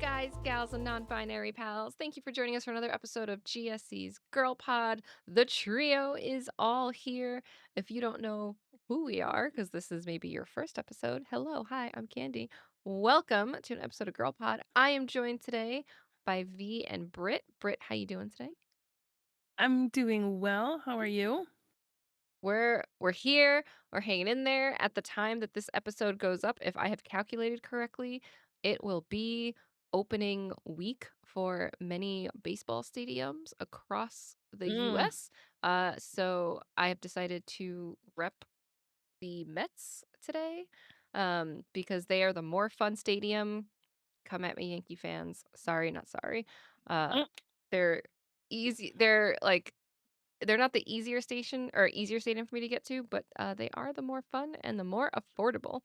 guys, gals, and non binary pals. Thank you for joining us for another episode of GSC's Girl Pod. The trio is all here. If you don't know who we are, because this is maybe your first episode, hello, hi, I'm Candy. Welcome to an episode of Girl Pod. I am joined today by V and Britt. Britt, how you doing today? I'm doing well. How are you? We're here. We're hanging in there. At the time that this episode goes up, if I have calculated correctly, it will be opening week for many baseball stadiums across the Mm. US. So I have decided to rep the Mets today, because they are the more fun stadium. Come at me, Yankee fans. Sorry, not sorry. Uh, Mm. they're easy. They're not the easier stadium for me to get to, but they are the more fun and the more affordable.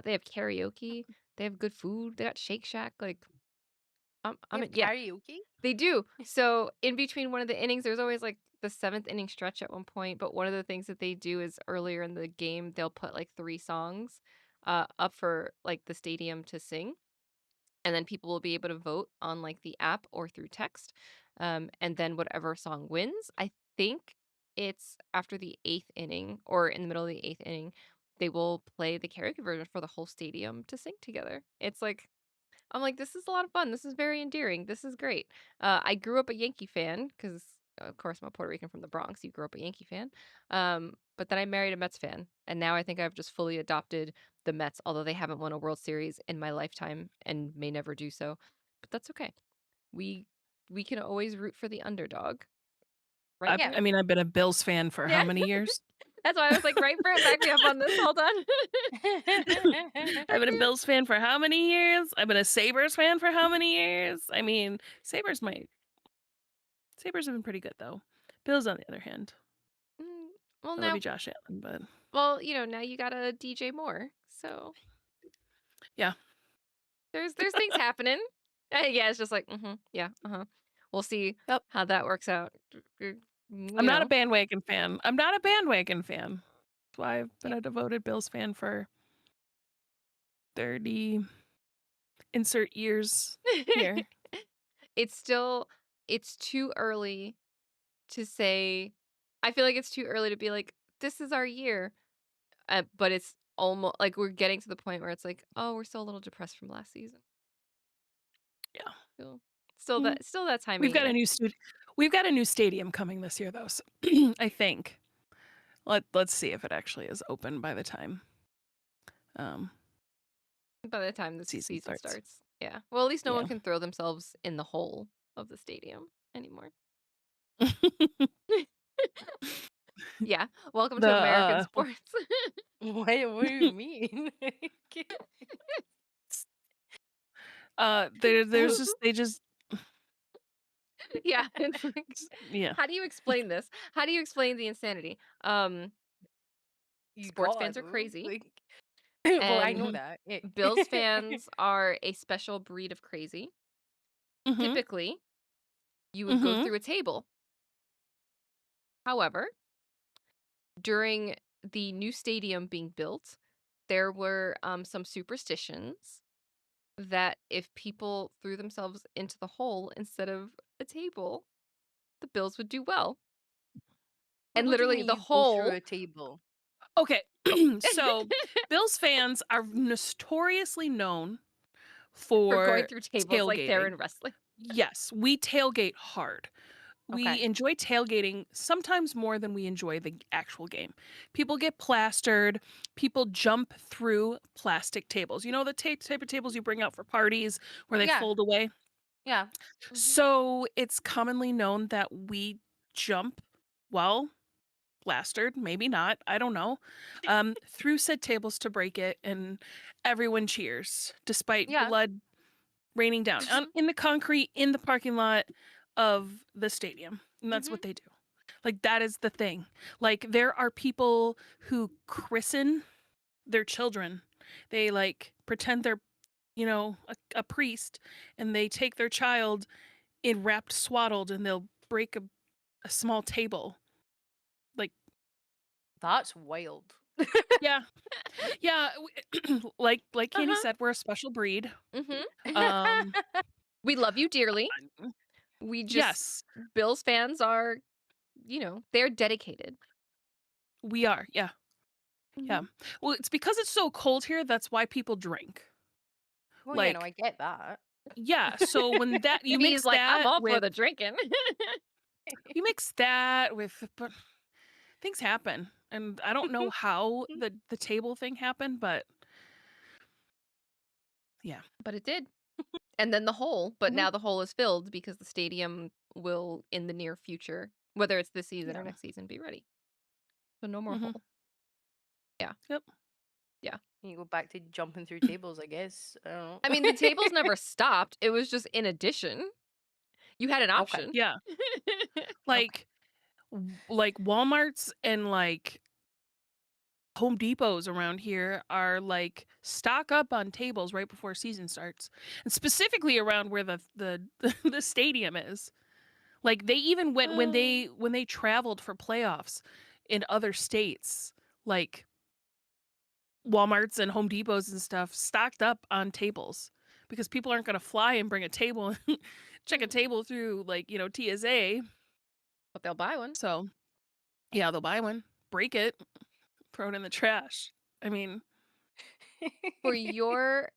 They have karaoke, they have good food, they got Shake Shack. Like, They I'm have in, yeah, karaoke? they do. So in between one of the innings, there's always like the seventh inning stretch at one point. But one of the things that they do is earlier in the game, they'll put like three songs up for like the stadium to sing, and then people will be able to vote on like the app or through text. And then whatever song wins, I think it's after the eighth inning or in the middle of the eighth inning, they will play the karaoke version for the whole stadium to sing together. It's like, I'm like, this is a lot of fun. This is very endearing. This is great. I grew up a Yankee fan because, of course, I'm a Puerto Rican from the Bronx. You grew up a Yankee fan. But then I married a Mets fan. And now I think I've just fully adopted the Mets, although they haven't won a World Series in my lifetime and may never do so. But that's okay. We we can always root for the underdog. Right, I, Yeah. Britt? I mean, I've been a Bills fan for Yeah. how many years? That's why I was like, right, Britt, back me up on this. Hold on. I've been a Bills fan for how many years? I've been a Sabres fan for how many years? I mean, Sabres have been pretty good though. Bills, on the other hand, Mm, well, I love now, you, Josh Allen, but now you got a DJ Moore. So yeah, there's things happening. Yeah, it's just like, yeah, we'll see yep. how that works out. I'm You not a know, bandwagon fan. I'm not a bandwagon fan. That's why I've been a devoted Bills fan for 30 insert years here. it's still it's too early to say. I feel like it's too early to be like, this is our year. But it's almost like we're getting to the point where it's like, oh, we're still a little depressed from last season. Yeah. Still, still Mm. that time of We've got a year. new We've got a new stadium coming this year, though. So I think let's see if it actually is open by the time um, By the time the season season starts. starts. Yeah. Well, at least no one Yeah. can throw themselves in the hole of the stadium anymore. Yeah. Welcome the to American sports. What do you mean? there's just they just Yeah. It's like, yeah. how do you explain this? How do you explain the insanity? You Sports fans got are crazy, like well, I know and Mhm. that. Bills fans are a special breed of crazy. Mhm. Typically, you would go Mhm. through a table. However, during the new stadium being built, there were some superstitions that if people threw themselves into the hole instead of a table, the Bills would do well. And What do you literally mean the you go through hole a table? Okay. So Bills fans are notoriously known for going for through tables like they're tailgating. in wrestling. Yes, we tailgate hard. We Okay. enjoy tailgating sometimes more than we enjoy the actual game. People get plastered. People jump through plastic tables. You know the type of tables you bring out for parties where they Yeah. fold away? Yeah. So it's commonly known that we jump, well, plastered, maybe not, I don't know, through said tables to break it, and everyone cheers despite Yeah. blood raining down in the concrete in the parking lot of the stadium. And that's Mhm. what they do. Like, that is the thing. Like, there are people who christen their children. They like pretend they're, a priest, and they take their child in wrapped swaddled, and they'll break a small table. Like, That's wild. Yeah. Yeah, like Katie Uh-huh. said, we're a special breed. Mhm. Um, We love you dearly. mm, We just yes, Bills fans are, they're dedicated. we are, yeah, yeah. Mhm. Well, it's because it's so cold here, that's why people drink. Well, yeah, no, I Like, get that. yeah, so when that you V's mix like, "I'm that all for with the drinking." but things happen, and I don't know how the table thing happened, but yeah. But it did. And then the hole, but Mhm. now the hole is filled because the stadium will, in the near future, whether it's this season or Yeah. next season, be ready. So no more Mhm. hole. Yeah. Yep. Yeah. You go back to jumping through tables, I guess. I I don't mean, the know. tables never stopped. It was just in addition. You had an Okay. option. Yeah. Okay. Like like Walmarts and like Home Depots around here are like stock up on tables right before season starts. And specifically around where the the stadium is. Like they even went when they traveled for playoffs in other states, like Walmarts and Home Depots and stuff stocked up on tables because people aren't going to fly and bring a table and check a table through like, TSA. But they'll buy one. So, yeah, they'll buy one, break it, throw it in the trash. I mean, For your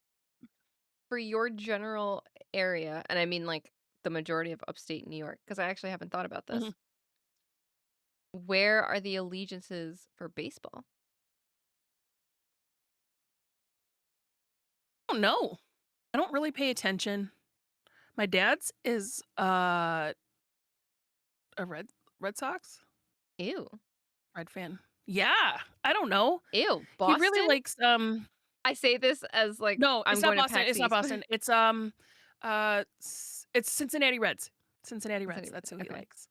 for your general area, and I mean like the majority of upstate New York, because I actually haven't thought about mhm. this. Where are the allegiances for baseball? I don't know. I don't really pay attention. My dad's is a Red Sox Ew. Red fan. Yeah, I don't know. Ew. He really Boston? likes I say this as like no, I'm it's not going to Boston. It's not PAX East. Boston. It's it's Cincinnati Reds. Cincinnati It's Reds. anyways, That's who he okay. likes.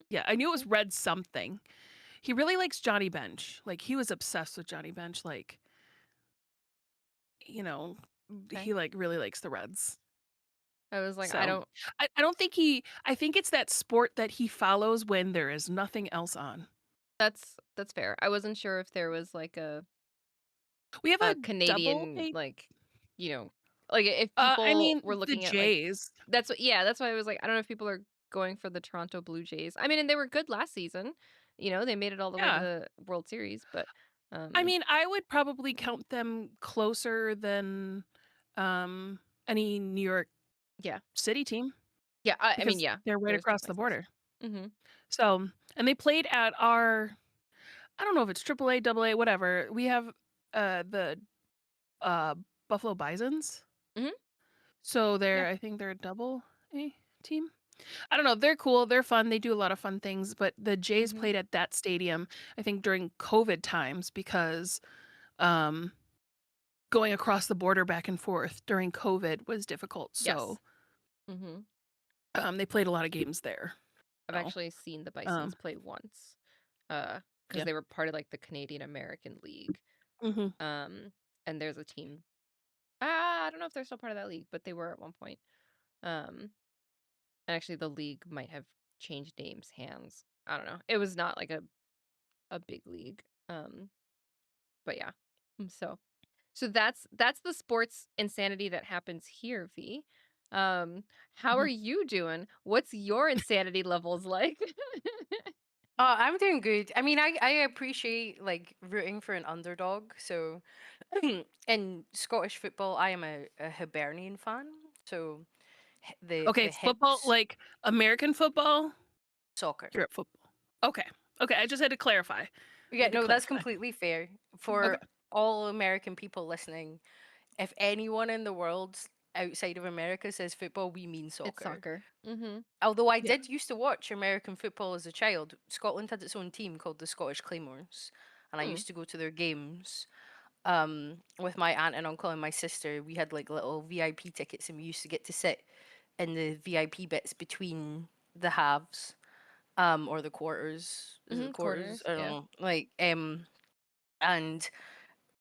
Yeah, I knew it was Okay. Red something. He really likes Johnny Bench. Like he was obsessed with Johnny Bench. Like you know, Okay. he like really likes the Reds. I was like, I So don't I don't think he. I think it's that sport that he follows when there is nothing else on. that's fair. I wasn't sure if there was like We have a a double Canadian A. like, like if I people mean were the looking at like Jays. that's why I was like, I don't know if people are going for the Toronto Blue Jays. I mean, and they were good last season. They made it all the way to Yeah. the World Series, but I um mean, I would probably count them closer than, um, any New York yeah. City team Yeah, I mean, because yeah, they're right there's two across the places. border. Mhm. So and they played at our I don't know if it's triple A, double A, whatever. We have, the, uh, Buffalo Bisons. Mhm. So Yeah. I think they're a double A team. I don't know, they're cool, they're fun, they do a lot of fun things, but the Jays Mhm. played at that stadium, I think, during COVID times because, um going across the border back and forth during COVID was difficult, so, Yes. Mhm. they played a lot of games there. I've So, actually seen the Bisons um, play once. Because yeah. they were part of like the Canadian American League. Mhm. Um, and there's a team. I don't know if they're still part of that league, but they were at one point. Um, and actually the league might have changed names, hands. I don't know. It was not like a big league. But yeah. So that's the sports insanity that happens here, V. Um, how are Mhm. you doing? What's your insanity levels like? Oh, I'm doing good. I mean, I appreciate like rooting for an underdog. So, in Scottish football, I am a Hibernian fan. So, Okay, the football, Hibs like, American football? soccer. You're at football. Okay. Okay, I just had to clarify. I Yeah, had to no, that's clarify. completely fair Okay. for all American people listening. If anyone in the world outside of America says football, we mean It's soccer. soccer. Mhm. Although I Yeah. did used to watch American football as a child, Scotland had its own team called the Scottish Claymores, and I Hmm. used to go to their games with my aunt and uncle and my sister. We had like little VIP tickets, and we used to get to sit in the VIP bits between the halves, or the quarters. Is it the Mhm. quarters? Quarters. I don't Yeah. know. Like, and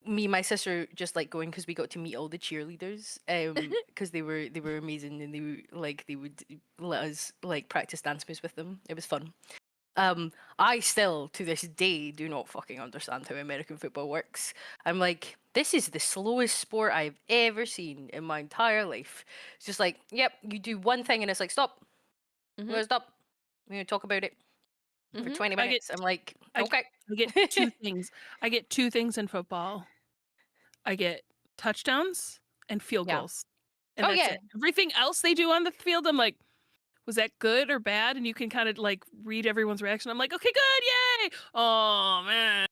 me and my sister just like going because we got to meet all the cheerleaders because they were amazing, and they would let us like practice dance moves with them. It was fun. I still, to this day, do not fucking understand how American football works. I'm like, this is the slowest sport I've ever seen in my entire life. It's just like, yep, you do one thing and it's like, stop. We're Mhm. gonna stop. We're gonna talk about it for Mhm. 20 I get minutes. I'm like, I get okay. I get 2 things. I get 2 things in football. I get touchdowns and field Yeah. goals, and Oh that's yeah. it. Everything else they do on the field, I'm like, "Was that good or bad?" And you can kinda, like, read everyone's reaction. I'm like, "Okay, good, yay!" "Oh, man."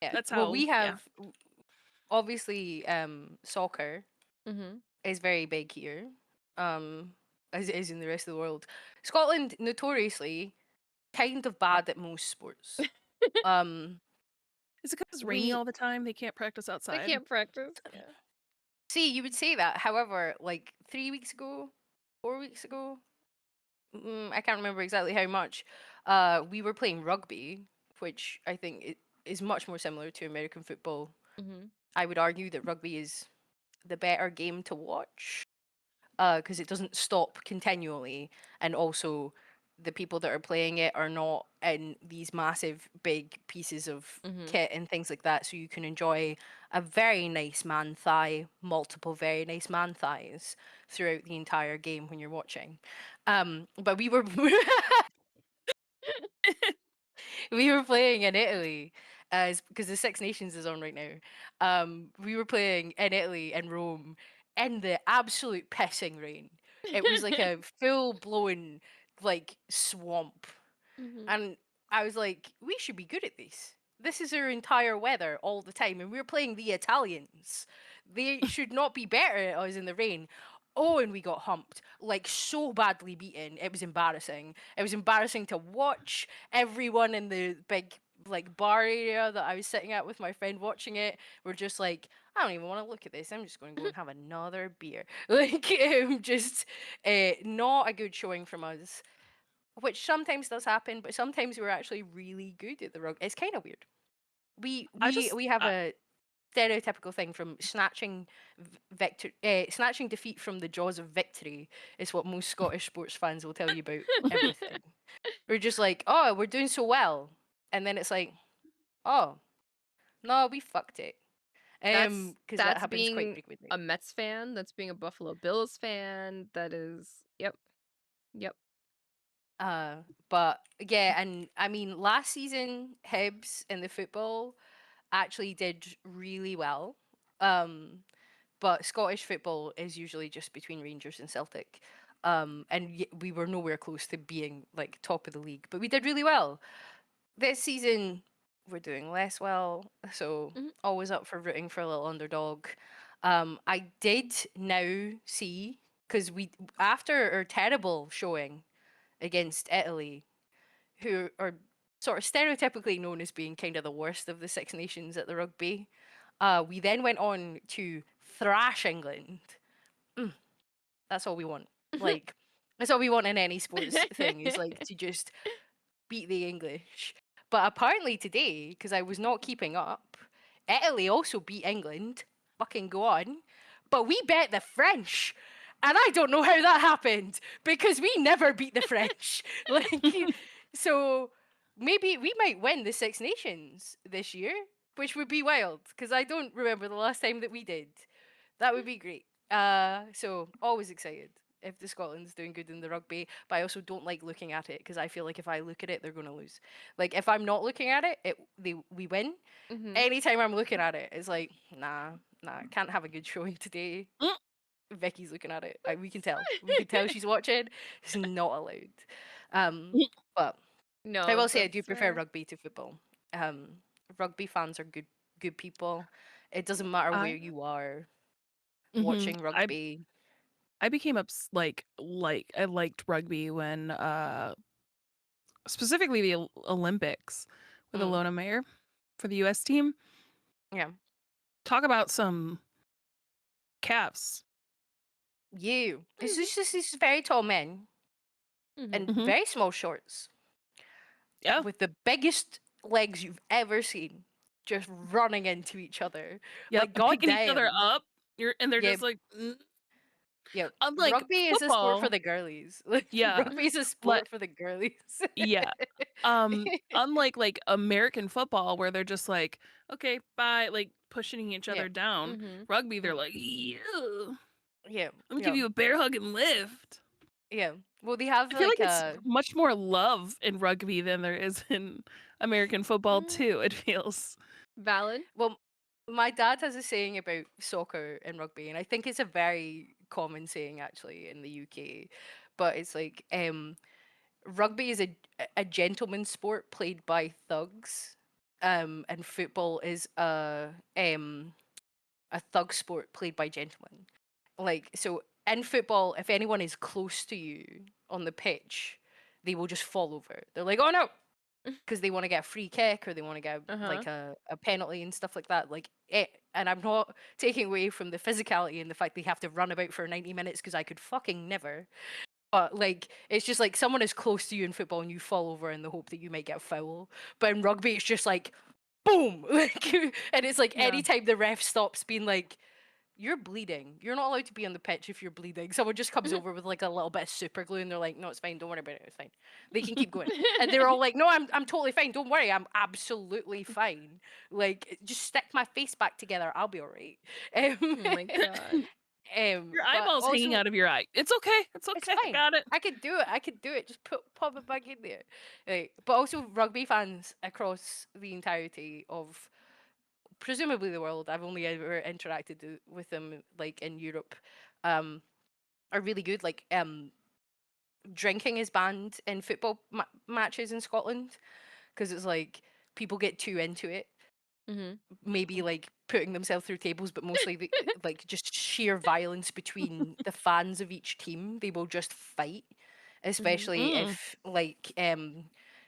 Yeah. That's Well, how we yeah. have obviously soccer Mhm. is very big here. Um as it is in the rest of the world. Scotland notoriously kind of bad at most sports. Um Is it 'cause it's rainy we all the time? They can't practice They outside? can't practice. Yeah. see you would say that. However, like 3 weeks ago, 4 weeks ago, I can't remember exactly how much. We were playing rugby, which I think is much more similar to American football. Mhm. I would argue that rugby is the better game to watch because it doesn't stop continually, and also the people that are playing it are not in these massive big pieces of Mhm. kit and things like that, so you can enjoy a very nice man thigh, multiple very nice man thighs throughout the entire game when you're watching. But we were we were playing in Italy as because the Six Nations is on right now. We were playing in Italy and Rome in the absolute pissing rain. It was like a full blown like swamp. Mhm. And I was like, we should be good at this. This is our entire weather all the time. And we were playing the Italians. They should not be better at us in the rain. Oh, and we got humped. Like, so badly beaten. It was embarrassing. It was embarrassing to watch everyone in the big, like, bar area that I was sitting at with my friend watching it. We're just like, I don't even want to look at this. I'm just going to go and have another beer. Like, just not a good showing from us, which sometimes does happen, but sometimes we're actually really good at the rug. It's kind of weird. We I we just we have a stereotypical thing from snatching snatching defeat from the jaws of victory is what most Scottish sports fans will tell you about everything. We're just like, oh, we're doing so well, and then it's like, oh, no, we fucked it, That's because that that's happens quite being frequently. a Mets fan, that's being a Buffalo Bills fan, that is yep, yep. Uh, but yeah, and I mean, last season Hibs in the football actually did really well. Um, but Scottish football is usually just between Rangers and Celtic. And we were nowhere close to being like top of the league, but we did really well. This season, we're doing less well, so Mhm. always up for rooting for a little underdog. I did now see because we after our terrible showing against Italy, who are sort of stereotypically known as being kind of the worst of the Six Nations at the rugby. We then went on to thrash England. Mm, that's all we want. Like, that's all we want in any sports thing is like to just beat the English. But apparently today, because I was not keeping up, Italy also beat England. Fucking go on. But we bet the French. And I don't know how that happened because we never beat the French. Like, so maybe we might win the Six Nations this year, which would be wild because I don't remember the last time that we did. That would be great. So always excited if the Scotland's doing good in the rugby, but I also don't like looking at it because I feel like if I look at it, they're going to lose. Like if I'm not looking at it, we win. Mhm. Anytime I'm looking at it, it's like nah, can't have a good showing today. mm, Vicky's looking at it. We can tell. We can tell she's watching. It's not allowed. mm, But I No, will say I do that's prefer rugby to football. Um, Rugby fans are good people. It doesn't matter I where you are mhm. watching rugby. I became I liked rugby when, specifically the Olympics with Mm, Ilona Mayer for the US team. yeah. Talk about some calves. You. It's Mhm. just these very tall men Mhm. in Mhm. very small shorts Yeah. with the biggest legs you've ever seen, just running into each other. Yep, Like, and picking each other goddamn. up. They're Yeah, just like, "Mm." Yeah, Unlike rugby is a sport for football, the girlies. Like yeah, rugby is a let sport for the girlies. yeah. Unlike like American football where they're just like, okay, bye, like pushing each Yeah. other down. Mhm. Rugby, they're Mm. like, yeah, Yeah. let me give Yeah. you a bear hug and lift. Yeah. Well, they have I feel like like it's a much more love in rugby than there is in American football Mm. too, it feels. Valid. well, my dad has a saying about soccer and rugby, and I think it's a very common saying actually in the UK. But it's like rugby is a gentleman's sport played by thugs, and football is a thug sport played by gentlemen. Like, so in football, if anyone is close to you on the pitch, they will just fall over. They're like, oh no, because they want to get a free kick or they want to get Uh-huh. like a penalty and stuff like that. Like it, and I'm not taking away from the physicality and the fact they have to run about for 90 minutes because I could fucking never. But like it's just like someone is close to you in football and you fall over in the hope that you might get a foul. But in rugby, it's just like boom, like, and it's like Yeah. anytime the ref stops being like, "You're bleeding. You're not allowed to be on the pitch if you're bleeding." Someone just comes over with like a little bit of super glue and they're like, "No, it's fine. Don't worry about it. It's fine." They can keep going, and they're all like, "No, I'm totally fine. Don't worry. I'm absolutely fine. Like, just stick my face back together. I'll be alright." Um, Oh my god. Your but eyeball's hanging also out of your eye. It's okay. It's it's okay. I fine. got it. I could do it. I could do it. Just pop it back in there. Right. But also rugby fans across the entirety of presumably the world. I've only ever interacted with them like in Europe. Um, are really good. Like drinking is banned in football matches in Scotland because it's like people get too into it. Mhm. Maybe like putting themselves through tables, but mostly like just sheer violence between the fans of each team. They will just fight, Mhm. especially Mm. if like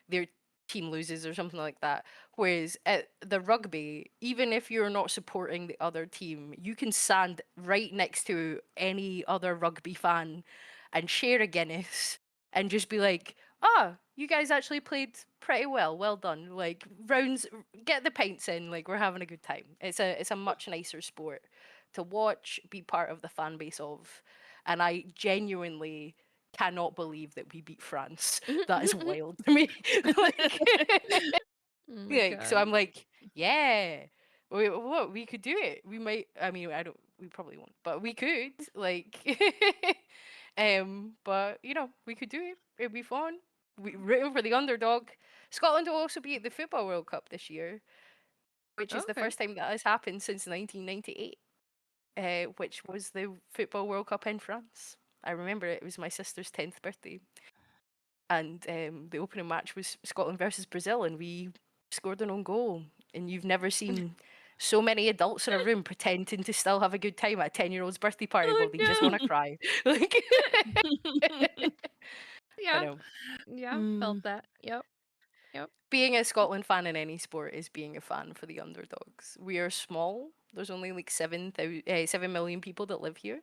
their team loses or something like that. Whereas at the rugby, even if you're not supporting the other team, you can stand right next to any other rugby fan and share a Guinness and just be like, "Ah, you guys actually played pretty well. Well done. Like rounds, get the pints in. Like we're having a good time." It's a much nicer sport to watch, be part of the fan base of, and I genuinely cannot believe that we beat France. That is wild to me. Like, Oh my like so god. I'm like, yeah. What we could do it. We might. I mean, I don't. We probably won't, but we could. Like, but we could do it. It'd be fun. We rooting for the underdog. Scotland will also be at the Football World Cup this year, which is the Okay. first time that has happened since 1998, which was the Football World Cup in France. I remember it was my sister's 10th birthday, and the opening match was Scotland versus Brazil, and we scored an own goal. And you've never seen so many adults in a room pretending to still have a good time at a 10-year-old's birthday party Oh while they just want no. to cry. Like, I Yeah. know. Yeah, Mm. felt that. Yep. Yep. Being a Scotland fan in any sport is being a fan for the underdogs. We are small. There's only like 7 million people that live here.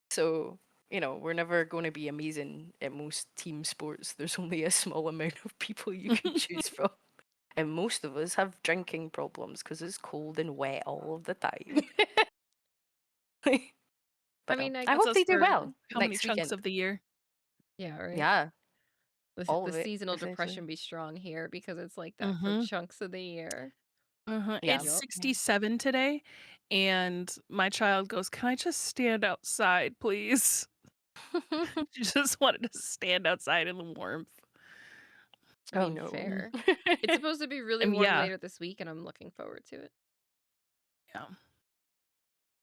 So, we're never going to be amazing at most team sports. There's only a small amount of people you can choose from. And most of us have drinking problems because it's cold and wet all of the time. I But no, mean, I I That's hope us they do for well how many next chunks weekend. of the year? yeah, right. Yeah, all The of it, seasonal essentially. depression be strong here because it's like that for Mhm. chunks of the year. Yeah. It's Yep. 67 today, and my child goes, "Can I just stand outside, please?" She just wanted to stand outside in the warmth. I Oh, know. fair. It's supposed to be really warm Yeah, later this week, and I'm looking forward to it. yeah.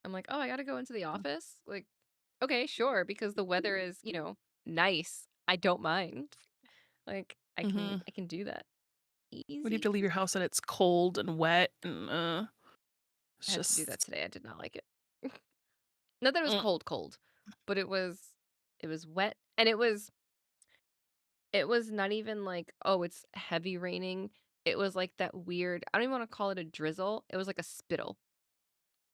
I'm like, "Oh, I gotta go into the office?" Like, "Okay, sure," because the weather is, nice. I don't mind. Like, I can Mhm. I can do that. When you have Easy. to leave your house and it's cold and wet and, I it's had to do that just today. I did not like it. Not that it was mm, cold, cold, but it was wet, and it was not even like, "Oh, it's heavy raining." It was like that weird, I don't even wanna call it a drizzle. It was like a spittle.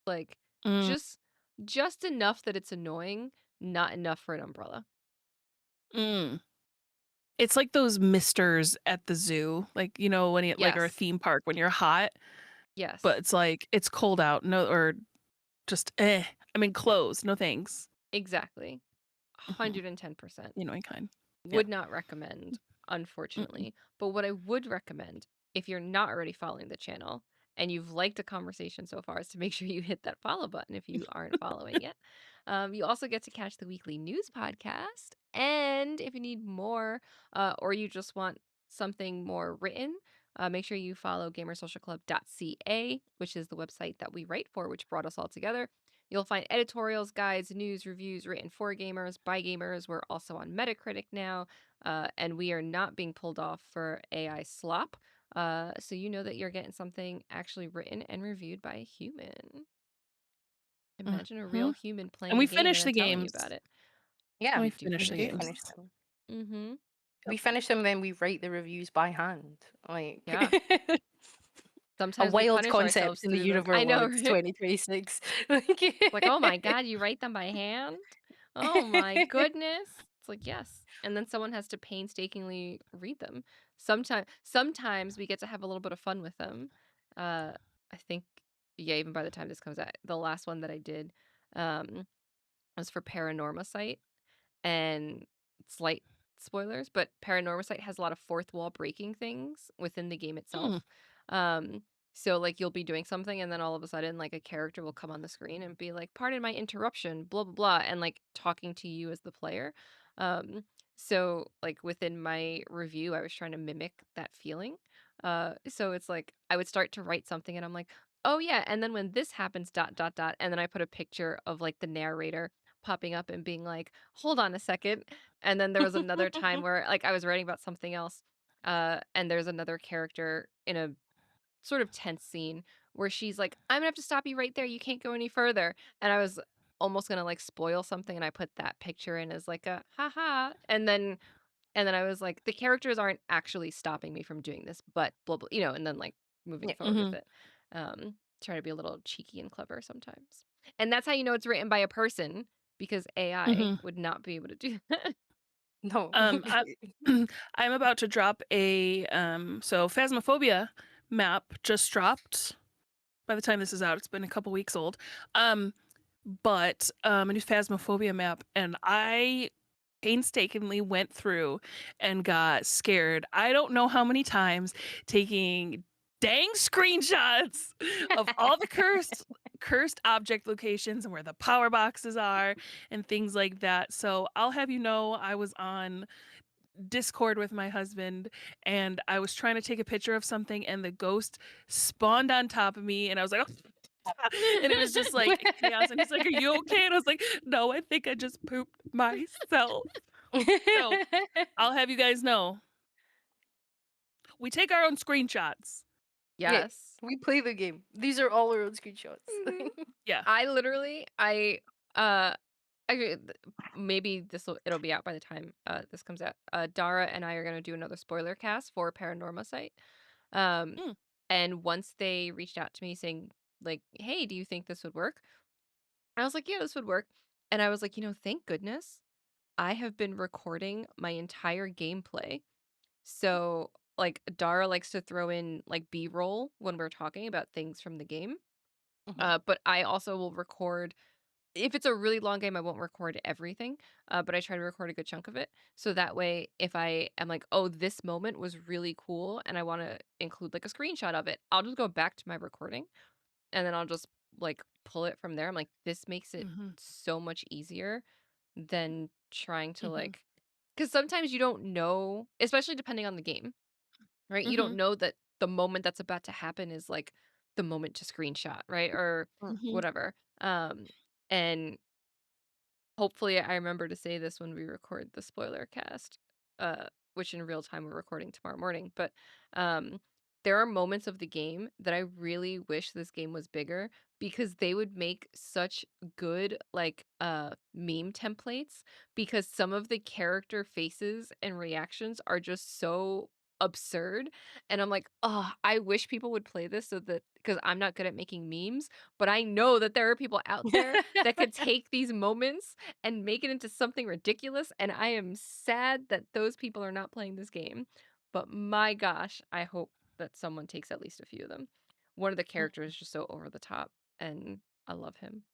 Like, mm, just just enough that it's annoying, not enough for an umbrella. mm. It's like those misters at the zoo, like, when you like, or a Yes. theme park when you're hot, but Yes. it's like, it's cold out, no or just, I'm enclosed, no thanks. Exactly. Mhm. 110%. The annoying kind. Yeah. Would not recommend, Mm-mm. unfortunately. But what I would recommend, if you're not already following the channel and you've liked the conversation so far, is to make sure you hit that follow button if you aren't following it. You also get to catch the weekly news podcast. And if you need more, or you just want something more written, make sure you follow gamersocialclub.ca, which is the website that we write for, which brought us all together. You'll find editorials, guides, news, reviews written for gamers, by gamers. We're also on Metacritic now, and we are not being pulled off for AI slop. So you know that you're getting something actually written and reviewed by a human. Imagine a real Mhm. human And playing a we game and finish then the telling you games. about it. Yeah, And we We do finish we the finish do games. finish things. them. Mm-hmm. Yep. We finish them, then we write the reviews by hand. Like Yeah. a Sometimes we wild punish concept ourselves in to the do this. universe I know, world right? 2026. Like, Like, "Oh my god, you write them by hand? Oh my goodness." It's like, "Yes." And then someone has to painstakingly read them. Sometimes we get to have a little bit of fun with them. I think yeah, even by the time this comes out, the last one that I did, was for Paranorma Site, and slight spoilers, but Paranormal Site has a lot of fourth wall breaking things within the game Mm. itself. Um, so like you'll be doing something and then all of a sudden like a character will come on the screen and be like, "Pardon my interruption," blah blah blah, and like talking to you as the player. Um, so like within my review, I was trying to mimic that feeling. So it's like I would start to write something and I'm like, "Oh yeah," and then when this happens, dot dot dot, and then I put a picture of like the narrator popping up and being like, "Hold on a second." And then there was another time where, like, I was writing about something else, and there's another character in a sort of tense scene where she's like, "I'm gonna have to stop you right there. You can't go any further." And I was almost gonna, like, spoil something, and I put that picture in as like a "Ha ha," and then I was like, "The characters aren't actually stopping me from doing this, but blah, blah," and then, like, moving yeah. forward with Mhm. it. Try to be a little cheeky and clever sometimes. And that's how you know it's written by a person, because AI Mhm. would not be able to do that. No. I I'm about to drop a, so Phasmophobia map just dropped. By the time this is out, it's been a couple weeks old. Um, a new Phasmophobia map, and I painstakingly went through and got scared. I don't know how many times taking dang screenshots of all the cursed object locations and where the power boxes are and things like that. So I'll have you know I was on Discord with my husband and I was trying to take a picture of something and the ghost spawned on top of me and I was like, and it was just like chaos. And he's like, "Are you okay?" And I was like, "No, I think I just pooped myself." So I'll have you guys know we take our own screenshots. Yeah, Yes. we play the game. These are all our own screenshots. Mhm. Yeah. I literally uh, actually, maybe it'll be out by the time, this comes out. Dara and I are gonna do another spoiler cast for Paranorma Site. Um, Mm. and once they reached out to me saying, like, "Hey, do you think this would work?" I was like, "Yeah, this would work." And I was like, thank goodness I have been recording my entire gameplay. So, like, Dara likes to throw in, like, B-roll when we're talking about things from the game. Mhm. But I also will record if it's a really long game, I won't record everything, but I try to record a good chunk of it. So that way, if I am like, "Oh, this moment was really cool," and I wanna include, like, a screenshot of it, I'll just go back to my recording, and then I'll just, like, pull it from there. I'm like, "This makes it Mhm. so much easier than trying to, Mhm. like," because sometimes you don't know, especially depending on the game, right? You don't Mhm. know that the moment that's about to happen is, like, the moment to screenshot, right? Or Mm. Mhm. whatever. And hopefully, I remember to say this when we record the spoiler cast, which in real time we're recording tomorrow morning. But um, there are moments of the game that I really wish this game was bigger because they would make such good like meme templates because some of the character faces and reactions are just so absurd and I'm like, "Oh, I wish people would play this so that because I'm not good at making memes, but I know that there are people out there that could take these moments and make it into something ridiculous, and I am sad that those people are not playing this game. But my gosh, I hope that someone takes at least a few of them. One of the characters is just so over the top, and I love him.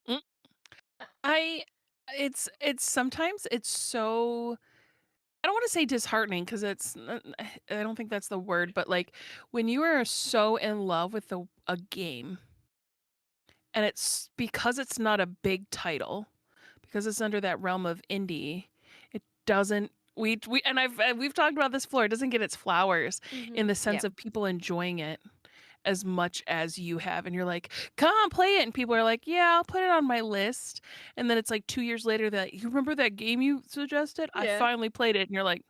Mm. I it's sometimes it's so I don't wanna say disheartening 'cause I don't think that's the word, but, like, when you are so in love with a game and it's because it's not a big title, because it's under that realm of indie, it doesn't we and we've talked about this before, it doesn't get its flowers in Mhm. the Yeah. sense of people enjoying it as much as you have, and you're like, "Come on, play it," and people are like, "Yeah, I'll put it on my list," and then it's, like, 2 years later that, "You remember that game you suggested? I Yeah. finally played it," and you're like,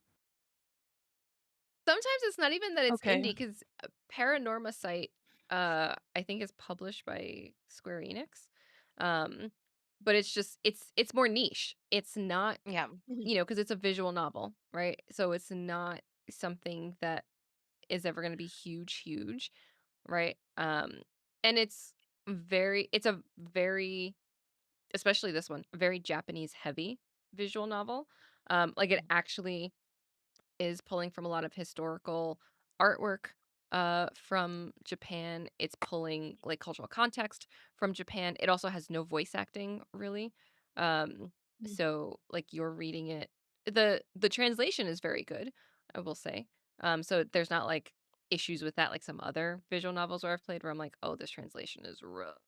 Sometimes it's not even that it's "Okay." indie 'cause, Paranorma Site, I think is published by Square Enix, um, but it's just it's more niche. It's not, Yeah. Mhm. you know, because it's a visual novel, right? So it's not something that is ever gonna be huge, huge, right? And it's a very especially this one, very Japanese heavy visual novel. Like, it actually is pulling from a lot of historical artwork from Japan. It's pulling like cultural context from Japan. It also has no voice acting really. Um Mhm. so like you're reading it, the translation is very good, I will say. So there's not like issues with that like some other visual novels where I've played where I'm like, "Oh, this translation is rough."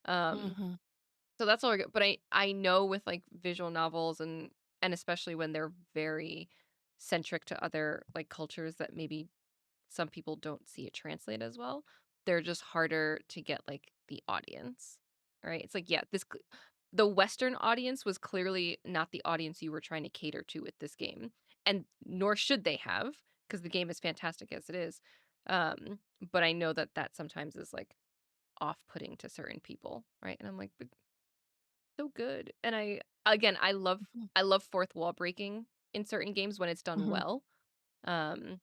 Um Mhm, so that's all good, but I know with, like, visual novels and especially when they're very centric to other, like, cultures that maybe some people don't see it translate as well, they're just harder to get, like, the audience, right? It's like, yeah, the Western audience was clearly not the audience you were trying to cater to with this game, and nor should they have, because the game is fantastic as it is, but I know that that sometimes is, like, off-putting to certain people, right? And I'm like, "But so good." And mhm, I love fourth wall breaking in certain games when it's done mhm, well. Um,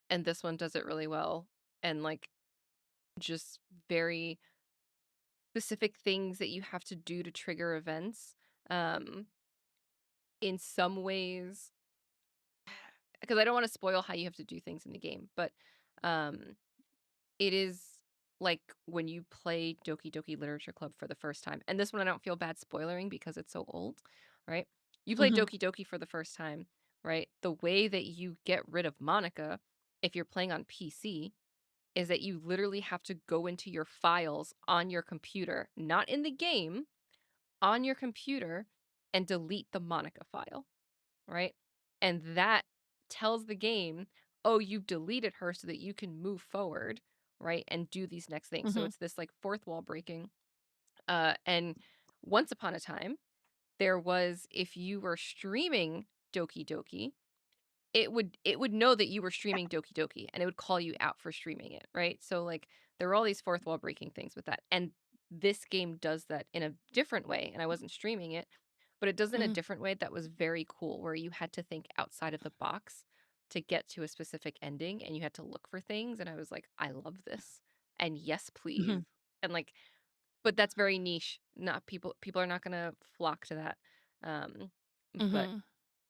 and this one does it really well. And like just very specific things that you have to do to trigger events. Um, in some ways, because I don't want to spoil how you have to do things in the game, but um it is like when you play Doki Doki Literature Club for the first time, and this one I don't feel bad spoilering because it's so old, right? You play mhm, Doki Doki for the first time, right? The way that you get rid of Monica, if you're playing on PC, is that you literally have to go into your files on your computer, not in the game, on your computer, and delete the Monica file, right? And that tells the game, "Oh, you've deleted her so that you can move forward, right? And do these next things." So mhm, it's this like fourth wall breaking. And once upon a time, there was if you were streaming Doki Doki, it would know that you were streaming Doki Doki and it would call you out for streaming it, right? So like there were all these fourth wall breaking things with that. And this game does that in a different way, and I wasn't streaming it, but it does it in a mhm, different way that was very cool where you had to think outside of the box to get to a specific ending and you had to look for things and I was like, "I love this." And yes, please. mhm, And like but that's very niche. Not people are not going to flock to that. Um but mhm.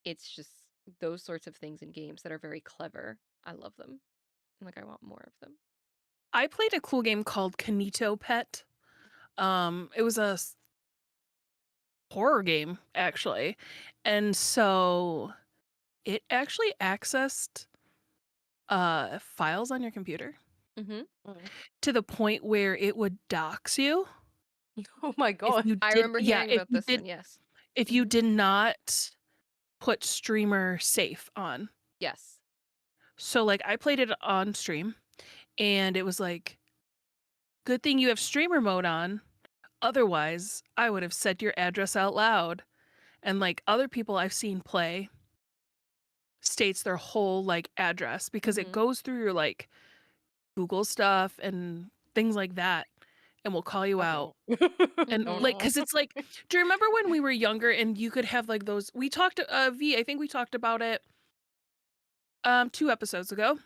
it's just those sorts of things in games that are very clever. I love them. Like, I want more of them. I played a cool game called Kanito Pet. It was a horror game, actually, and so it actually accessed, files on your computer Mhm. Mhm. to the point where it would dox you Oh my if god. you I did remember yeah, hearing about this one, yes. if you Mhm. did not put streamer safe on. Yes. So, like, I played it on stream, and it was like, "Good thing you have streamer mode on, otherwise, I would have said your address out loud." And, like, other people I've seen play states their whole, like, address because it Mhm. goes through your, like, Google stuff and things like that, and will call you Oh out. no. And, Oh Mhm. like, no. cause it's like do you remember when we were younger and you could have, like, those we talked, V, I think we talked about it, 2 episodes ago.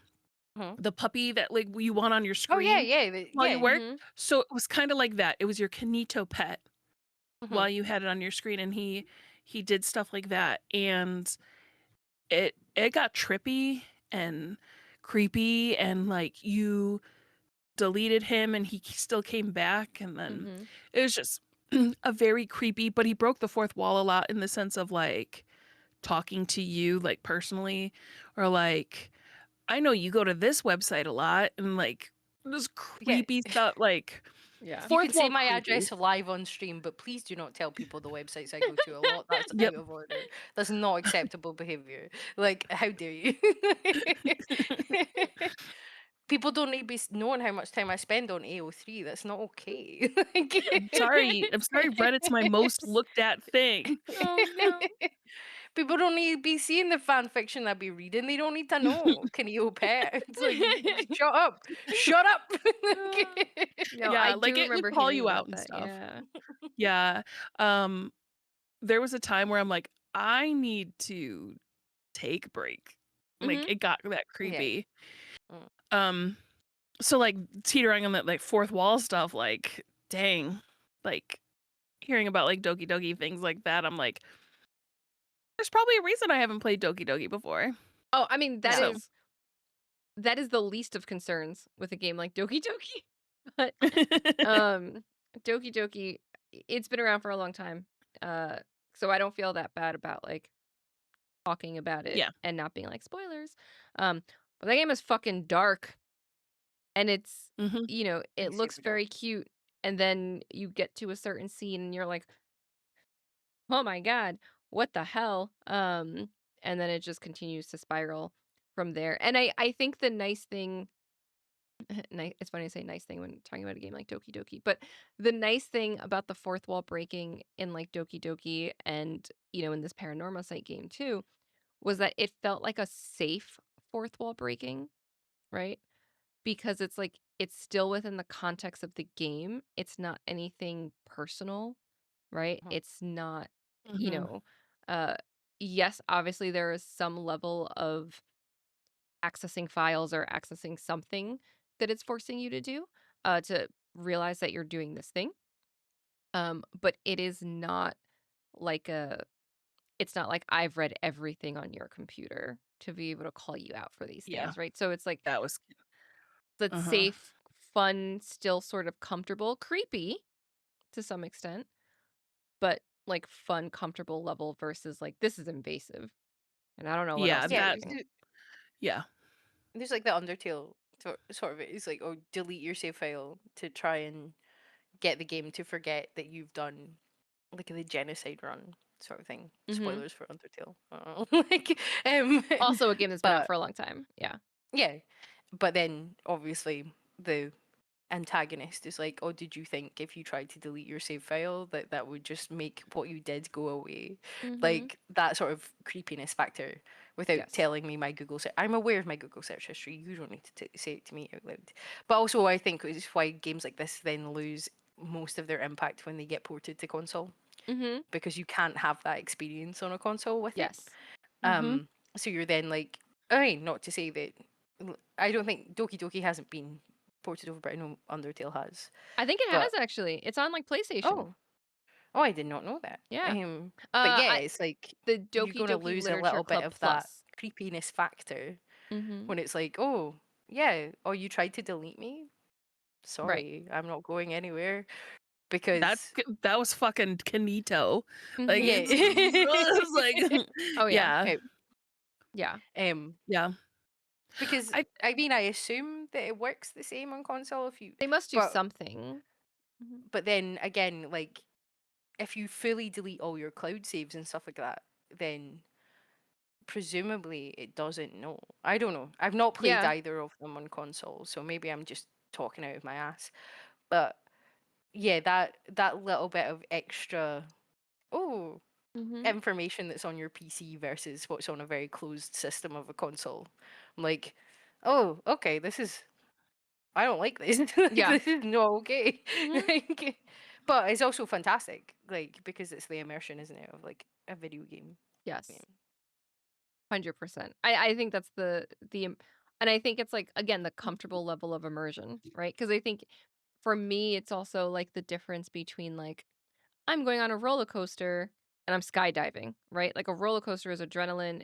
Mhm. The puppy that, like, you want on your Oh yeah, screen yeah, while you yeah. work? Mhm. So, it was kinda like that. It was your Kanito pet Mhm. while you had it on your screen, and he did stuff like that, and it got trippy and creepy, and, like, you deleted him, and he still came back, and then Mhm. it was just a very creepy, but he broke the fourth wall a lot in the sense of like talking to you like personally, or like, I know you go to this website a lot, and like this Yeah. creepy stuff, like Yeah. You can fourth say wall my creepy. address live on stream, but please do not tell people the websites I go to a lot. That's Yep. out of order. That's not acceptable behavior. Like, how dare you? People don't need to be knowing how much time I spend on AO3. That's not okay. I'm sorry. I'm sorry. Reddit's my most looked at thing. Oh, no. People don't need to be seeing the fan fiction I be reading. They don't need to know. Can pet? It's like, shut up. Shut up. No, I Yeah, do like it would remember call hearing you about out and that, stuff. yeah. Yeah. Um, there was a time where I'm like, I need to take a break. Like Mhm. it got that Yeah. creepy. Mm. Um, so like teetering on that like fourth wall stuff, like dang, like hearing about like Doki Doki things like that, I'm like, there's probably a reason I haven't played Doki Doki before. Oh, I mean, that Yeah. So is that is the least of concerns with a game like Doki Doki. But, um, Doki Doki, it's been around for a long time, uh, so I don't feel that bad about, like, talking about it yeah. and not being like, "Spoilers." But that game is fucking dark, and it's Hmm. it It's looks super dark. very cute, and then you get to a certain scene, and you're like, "Oh my god, what the hell?" And then it just continues to spiral from there, and I think the nice thing it's funny to say nice thing when talking about a game like Doki Doki, but the nice thing about the fourth wall breaking in like Doki Doki and, in this Paranormal Site game too, was that it felt like a safe fourth wall breaking, right? Because it's like it's still within the context of the game. It's not anything personal, right? Mhm. It's not, you Hmm. know, uh yes, obviously there is some level of accessing files or accessing something that it's forcing you to do to realize that you're doing this thing. But it is not like a it's not like I've read everything on your computer to be able to call you out for these Yeah, things, right? So it's like that was. that's Uh huh. safe, fun, still sort of comfortable, creepy to some extent, but like fun, comfortable level versus like this is invasive and I don't know what Yeah, else you're Yeah, that. doing. Yeah. there's like the Undertale sort of it. It's like, oh, delete your save file to try and get the game to forget that you've done like the genocide run sort of thing. Hmm. Spoilers for Undertale. Like, Also a game that's been out but for a long time. Yeah. yeah, but then obviously the antagonist is like, oh, did you think if you tried to delete your save file that that would just make what you did go away? Hmm. Like that sort of creepiness factor without Yes. telling me my Google search. I'm aware of my Google search history. You don't need to say it to me out loud. But also, I think is why games like this then lose most of their impact when they get ported to console Hmm. because you can't have that experience on a console with it. Yes. Hmm. So you're then like, I mean, not to say that I don't think Doki Doki hasn't been ported over, but I know Undertale has. I think it has But actually. It's on like PlayStation. oh, oh, I did not know that. Yeah. But yeah, I it's like the you're Doki gonna Doki lose a Literature little bit Club of that Plus. creepiness factor Mhm. when it's like, oh, yeah, oh, you tried to delete me. Right. Sorry, I'm not going anywhere That because that was fucking Kanito. Like Mhm. yeah, it's like Oh yeah. yeah. Eh, Yeah. Yeah. because I I mean, I assume that it works the same on console if you, They must do but something. Mhm. then again, like if you fully delete all your cloud saves and stuff like that, then presumably it doesn't know. I don't know. I've not played Yeah. either of them on console, so maybe I'm just talking out of my ass. But yeah, that little bit of extra oh Mhm. information that's on your PC versus what's on a very closed system of a console. I'm like, oh, okay, this is I don't like this. Like, Yeah. this is not okay. Mhm. Like, but it's also fantastic, like because it's the immersion, isn't it, of like a video game. Yeah. Yes. 100%. I think that's and I think it's like again the comfortable level of immersion, right? Cuz I think for me it's also like the difference between like I'm going on a roller coaster and I'm skydiving, right? Like a roller coaster is adrenaline.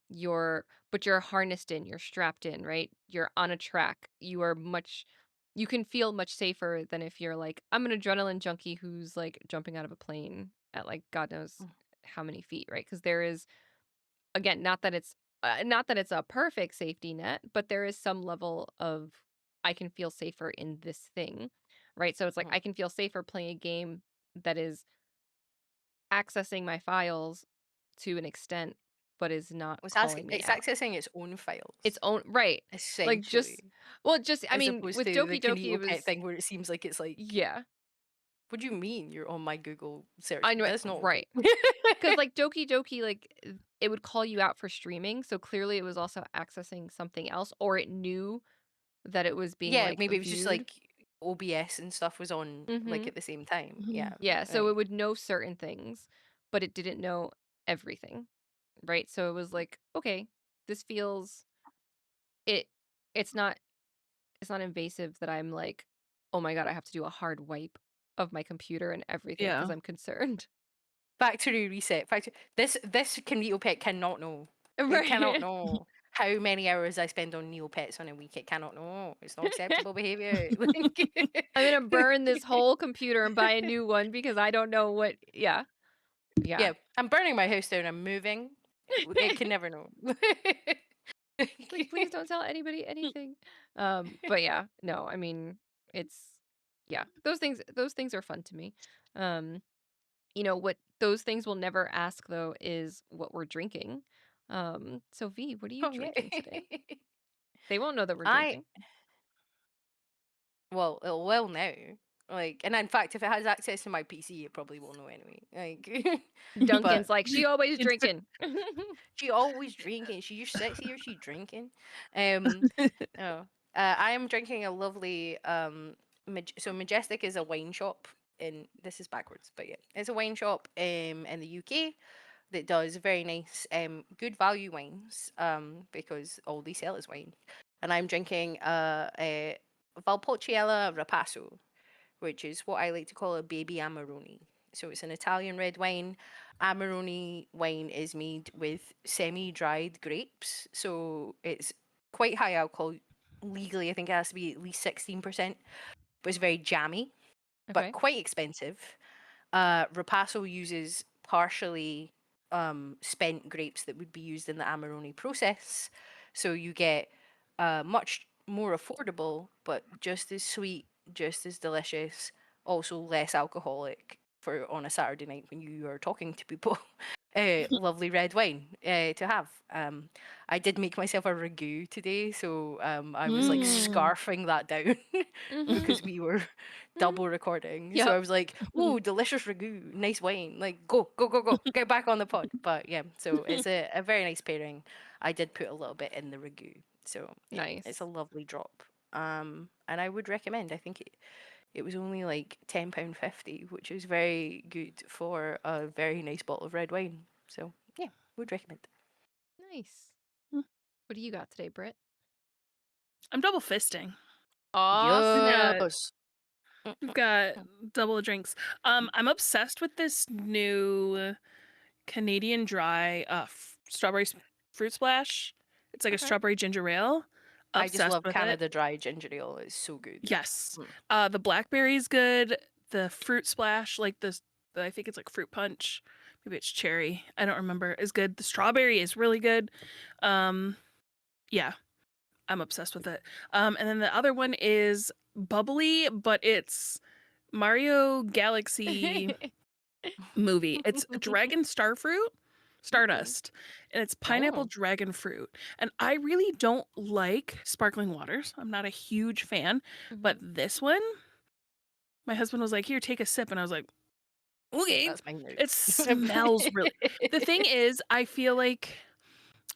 You're but you're harnessed in, you're strapped in, right? You're on a track. You are much you can feel much safer than if you're like, I'm an adrenaline junkie who's like jumping out of a plane at like God knows Mm. how many feet, right? Because there is, again, not that it's a perfect safety net, but there is some level of I can feel safer in this thing, right? So it's like Mhm. I can feel safer playing a game that is accessing my files to an extent, but is not calling me It's out. accessing its own Its files, own right. Like essentially, just well, just I as mean, opposed with to the Doki Doki it Pet was thing where it seems like it's like, yeah. "What do you mean you're on my Google search? I know it That's not okay." right. 'Cause like Doki Doki, like it would call you out for streaming, so clearly it was also accessing something else, or it knew that it was being Yeah, like maybe it was just viewed. like OBS and stuff was on like Mhm. at the same time. Mhm. Yeah, Yeah, so it like would know certain things, but it didn't know everything, right? So it was like, okay, this feels it it's not it's not invasive that I'm like, "Oh my god, I have to do a hard wipe of my computer and everything because 'cause Yeah. I'm concerned." factory reset. Factory. This Neopet cannot know. It cannot Right. know how many hours I spend on Neopets on a week. It cannot know. It's not acceptable behavior. Like, I'm gonna burn this whole computer and buy a new one because I don't know what yeah. Yeah. yeah, I'm burning my house down. I'm moving. It can never know. Like, please don't tell anybody anything. But yeah, no, I mean, it's yeah, those things are fun to me. Um, what those things will never ask though is what we're drinking. So V, what are you Oh yeah. drinking today? They won't know that we're I drinking. well, it'll well now. Like, and in fact, if it has access to my PC, it probably will know anyway. Like, Duncan's but like, she always Instant. drinking. she always drinking. She just sexy or she drinking. Oh, I am drinking a lovely so Majestic is a wine shop in this is backwards, but yeah, it's a wine shop in the UK that does very nice good value wines because all they sell is wine, and I'm drinking a Valpolicella Rapasso, which is what I like to call a baby Amarone. So it's an Italian red wine. Amarone wine is made with semi-dried grapes, so it's quite high alcohol. Legally, I think it has to be at least 16%, but it's very jammy, but Okay. quite expensive. Ripasso uses partially spent grapes that would be used in the Amarone process, so you get much more affordable, but just as sweet, just as delicious, also less alcoholic for on a Saturday night when you are talking to people. Lovely red wine to have. I did make myself a ragu today, so I was like Mm. scarfing that down Mm-hmm. because we were double recording. So I Yep. was like, "Oh, delicious ragu, nice wine! Like, go, go, go, go, get back on the pod." But yeah, so it's a very nice pairing. I did put a little bit in the ragu, so yeah, it's a Nice. lovely drop. And I would recommend. I think it was only like £10.50, which is very good for a very nice bottle of red wine. So yeah, would recommend. Nice. What do you got today, Britt? I'm double fisting. Aw, snap. Yes. We've got double drinks. I'm obsessed with this new Canadian dry strawberry fruit splash. It's like a Okay. strawberry ginger ale. I just Obsessed love with it. Canada Dry ginger ale. It's so good. Yes. Mm. The blackberry's good. The fruit splash, like this, I think it's like fruit punch. Maybe it's cherry. I don't remember. Is good. The strawberry is really good. Yeah, I'm obsessed with it. And then the other one is bubbly, but it's Mario Galaxy movie. It's Dragon Starfruit, Ooh. Stardust, and it's pineapple Oh. dragon fruit. And I really don't like sparkling waters. I'm not a huge fan, but Mhm. this one, my husband was like, "Here, take a sip," and I was like, "Okay." That's mine It now. smells really. The thing is, I feel like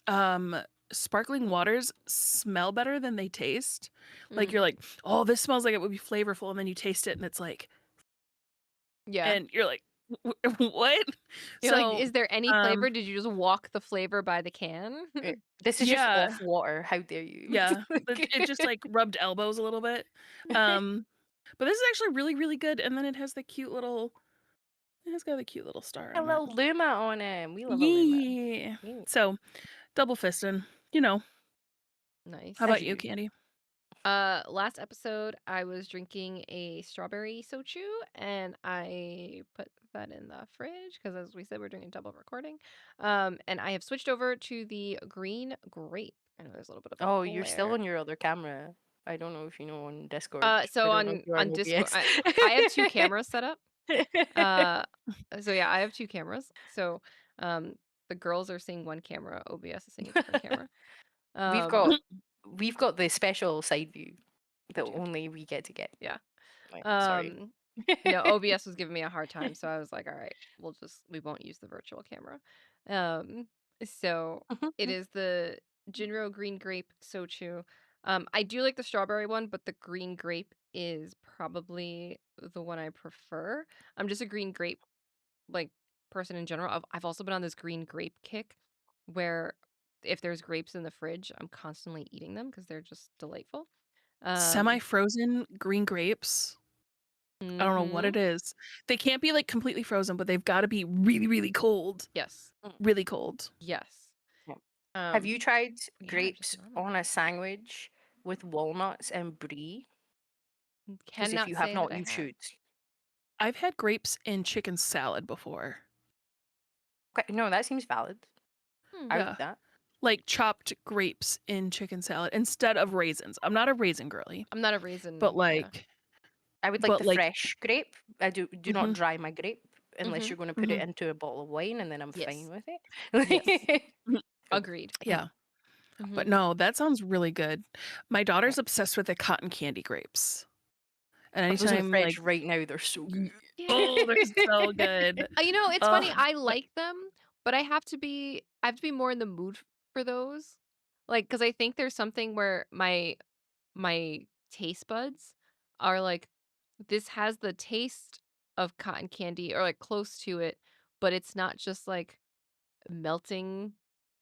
um sparkling waters smell better than they taste. Like you're Mm. like, "Oh, this smells like it would be flavorful," and then you taste it and it's like, Yeah. and you're like, "What?" You're like, So, "Is there any um flavor? Did you just walk the flavor by the can?" This is just yeah, off water. How dare you? yeah, it just like rubbed elbows a little bit. Um but this is actually really really good, and then it has the cute little, it has got a cute little star A on it. little Luma on him. We love a Luma. Yeah. Yeah. So, double fisting, you know. How As about you you, do. Candy? Last episode, I was drinking a strawberry soju, and I put that in the fridge because, as we said, we're doing a double recording. And I have switched over to the green grape. I know there's a little bit of a Oh, you're still glare. on your other camera. I don't know if you know on Discord. I So don't know if you're on on Discord, OBS. I have two cameras set up. Uh, so yeah, I have two cameras. So um, the girls are seeing one camera, OBS is seeing a different camera. We've Um, got we've got the special side view that do. only we get to get. Yeah. Right, sorry. Um, no, OBS was giving me a hard time, so I was like, all right, we won't use the virtual camera. Um, so it is the Jinro green grape sochu. I do like the strawberry one, but the green grape is probably the one I prefer. I'm just a green grape like person in general. I've also been on this green grape kick where if there's grapes in the fridge, I'm constantly eating them because they're just delightful. Um, Semi-frozen green grapes. I don't know what mhm. it is. They can't be, like, completely frozen, but they've gotta be really, really cold. Yes. Mm, Really cold. Yes. yeah. Have Um, you tried yeah, just grapes normal. on a sandwich with walnuts and brie? Because if Cannot you have say that not, I you have. should. I've had grapes in chicken salad before. Okay, no, that seems valid. Hmm. I would Yeah. eat that. Like, chopped grapes in chicken salad instead of raisins. I'm not a raisin girly, I'm not a but, raisin. Yeah. like I would like but, the like fresh grape. I do not mhm, dry my grape unless Mhm. you're going to put it mhm, into a bottle of wine, and then I'm fine Yes. with Yes. it. mhm. Cool. Agreed. Yeah. But Mhm. no, that sounds really good. My Yeah. daughter's obsessed with the cotton candy grapes. And I've those in the anytime, fridge like right now. They're so good. y Yeah. oh, they're so good. It's Oh, funny. I like them, but I have to be more in the mood for those. Like, because I think there's something where my taste buds are like, this has the taste of cotton candy or like close to it, but it's not just like melting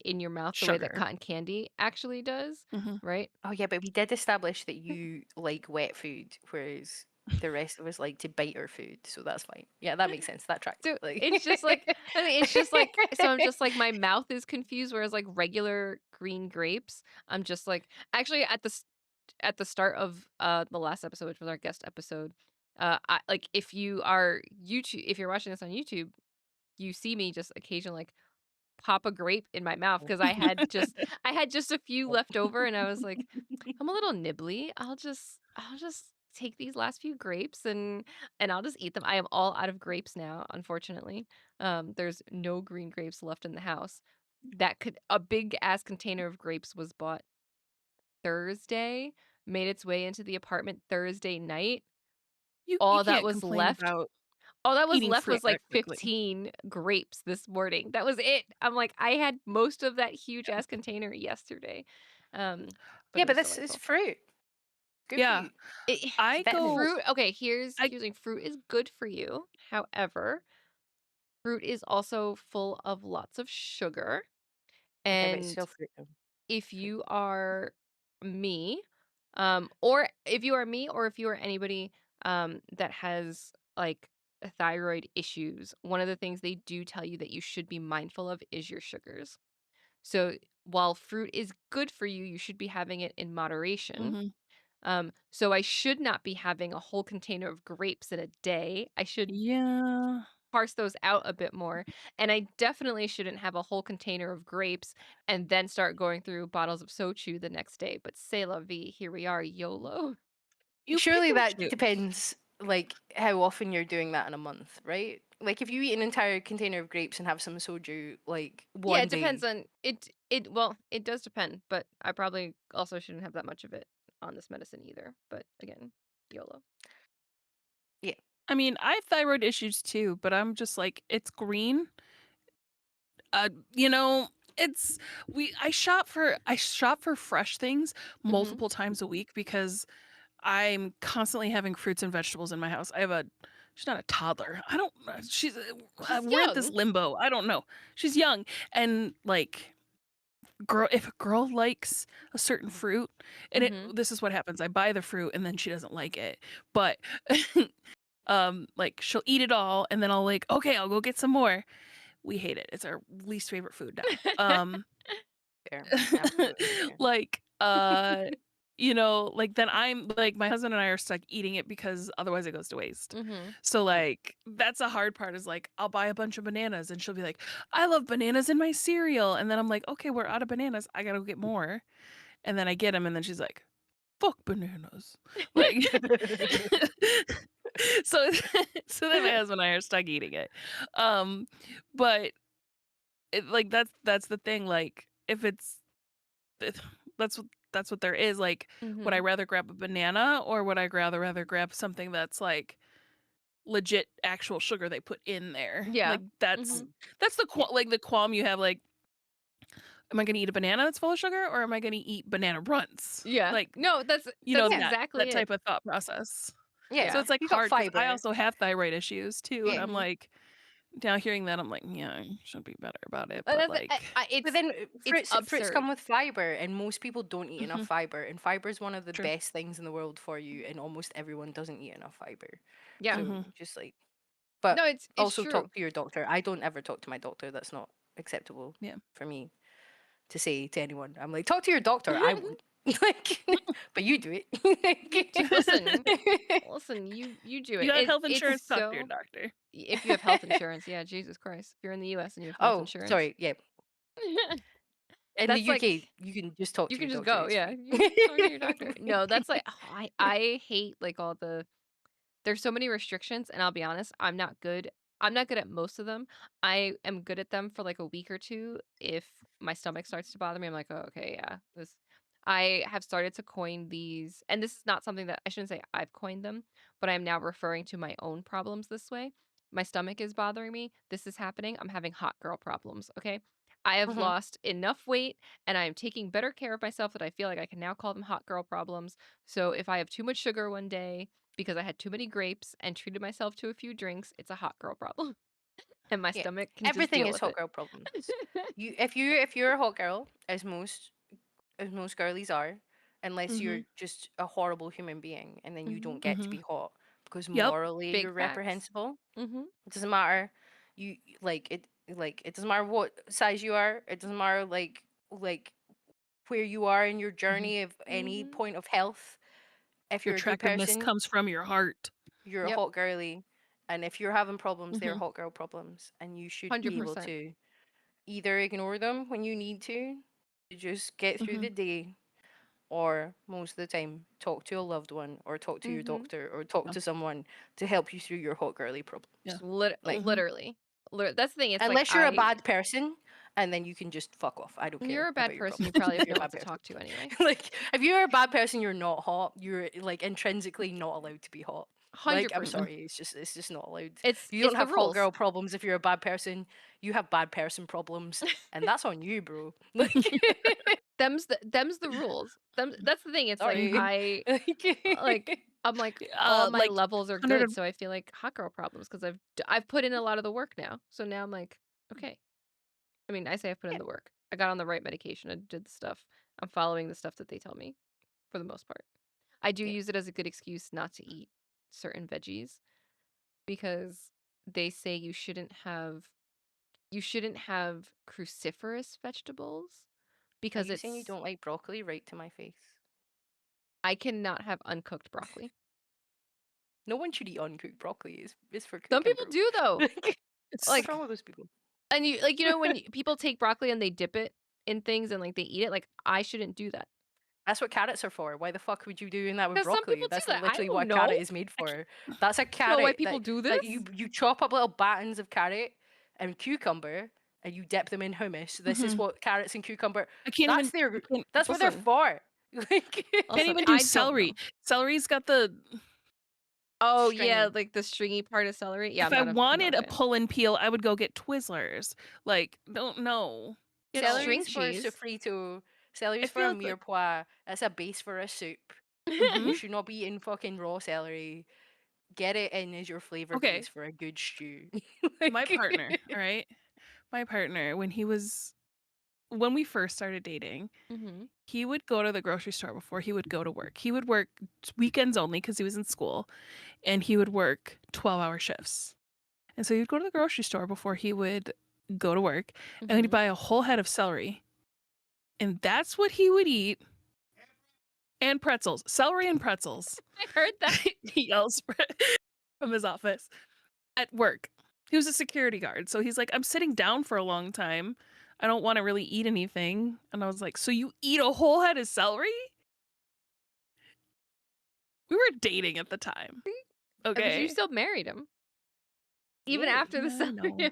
in your mouth the way that sugar. cotton candy actually does, Mhm. right? Oh yeah, but we did establish that you like wet food, whereas the rest of us like to bite our food, so that's fine. Yeah, that makes sense. That tracks. So Like, it's just like I mean, it's just like so I'm just like my mouth is confused, whereas like regular green grapes, I'm just like actually at the start of the last episode, which was our guest episode, like if you're watching this on YouTube, you see me just occasionally like pop a grape in my mouth because I had just a few left over and I was like, I'm a little nibbly. I'll just take these last few grapes and I'll just eat them. I am all out of grapes now, unfortunately. There's no green grapes left in the house. A big ass container of grapes was bought Thursday, made its way into the apartment Thursday night. You All that can't was complain left about all that was eating left fruit was like that quickly. 15 grapes this morning. That was it. I'm like, I had most of that huge ass container yesterday. But yeah, it but was this is delightful. fruit. Good for Yeah. you. It, I go Vitamins. fruit, okay, I here's fruit is good for you. However, fruit is also full of lots of sugar. Okay, but it's And still fruit though. if Fruit. you are me, or if you are me, or if you are anybody that has like thyroid issues, one of the things they do tell you that you should be mindful of is your sugars. So while fruit is good for you, you should be having it in moderation. mhm. So I should not be having a whole container of grapes in a day. I should Yeah. parse those out a bit more. And I definitely shouldn't have a whole container of grapes and then start going through bottles of sochu the next day. But c'est la vie. Here we are, YOLO. You pick Surely and that choose. depends, like how often you're doing that in a month, right? Like if you eat an entire container of grapes and have some soju, like Yeah, one it depends day. on it well, it does depend, but I probably also shouldn't have that much of it on this medicine either. But again, YOLO. Yeah. I mean, I have thyroid issues too, but I'm just like, it's green. You know, it's I shop for fresh things Mhm. multiple times a week because I'm constantly having fruits and vegetables in my house. I have a she's not a toddler. I don't she's She's we're at this young. limbo. I don't know. She's young and like girl if a girl likes a certain fruit and Mhm. this is what happens. I buy the fruit and then she doesn't like it. But like she'll eat it all and then I'll like, "Okay, I'll go get some more." We hate it. It's our least favorite food now. Fair. Absolutely fair. Like, like then I'm like my husband and I are stuck eating it because otherwise it goes to waste. Mhm. So like that's a hard part is like I'll buy a bunch of bananas and she'll be like, I love bananas in my cereal. And then I'm like, okay, we're out of bananas. I gotta go get more. And then I get them and then she's like, fuck bananas. Like so so then my husband and I are stuck eating it. Um but like that's the thing, like if it- that's what there is. Like, would I Mhm. rather grab a banana or would I rather grab something that's like legit actual sugar they put in there? Yeah. Like that's Mhm. that's the Yeah. like the qualm you have. Like, am I going to eat a banana that's full of sugar or am I going to eat banana runts? Yeah. Like, No, that's Yeah. exactly that it. type of thought process. Yeah. So Yeah. it's like You got hard because I fiber. also have thyroid issues too, and Yeah. I'm Mhm. like now hearing that I'm like, yeah, I should be better about it, But but that's like, But it's then it's fruits come absurd. with fiber, and most people don't eat enough mhm, fiber. And fiber is one of the true. best things in the world for you, and almost everyone doesn't eat enough fiber. Yeah. So hmm just like, but No, it's also true. talk to your doctor. I don't ever talk to my doctor. That's not acceptable Yeah. for me to say to anyone. I'm like, talk to your doctor. I won't. Like, but you do You do, listen. it. Listen, you do You it. got health It's insurance, talk to your so doctor. if you have health insurance, yeah, Jesus Christ. If you're in the US and you have health Oh, insurance, sorry. Yeah. In the that's like UK, you can just talk you to can your just doctor. go. It's Yeah. fine. You just talk to your doctor. No, that's like oh, I hate like all the there's so many restrictions, and I'll be honest, I'm not good at most of them. I am good at them for, like, a week or 2. If my stomach starts to bother me, I'm like, "Oh, okay, yeah, this." I have started to coin these and this is not something that I shouldn't say I've coined them, but I'm now referring to my own problems this way. My stomach is bothering me, this is happening, I'm having hot girl problems, okay? I have Mhm. lost enough weight, and I am taking better care of myself that I feel like I can now call them hot girl problems. So if I have too much sugar one day, because I had too many grapes and treated myself to a few drinks, it's a hot girl problem, and my Yeah. stomach can just Everything deal is with hot it. girl problems. If you're a hot girl, as most girlies are, unless you're Mhm. just a horrible human being and then you don't Mhm. get to be Mhm. hot because Yep. morally Big you're facts. reprehensible. Mhm. It doesn't matter. It doesn't matter what size you are. It doesn't matter like where you are in your Mhm. journey of any Mhm. point of health. If Your you're a good attractiveness person, comes from your heart. you're a Yep. hot girly. And if you're having problems, they're Mhm. hot girl problems. And you should be able 100%. to either ignore them when you need to just get through the Mhm. day, or most of the time, talk to a loved one, or talk to your Mhm. doctor, or talk Yeah. to someone to help you through your hot girly Yeah. problems. Like, Mhm. Literally. That's the thing, it's like unless you're a bad person, and then you can just fuck off. I don't you're care a bad about your person, you problems probably if have you're no a one bad to person. talk to anyway. Like, if you're a bad person, you're not hot. You're like intrinsically not allowed to be hot. Like, I'm 100%. Mhm. sorry, it's just not allowed. You It's don't the have hot rules. girl problems if you're a bad person. You have bad person problems, and that's on you, bro. Like, Them's the rules. That's the thing, it's like Mhm. sorry. like Like, I'm like all my Like levels are 100 good, so I feel like hot girl problems because I've put in a lot of the work now. So now I'm like, okay. I mean, I say I've put in yeah, the work. I got on the right medication. I did the stuff. I'm following the stuff that they tell me for the most part. I do yeah. use it as a good excuse not to eat certain veggies because they say you shouldn't have cruciferous vegetables Are because you saying you it's don't like broccoli right to my face? I cannot have uncooked broccoli. No one should eat uncooked broccoli. It's for Some cooking, people bro. do though. Like, what's Like wrong with those people? and you like when people take broccoli and they dip it in things and like they eat it, like I shouldn't do that. That's what carrots are for. Why the fuck would you doing that with Because some broccoli? people do That's that. I literally what don't a know. carrot is made for. That's a I don't know why carrot people that do that you this. you chop up little battens of carrot and cucumber and you dip them in hummus. This is Mhm. what carrots and cucumber. I can't That's even their. I can't That's what they're Listen, for. Like, can't listen, even do I don't celery. know. Celery's got the Oh, yeah, stringy. like the stringy part of celery? Yeah, if I'm not wanted a a fan. pull and peel, I would go get Twizzlers. Like, don't know. You Get know. string Celery's for cheese. sofrito. I Celery's for a feel like mirepoix. That's a base for a soup. You mhm. should not be eating fucking raw celery. Get it in as your flavor Okay, base for a good stew. my Like, partner, all right? My partner when we first started dating, Mhm, he would go to the grocery store before he would go to work. He would work weekends only cuz he was in school, and he would work 12-hour shifts. And so he'd go to the grocery store before he would go to work, and he'd mhm. buy a whole head of celery. And that's what he would eat And pretzels. Celery and pretzels. I heard that. He yells from his office at work. He was a security guard. So he's like, I'm sitting down for a long time. I don't want to really eat anything. And I was like, so you eat a whole head of celery? We were dating at the time. But you Okay. still married him. Even Yay. after the I celery. know.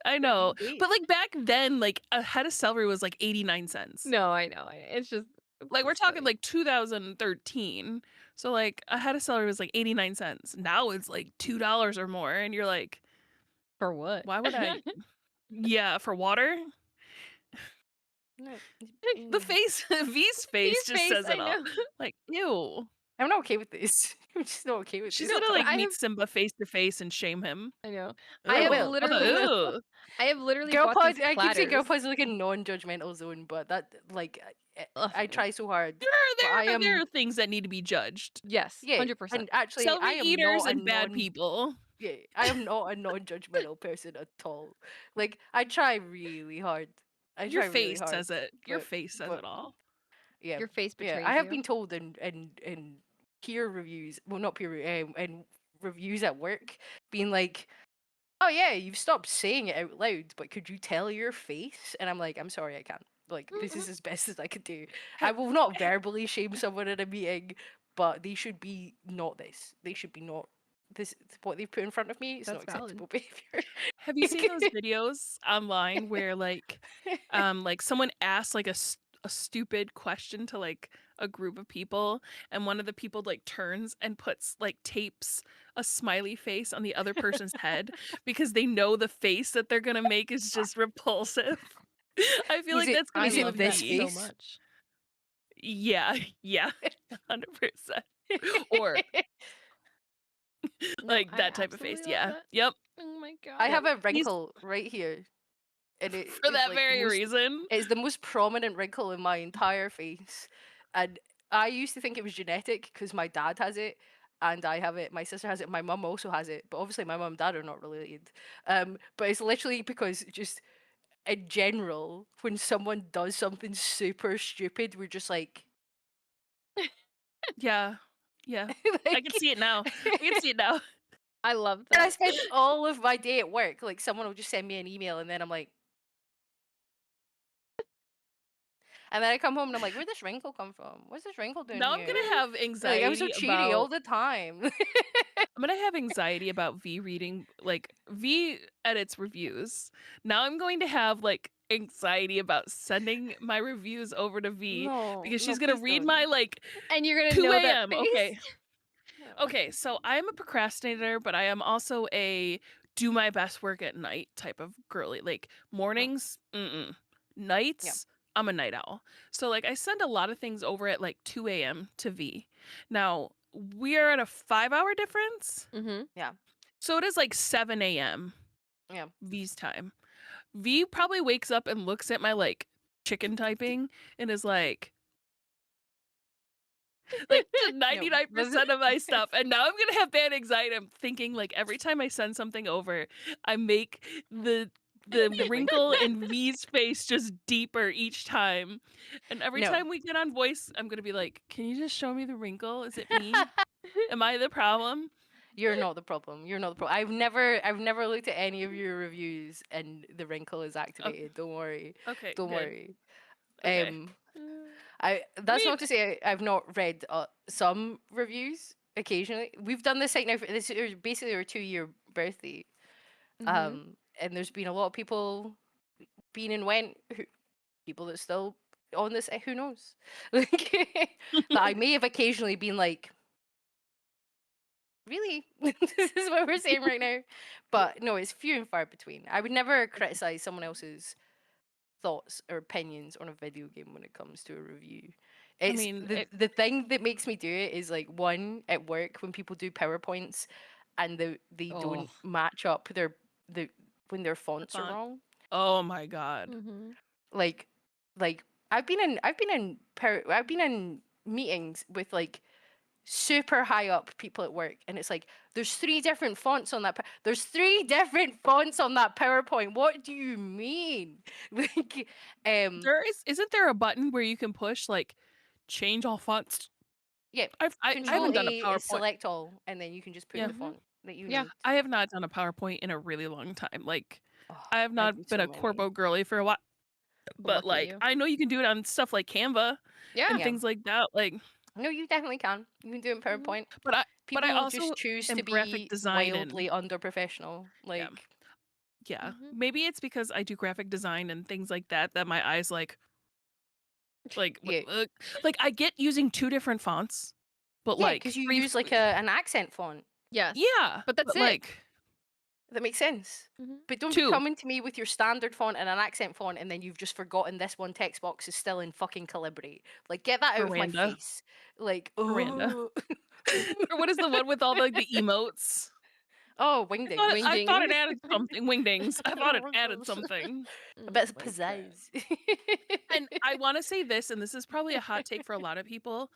I know. Date. But like back then, like a head of celery was like 89 cents. No, I know. It's just Like we're it's talking funny. like 2013. So like a head of celery was like 89 cents. Now it's like $2 or more. And you're like, For what? why would I? Yeah, for water? No. The face, V's face His just face, says I it all. know. Like, ew. I'm not okay with this. I'm just not okay with She's this No, gonna at all. like I meet have Simba face to face and shame him. I know. I I have will. Ew. I have literally Girl bought these pod. I keep saying girl platters. pod's like a non-judgmental zone, but that like Ugh, I try so hard. There, But I there, there am are things that need to be judged. yes, yeah, 100%. and actually I Celery am eaters not a and bad non people. yeah I am not a non-judgmental person at all. Like I try really hard. I Your try really face hard, says it. Your but face says but it all. yeah Your face yeah I betrays have you. been told in peer reviews, well not and reviews at work, being like, oh yeah, you've stopped saying it out loud, but could you tell your face? And I'm like, I'm sorry, I can't. Like, this is as best as I could do. I Ha- will not verbally shame someone in a meeting, but they should be not this. They should be not this. What they've put in front of me is not That's valid. acceptable behavior. Have you seen those videos online where like someone asks like a stupid question to like a group of people, and one of the people like turns and puts like tapes a smiley face on the other person's head because they know the face that they're gonna make is just repulsive. I feel like that's gonna I is be it love this that me. so face? much. Yeah, yeah, 100%. Or No, like I that type of face. absolutely love Yeah. that. Yep. Oh my I god. Yep. have a He's wrinkle right here, and it for is that like the very most. reason. It's the most prominent wrinkle in my entire face, and I used to think it was genetic because my dad has it, and I have it. My sister has it. My mum also has it, but obviously my mum and dad are not related. But it's literally because just in general, when someone does something super stupid, we're just like, Yeah. Yeah. I can like. see it now. We can see it now. I love And I that. spend all of my day at work. Like someone will just send me an email, and then I'm like, and then I come home and I'm like, where'd this wrinkle come from? What's this wrinkle doing Now I'm here? gonna have Like I'm so anxiety cheery all about the time. I'm gonna have anxiety about V reading like V edits reviews. Now I'm going to have like anxiety about sending my reviews over to V No, because no, she's gonna please read don't. my like And you're gonna 2 know that a.m. face. Okay. No. Okay, so I'm a procrastinator, but I am also a do my best work at night type of girly. Like Mm, mornings, mm-mm. yeah, Nights, I'm a night owl. So like I send a lot of things over at like 2 a.m. to V. Now we are at a 5-hour difference. Mm-hmm. yeah, So it is like 7 a.m. yeah. V's time. V probably wakes up and looks at my like chicken typing and is like to No, 99% of my stuff. And now I'm gonna have bad anxiety. I'm thinking like every time I send something over, I make the the wrinkle wrinkle. in V's face just deeper each time. And every No. time we get on voice, I'm gonna be like, can you just show me the wrinkle? Is it me? Am I the problem? You're not the problem. You're not the problem. I've never looked at any of your reviews and the wrinkle is Oh, activated. Don't worry. okay, Don't good. worry. Okay. Um, Uh, I that's mean, not to say I've not read some reviews occasionally. We've done this site now for this is basically our 2-year birthday. mm-hmm. And there's been a lot of people been and went, people that still on this. Who knows? Like that I may have occasionally been like, really, this is what we're saying right now. But no, it's few and far between. I would never criticize someone else's thoughts or opinions on a video game when it comes to a review. I It's mean, the thing that makes me do it is like one at work when people do PowerPoints and they Oh. don't match up the when their the fonts are font. wrong. Oh my god. Mm-hmm. Like like I've been in meetings with like super high up people at work, and it's like there's three different fonts on that there's three different fonts on that PowerPoint. What do you mean? Like Isn't there a button where you can push like change all fonts. Yeah, I Control haven't done a A is PowerPoint. select all, and then you can just put Yeah. the Mhm. font that you Yeah. need. I have not done a PowerPoint in a really long time. Like, Oh, I have I not do been so a many. Corbo girly for a while, but, Look at like, you. I know you can do it on stuff like Canva and Yeah. Yeah. things like that, like No, you definitely can. You can do it in Mhm. PowerPoint. but I People also just choose am to graphic be design and wildly underprofessional. yeah, Like, yeah. Mhm. Maybe it's because I do graphic design and things like that that my eyes like, yeah, like, I get using 2 different fonts, but, yeah, because like, you use like briefly an accent font. Yes. yeah, But that's but, it. like That makes sense. Mhm. But don't be 2 coming to me with your standard font and an accent font, and then you've just forgotten this one text box is still in fucking Calibri. Like, get that out of my Miranda, face. Like, Miranda. oh, Or what is the one with all, like, the emotes? oh, I thought Wingdings. it added something wingdings. I thought it added Wrinkles. something. A Oh bit of my god. pizzazz. And I wanna say this, and this is probably a hot take for a lot of people.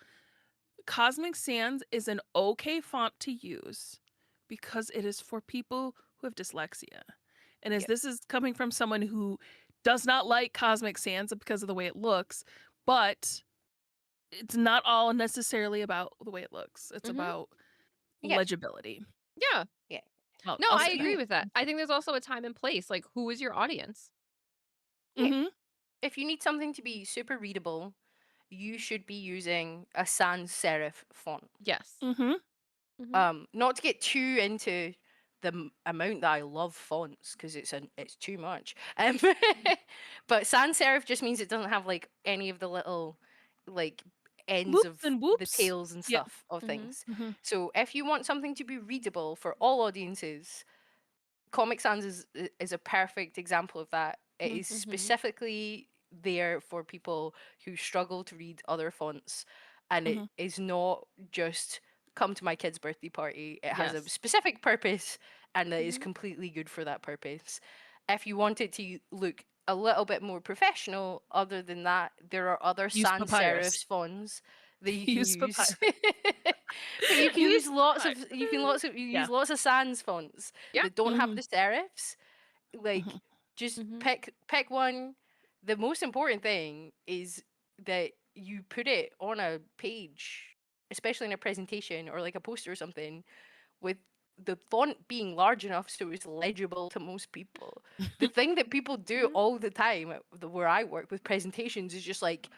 Cosmic Sans is an okay font to use because it is for people who have dyslexia. And as Yep. this is coming from someone who does not like Cosmic Sans because of the way it looks, but it's not all necessarily about the way it looks. It's Mhm. about Yeah. legibility. Yeah. Yeah. I'll No, I'll I If say that. agree you with that. I think there's also a time and place. Like, who is your audience? yeah, Mhm. if you need something to be super readable, you should be using a sans serif font. Yes. Mhm. Mhm. Not to get too into the amount that I love fonts because it's too much. But sans serif just means it doesn't have like any of the little like ends Loops of and the whoops. tails and Yeah. stuff of Mhm. things. Mhm. So if you want something to be readable for all audiences, Comic Sans is a perfect example of that. It is Mhm. specifically there for people who struggle to read other fonts, and it Mhm. is not just come to my kid's birthday party. It has a Yes. specific purpose, and it is Mhm. completely good for that purpose. If you want it to look a little bit more professional, other than that, there are other Use sans papyrus. serifs fonts that you can Use use. papyrus. But you can Use use lots papyrus. of you Yeah. use lots of sans fonts Yeah. that don't have Mhm. the serifs. Like, Mhm. just Mhm. pick one. The most important thing is that you put it on a page, especially in a presentation or like a poster or something, with the font being large enough so it's legible to most people. The thing that people do Mhm. all the time where I work with presentations is just like,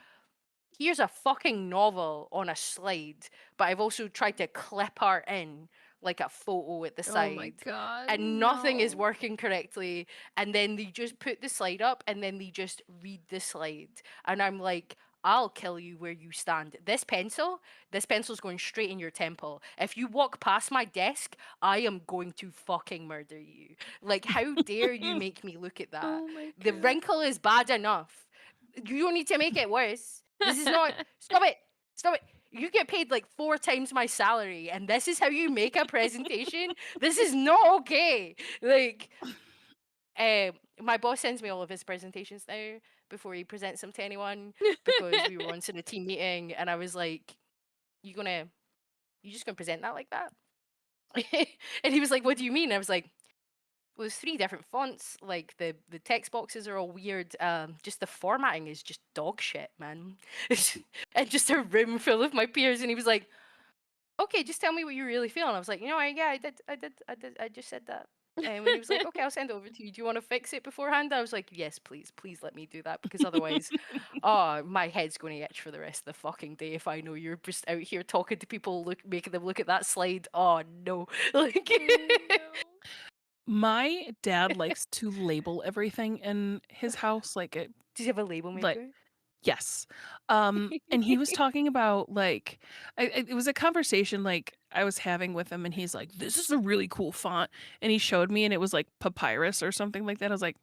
here's a fucking novel on a slide, but I've also tried to clip art in like a photo at the Oh my side, god. and nothing is No. working correctly. And then they just put the slide up and then they just read the slide. And I'm like, I'll kill you where you stand. This pencil's going straight in your temple. If you walk past my desk, I am going to fucking murder you. Like, how dare you make me look at that? Oh my The god. wrinkle is bad enough. You don't need to make it worse. This is not. Stop it. Stop it. You get paid like 4 times my salary, and this is how you make a presentation? This is not okay. Like, my boss sends me all of his presentations now before he presents them to anyone because we were once in a team meeting, and I was like, you just gonna present that like that? And he was like, what do you mean? I was like, well, there's 3 different fonts. Like the text boxes are all weird. Just the formatting is just dog shit, man. And just a room full of my peers, and he was like, "Okay, just tell me what you really feel." And I was like, yeah, I just said that. And when he was like, "Okay, I'll send it over to you. Do you want to fix it beforehand?" I was like, "Yes, please let me do that because otherwise, oh, my head's going to itch for the rest of the fucking day if I know you're just out here talking to people, making them look at that slide. Oh no, like." Oh no. My dad likes to label everything in his house, like it Does he have a label like maker? yes. And he was talking about like it was a conversation like I was having with him and he's like, "This is a really cool font." And he showed me and it was like papyrus or something like that. I was like,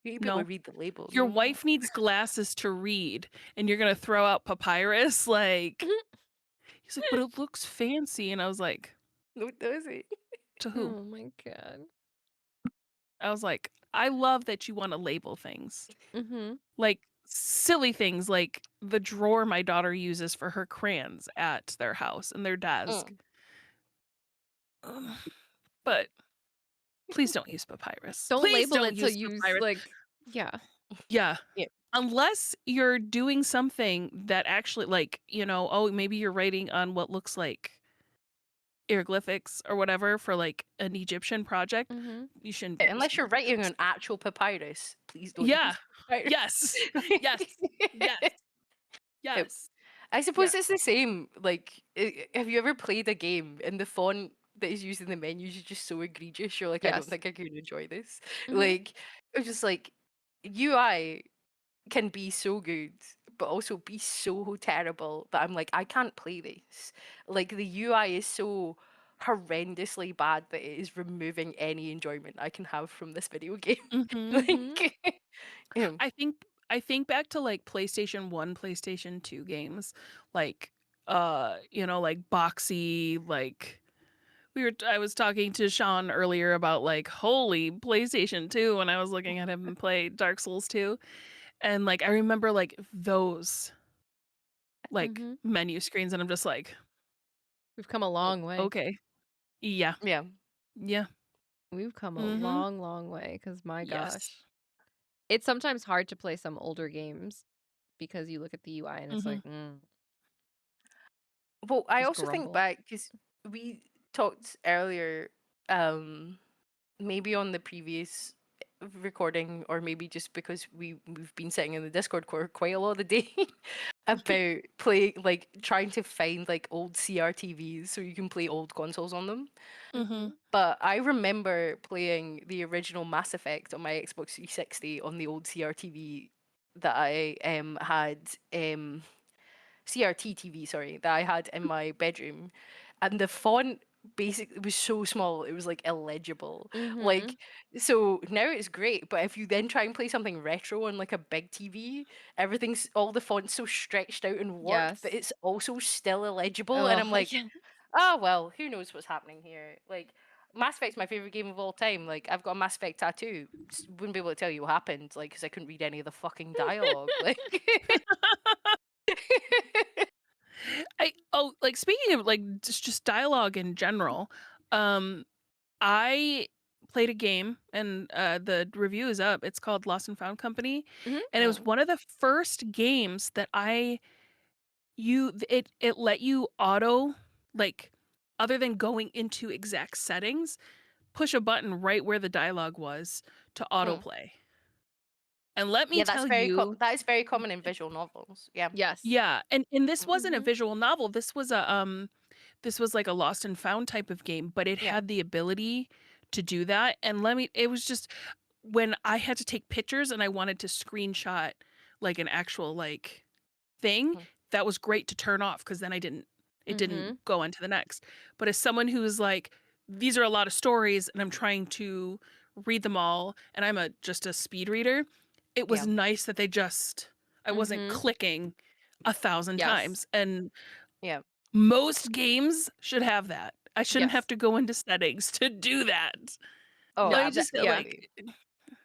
You people "No. read the label, Your no? wife needs glasses to read and you're going to throw out papyrus?" Like he's like, "But it looks fancy." And I was like, No, does it? "To who?" Oh my god. I was like, "I love that you want to label things." Mhm. Like, silly things like the drawer my daughter uses for her crayons at their house and their desk. Mm. Ugh, but please don't use papyrus. Don't Please label don't it to use use papyrus. like yeah. Yeah. Yeah. Unless you're doing something that actually, like, oh, maybe you're writing on what looks like hieroglyphics or whatever for, like, an Egyptian project, Mhm. you shouldn't be Unless using you're writing hieroglyphics. on actual papyrus, please don't Yeah. use papyrus. Yes. Yes. Yes. Yep. Yes. I suppose it's Yes. the same. Like, have you ever played a game and the font that is used in the menus is just so egregious? You're like, I don't Yes. think I can enjoy this. Mhm. Like, it's just like UI can be so good, but also be so terrible that I'm like, I can't play this. Like, the UI is so horrendously bad that it is removing any enjoyment I can have from this video game. Mhm. Mhm. Like, you know, I think back to, like, PlayStation 1, PlayStation 2 games, like, like, boxy, like, I was talking to Sean earlier about, like, holy PlayStation 2 when I was looking at him play Dark Souls 2, and, like, I remember, like, those, like, Mhm. menu screens, and I'm just like, We've come a "Oh, long way. okay. Yeah. yeah. Yeah. We've come a Mhm. long, long way. Cause my Yes. gosh. It's sometimes hard to play some older games because you look at the UI and it's Mhm. like, Well, I just also think grumble. back because we talked earlier, um, maybe on the previous recording, or maybe just because we've been sitting in the Discord quite a lot of the day about play like trying to find like old CRTVs so you can play old consoles on them. Mhm. Mhm. But I remember playing the original Mass Effect on my Xbox 360 on the old CRTV that I had CRT TV, sorry, that I had in my bedroom, and the font basically was so small it was like illegible. Like, Mhm. so now it's great, but if you then try and play something retro on like a big TV, everything's all the fonts so stretched out and warped that Yes. it's also still illegible, and Oh, I'm like, yeah. oh well, who knows what's happening here? Like, Mass Effect's my favorite game of all time. Like, I've got a Mass Effect tattoo. Wouldn't be able to tell you what happened, like, because I couldn't read any of the fucking dialogue. Like, Like, speaking of, like, just dialogue in general, um, I played a game and, the review is up. It's called Lost and Found Company, Mhm. and it was mm, one of the first games that it let you auto, like, other than going into exact settings, push a button right where the dialogue was to mm. autoplay. And let me Yeah, that's tell very you, that is very common in visual novels. Yeah. Yes. yeah, and this Mm, wasn't a Mhm. visual novel. This was like a lost and found type of game, but it yeah. had the ability to do that. And it was just when I had to take pictures and I wanted to screenshot like an actual like thing, Mhm, that was great to turn off because then it didn't Mhm. go on to the next. But as someone who's like, these are a lot of stories and I'm trying to read them all and I'm just a speed reader, it was yeah. nice that I wasn't Mhm. clicking 1,000 Yes. times. And Yeah. most games should have that. I shouldn't have Yes. to go into settings to do that. Oh, No, Let me just yeah. absolutely.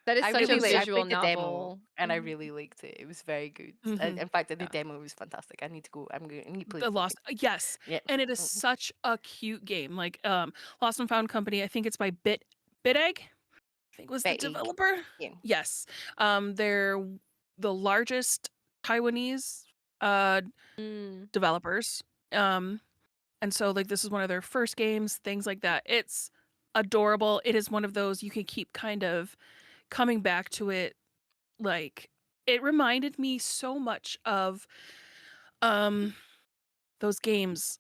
That is I such a really like. I visual played the demo novel. and I Mhm. really liked it. It was very good. mhm. In fact, the Yeah. demo was fantastic. I need to go. I need to play the The full game. Lost, yes, Yeah. and it is Mhm. such a cute game. Like, Lost and Found Company, I think it's by BitEgg, I think was the Betty. developer. Yeah. Yes, they're the largest Taiwanese Mm. developers. Um, and so like this is one of their first games, things like that. It's adorable. It is one of those you can keep kind of coming back to it. Like, it reminded me so much of um those games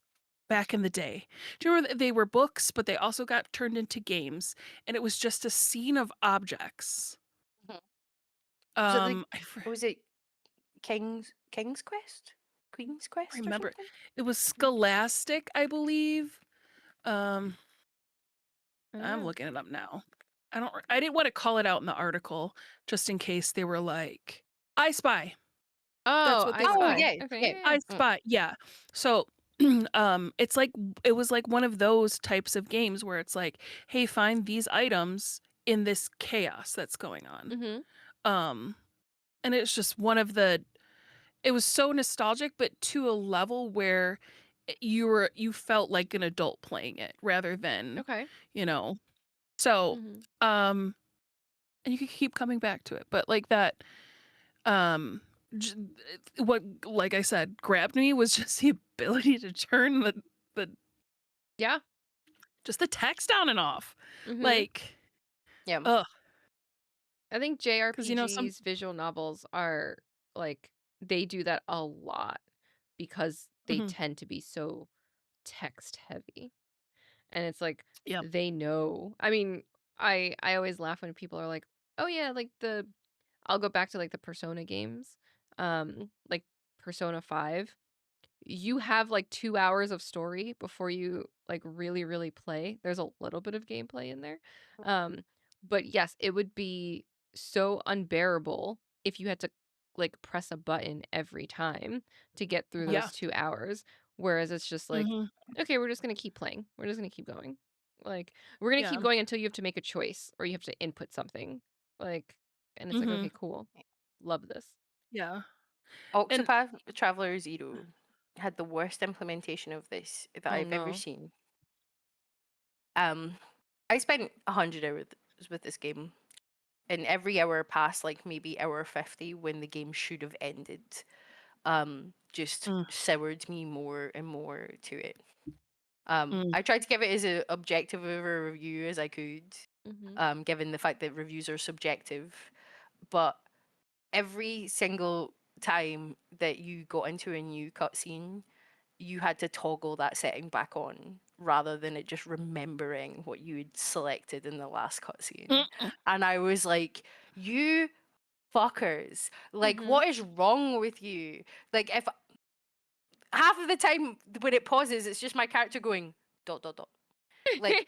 back in the day. Do you remember they were books, but they also got turned into games, and it was just a scene of objects. Mhm. Was it the? I fr Was it King's Quest? Queen's Quest or remember something? it was Scholastic, I believe. Um, I'm Ah. looking it up now. I didn't wanna call it out in the article just in case they were like, "I Spy." That's Oh, what I they were Oh called. Spy. yeah, Okay, yeah. yeah, I Mm, Spy, yeah. So, it's like it was like one of those types of games where it's like, "Hey, find these items in this chaos that's going on." yeah. Mhm. Um, and it's just one of the it was so nostalgic, but to a level where you felt like an adult playing it rather than, Okay. you know so, Mhm. um, and you could keep coming back to it, but like that Um, j- what, like I said, grabbed me was just the ability to turn the Yeah. just the text on and off. Mhm. Like, Yeah. ugh, I think because you know some. JRPGs, visual novels are like they do that a lot because they Mhm. tend to be so text heavy. And it's like Yeah, they know. I mean, I always laugh when people are like, "Oh yeah, like the I'll go back to like the Persona games. Like Persona 5. You have like 2 hours of story before you, like, really, really play. There's a little bit of gameplay in there. Um, but yes, it would be so unbearable if you had to, like, press a button every time to get through yeah, those 2 hours, whereas it's just like, mhm, "Okay, we're just gonna keep playing. We're just gonna keep going." Like, we're gonna keep yeah, going until you have to make a choice or you have to input something. Like, and it's like, mhm, "Okay, cool. Love this." yeah, and Octopath Traveler Zero had the worst implementation of this that Oh, I've ever no. seen. Um, I spent 100 hours with this game, and every hour past like maybe hour 50 when the game should have ended, just mm, soured me more and more to it. mm, I tried to give it as objective of a review as I could, Mhm. given the fact that reviews are subjective. But every single time that you got into a new cutscene, you had to toggle that setting back on rather than it just remembering what you had selected in the last cutscene. mm, And I was like, you fuckers, like, Mhm. what is wrong with you? Like, if half of the time when it pauses, it's just my character going dot dot dot. Like,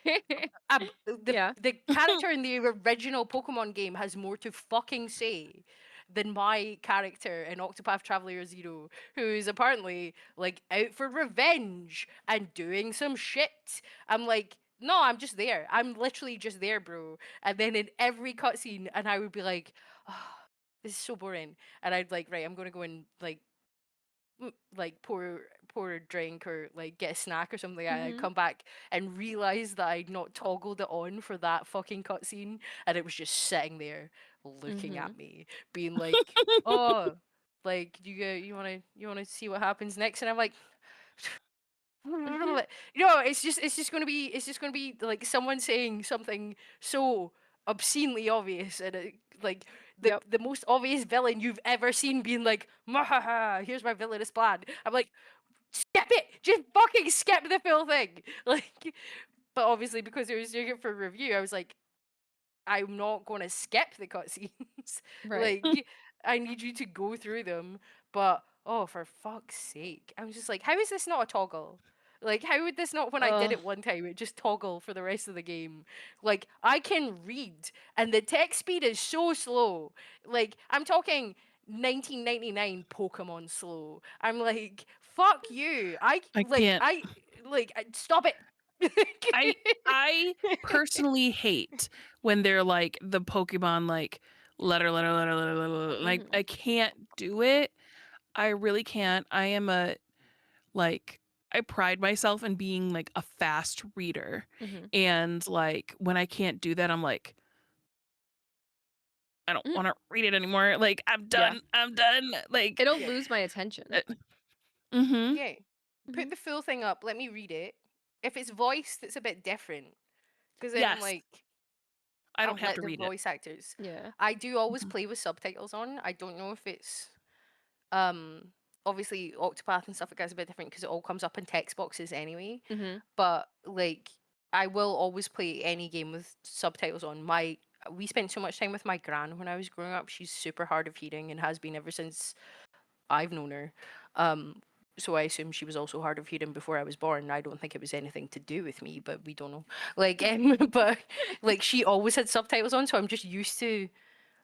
Yeah. the character in the original Pokemon game has more to fucking say than my character in Octopath Traveler Zero, who is apparently like out for revenge and doing some shit. I'm like, no, I'm just there. I'm literally just there, bro. And then in every cutscene, and I would be like, oh, this is so boring. And I'd like, right, I'm gonna go and like pour a drink or like get a snack or something, and I'd Mhm. come back and realize that I'd not toggled it on for that fucking cutscene, and it was just sitting there looking at Mhm. me, being like, "Oh, like you wanna see what happens next?" And I'm like, Mhm. it's just gonna be like someone saying something so obscenely obvious, and like the Yep. the most obvious villain you've ever seen being like, "Mahaha, here's my villainous plan." I'm like, skip it, just fucking skip the full thing. Like, but obviously because I was doing it for review, I was like, I'm not going to skip the cutscenes. Right. Like, I need you to go through them. But oh, for fuck's sake, I was just like, how is this not a toggle? Like, how would this not, when I did Ugh. it one time, it just toggle for the rest of the game? Like, I can read, and the text speed is so slow. Like, I'm talking 1999 Pokemon slow. I'm like, fuck you. I can't. Stop it. I I personally hate when they're like the Pokemon like letter, like Mhm. I can't do it. I really can't. I am a like I pride myself in being like a fast reader. Mhm. And like when I can't do that, I'm like, I don't Mhm. want to read it anymore. Like I'm Yeah. done. I'm done. Like It'll Yeah. lose my attention. uh, mhm. Yeah. Put Mhm. the full thing up. Let me read it. If it's voiced, it's a bit different. Because then I'm Yes. like, I I'll don't have let to the read it. voice actors. Yeah. I do always Mhm. play with subtitles on. I don't know if it's um obviously Octopath and stuff like that's a bit different because it all comes up in text boxes anyway. Mhm. But like, I will always play any game with subtitles on. My We spent so much time with my gran when I was growing up. She's super hard of hearing and has been ever since I've known her. Um, so I assume she was also hard of hearing before I was born. I don't think it was anything to do with me, but we don't know. Like, but like she always had subtitles on, so I'm just used to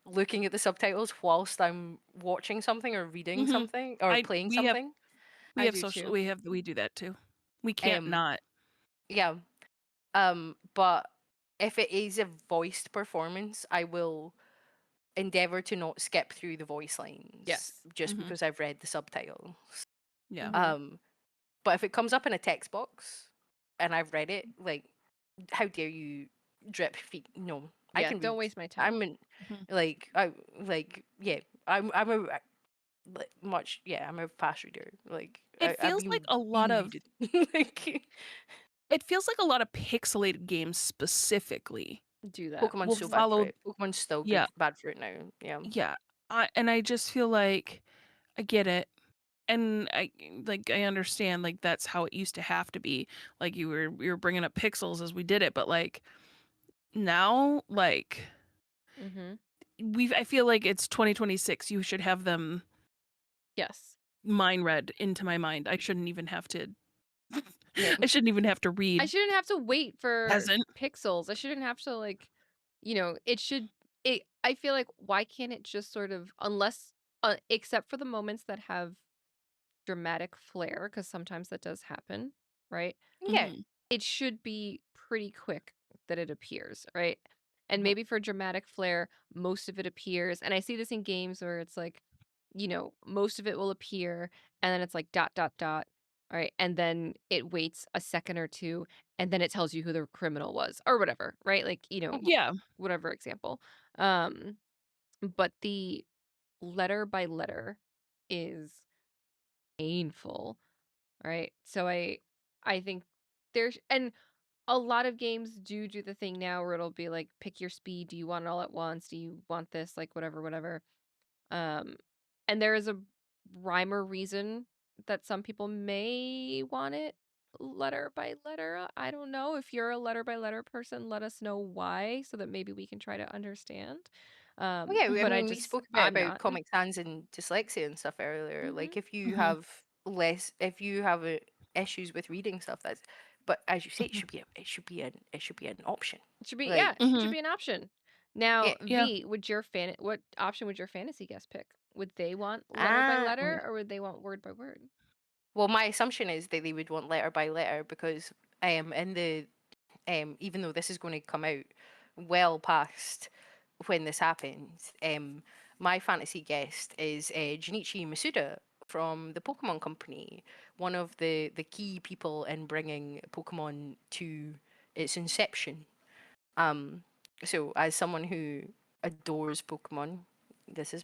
looking at the subtitles whilst I'm watching something or reading Mhm. something or I playing something. I do too. we do that too. We can't Um, not. yeah. But if it is a voiced performance, I will endeavor to not skip through the voice lines Yes. just Mhm. because I've read the subtitle. Yeah. Mhm. Um, But if it comes up in a text box and I've read it, like, how dare you drip feet? No, I Yeah, can don't read. waste my time. I'm in, Mhm. yeah. I'm a much yeah, I'm a fast reader. Like It I've feels like been a lot been of reading. Like it feels like a lot of pixelated games specifically Do that. Pokemon's will so bad for follow. it. Pokemon's still Yeah, bad for it now. Yeah. yeah. And I just feel like I get it. And I understand, like, that's how it used to have to be. Like, we were bringing up pixels as we did it, but, like, now, like, Mhm. I feel like it's 2026, you should have them Yes. mind read into my mind. I shouldn't even have to Yeah. I shouldn't even have to I read shouldn't have to wait for peasant. pixels. I shouldn't have to, like, it should it I feel like, why can't it just sort of, unless except for the moments that have dramatic flair, because sometimes that does happen, right? Yeah. Mhm. It should be pretty quick that it appears, right? And Mhm. maybe for dramatic flair, most of it appears. And I see this in games where it's like, most of it will appear and then it's like dot, dot, dot. All right. And then it waits a second or two and then it tells you who the criminal was or whatever, right? Like, Mhm. Yeah. whatever example. Um, but the letter by letter is painful, right? So I think there's and a lot of games do the thing now where it'll be like, pick your speed. Do you want it all at once? Do you want this? Like whatever, whatever. Um, and there is a rhyme or reason that some people may want it letter by letter. I don't know. If you're a letter by letter person, let us know why so that maybe we can try to understand. Well, yeah, I But mean, we spoke a bit I'm about not. Comic Sans and dyslexia and stuff earlier. Hmm. Like, Mhm. if you have issues with reading stuff, but as you say, Mhm. it should be an option. It should be, yeah, Like, it should Mhm. be an option. Now, yeah, Yeah. V, what option would your fantasy guest pick? Would they want letter by ah, letter or would they want word by word? well, my assumption is that they would want letter by letter because in the even though this is going to come out well past when this happens, my fantasy guest is Junichi Masuda from the Pokemon Company, one of the key people in bringing Pokemon to its inception. Um, so as someone who adores Pokemon, this is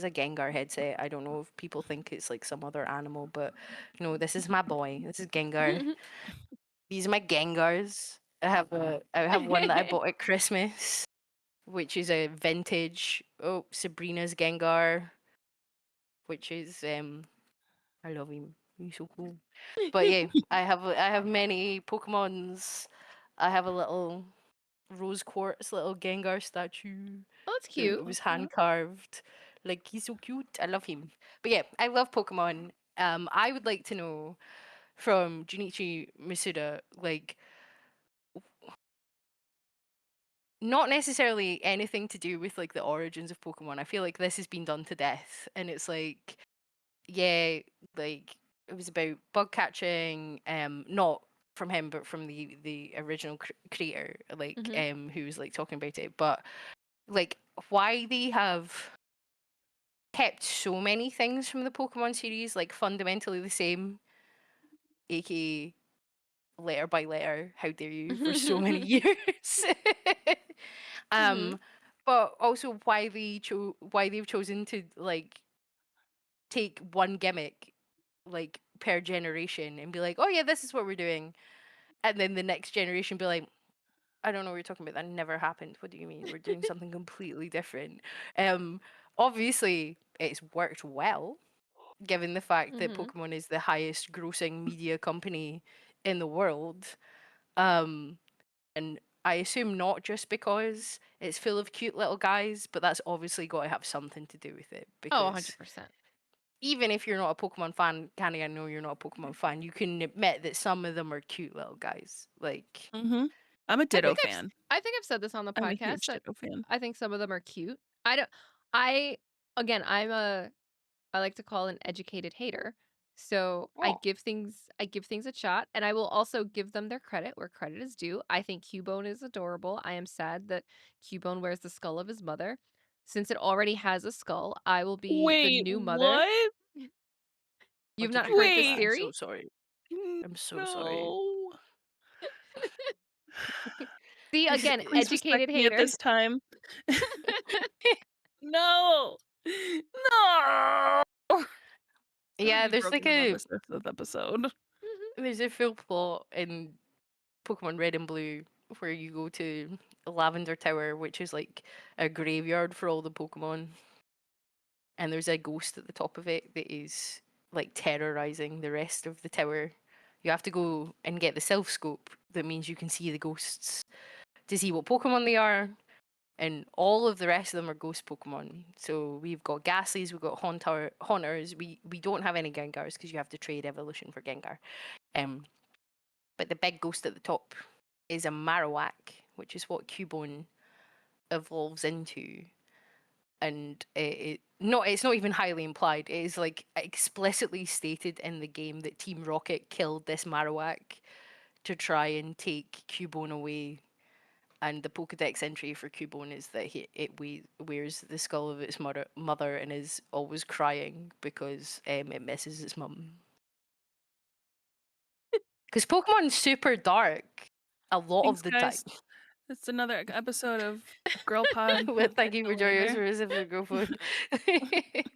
a Gengar headset. I don't know if people think it's like some other animal, but this is my boy. This is Gengar. These are my Gengars. I have one that I bought at Christmas, which is a vintage Sabrina's Gengar, which is I love him. He's so cool. But yeah, I have many Pokemons. I have a little rose quartz little Gengar statue Oh, that's that cute. was hand carved. Like he's so cute. I love him. But yeah, I love Pokemon. I would like to know from Junichi Masuda, like not necessarily anything to do with like the origins of Pokemon. I feel like this has been done to death, and it's like, yeah, like it was about bug catching, not from him, but from the original creator, like Hmm. who was like talking about it. But like, why they have kept so many things from the Pokemon series like fundamentally the same, aka letter by letter, how dare you, for so many years. Hmm. um, but also why they've chosen to like take one gimmick like per generation and be like, oh yeah, this is what we're doing, and then the next generation be like, I don't know what you're talking about. That never happened. What do you mean? We're doing something completely different. Um, Obviously, it's worked well given the fact that Hmm. Pokemon is the highest grossing media company in the world. Um, and I assume not just because it's full of cute little guys, but that's obviously got to have something to do with it. Oh, Because 100%. even if you're not a Pokemon fan, Canny, I know you're not a Pokemon fan, you can admit that some of them are cute little guys. Like, Mhm. I'm a Ditto fan. I think I've said this on the I'm a podcast huge that Ditto fan. I think some of them are cute. I don't I again, I like to call an educated hater. So oh, I give things a shot and I will also give them their credit where credit is due. I think Cubone is adorable. I am sad that Cubone wears the skull of his mother. Since it already has a skull, I will be the Wait, new mother. what? what You've did not you heard do? this Wait. I'm so theory? sorry. I'm so sorry. No. See, Please again, please respect educated me at hater. this time. No. No! I would Yeah, be there's like broken about this fifth episode. Mhm. there's a full plot in Pokemon Red and Blue where you go to Lavender Tower, which is like a graveyard for all the Pokemon, and there's a ghost at the top of it that is like terrorizing the rest of the tower. You have to go and get the self scope. That means you can see the ghosts to see what Pokemon they are, and all of the rest of them are ghost Pokemon. So we've got Ghastlies, we've got Haunters. We don't have any Gengars because you have to trade evolution for Gengar. Um, but the big ghost at the top is a Marowak, which is what Cubone evolves into. And it's not even highly implied. It is like explicitly stated in the game that Team Rocket killed this Marowak to try and take Cubone away. And the Pokedex entry for Cubone is that wears the skull of its mother and is always crying because it misses its mum. Because Pokemon's super dark a lot Thanks, of the time. guys. It's another episode of Girl Pod. Well, We'll thank catch you for you joining us later. for a sip of girlhood.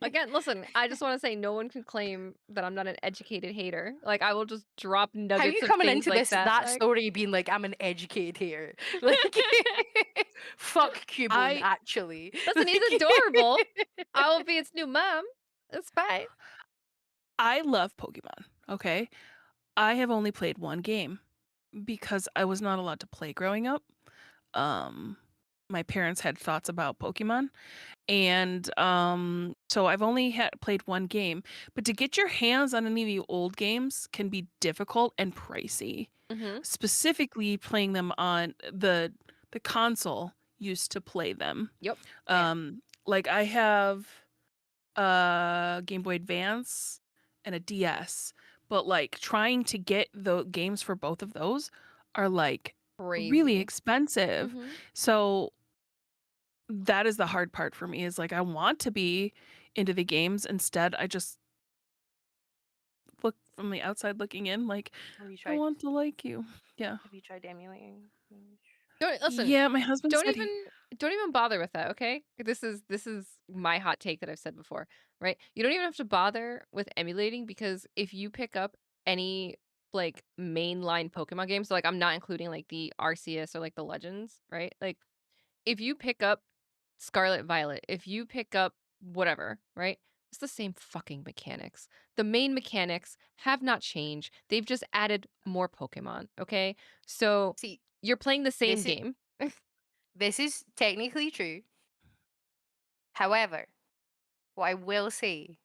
Again, listen, I just wanna say no one can claim that I'm not an educated hater. Like, I will just drop How are you nuggets of coming things into like this that, that like story being like I'm an educated hater? Like fuck Cubone I actually. listen, he's Like adorable. I will be its new mom. It's fine. I love Pokemon, okay? I have only played one game because I was not allowed to play growing up. Um, my parents had thoughts about Pokemon, and so I've only had played one game. But to get your hands on any of the old games can be difficult and pricey. Mhm. Specifically, playing them on the console used to play them. Yep. yeah. Like I have Game Boy Advance and a DS. But like trying to get the games for both of those are like really Crazy. expensive. Mhm. So that is the hard part for me is like I want to be into the games. Instead, I just look from the outside looking in like Have you I tried want to like you. Yeah. have you tried emulating? Don't listen, Yeah, my husband don't said even he don't even bother with that, okay? This is my hot take that I've said before, right? You don't even have to bother with emulating because if you pick up any like mainline Pokemon games, so like I'm not including like the Arceus or like the Legends, right? Like if you pick up Scarlet Violet, if you pick up whatever, right? It's the same fucking mechanics. The main mechanics have not changed. They've just added more Pokemon, okay? So See, you're playing the same this is game. this is technically true. However, what I will say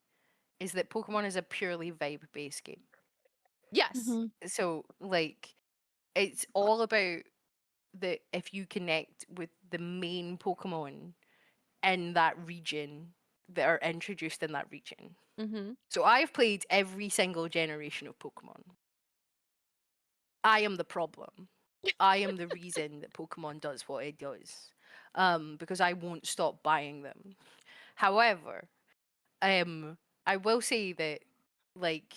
is that Pokemon is a purely vibe based game. Yes. Mhm. So like it's all about the if you connect with the main Pokemon in that region that are introduced in that region. Mhm. So I've played every single generation of Pokemon. I am the problem. I am the reason that Pokemon does what it does. Because I won't stop buying them. However, I will say that like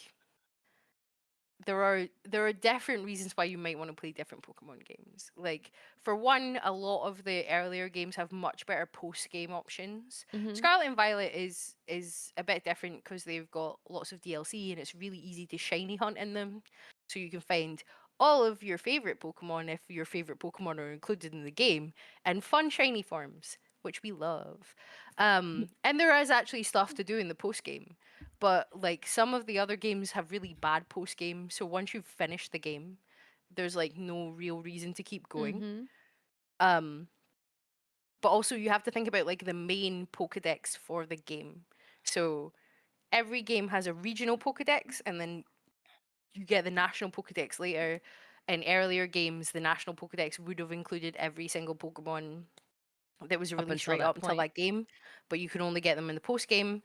there are different reasons why you might want to play different Pokemon games. Like for one, a lot of the earlier games have much better post game options. Mhm. Scarlet and Violet is a bit different because they've got lots of DLC and it's really easy to shiny hunt in them. So you can find all of your favorite Pokemon if your favorite Pokemon are included in the game and fun shiny forms, which we love. And there is actually stuff to do in the post game, but like some of the other games have really bad post game, so once you've finished the game there's like no real reason to keep going. Mhm. um but also you have to think about like the main Pokedex for the game. So every game has a regional Pokedex and then you get the national Pokedex later. In earlier games the national Pokedex would have included every single Pokemon that was Up released until right that up until point. that game, but you could only get them in the post game.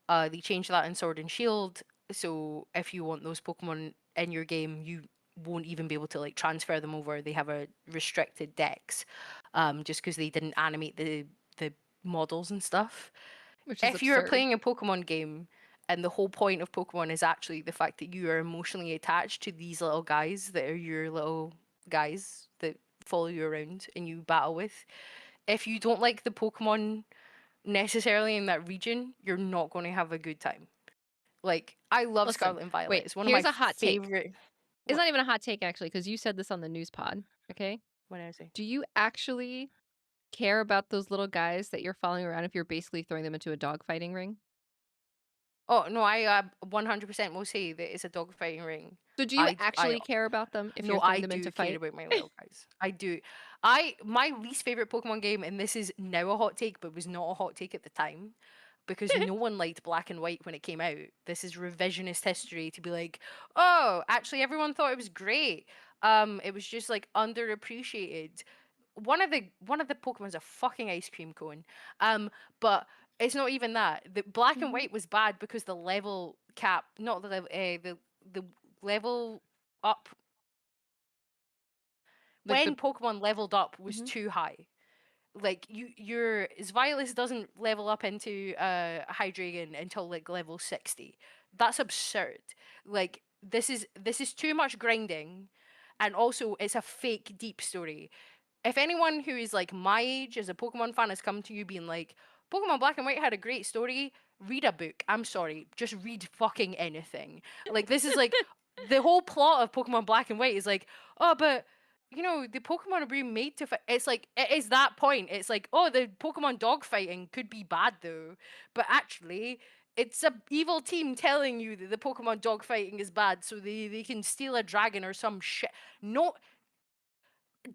They changed that in Sword and Shield, so if you want those Pokemon in your game, you won't even be able to like transfer them over. They have a restricted dex, just because they didn't animate the models and stuff. Which is If you are absurd. playing a Pokemon game and the whole point of Pokemon is actually the fact that you are emotionally attached to these little guys that are your little guys that follow you around and you battle with. If you don't like the Pokemon necessarily in that region, you're not going to have a good time. Like, I love Listen, Scarlet and Violet. wait, It's one of my here's a hot take. favorite. It's What? not even a hot take actually, because you said this on the news pod, okay? What did I say? Do you actually care about those little guys that you're following around if you're basically throwing them into a dogfighting ring? Oh no, I 100% will say that it's a dogfighting ring. So do you I actually care about them if you're No, throwing I them into do care fight? about my little guys. I do. My least favorite Pokemon game, and this is now a hot take, but was not a hot take at the time, because no one liked Black and White when it came out. This is revisionist history to be like, oh, actually everyone thought it was great. It was just like underappreciated. One of the Pokemon's a fucking ice cream cone. But it's not even that. The Black and Mhm. White was bad because the level cap, not the level, the level up Like when the Pokemon leveled up was Mhm. too high. Like your Violets doesn't level up into Hydreigon until like level 60. That's absurd. Like this is too much grinding, and also it's a fake deep story. If anyone who is like my age as a Pokemon fan has come to you being like, Pokemon Black and White had a great story, read a book. I'm sorry, just read fucking anything. Like this is like the whole plot of Pokemon Black and White is like, oh, but the Pokemon are being made to fight. It's like it is that point. It's like, oh, the Pokemon dog fighting could be bad though, but actually. It's a evil team telling you that the Pokemon dog fighting is bad, so they can steal a dragon or some shit. No,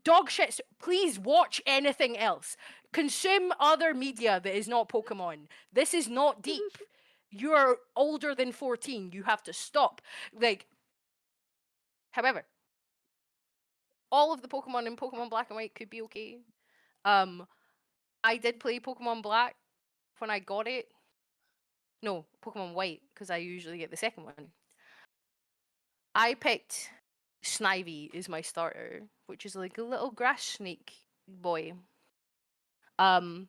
dog shits. Please watch anything else. Consume other media that is not Pokemon. This is not deep. You're older than 14. You have to stop. Like, however, all of the Pokemon in Pokemon Black and White could be okay. Um, I did play Pokemon Black when I got it. No, Pokemon White, because I usually get the second one. I picked Snivy as my starter, which is like a little grass snake boy. Um,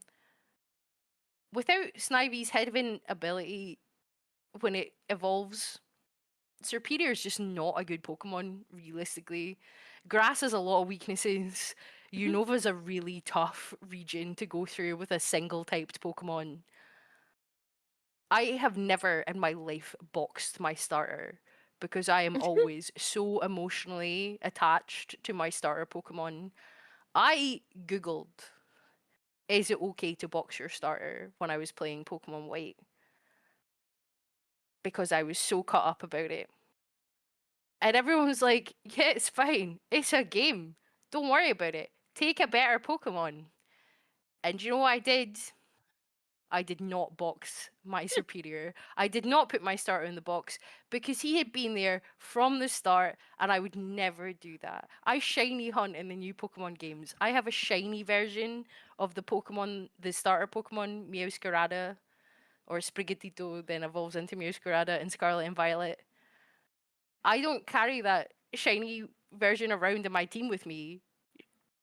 Without Snivy's headwind ability, when it evolves, Serperior is just not a good Pokemon, realistically. Grass has a lot of weaknesses. Unova's a really tough region to go through with a single typed Pokemon. I have never in my life boxed my starter because I am always so emotionally attached to my starter Pokemon. I Googled, is it okay to box your starter when I was playing Pokemon White? Because I was so caught up about it. And everyone was like, yeah, it's fine. It's a game. Don't worry about it. Take a better Pokemon. And you know what I did? I did not box my superior. I did not put my starter in the box because he had been there from the start and I would never do that. I shiny hunt in the new Pokemon games. I have a shiny version of the starter Pokemon, Meowscarada or Sprigatito, then evolves into Meowscarada in Scarlet and Violet. I don't carry that shiny version around in my team with me.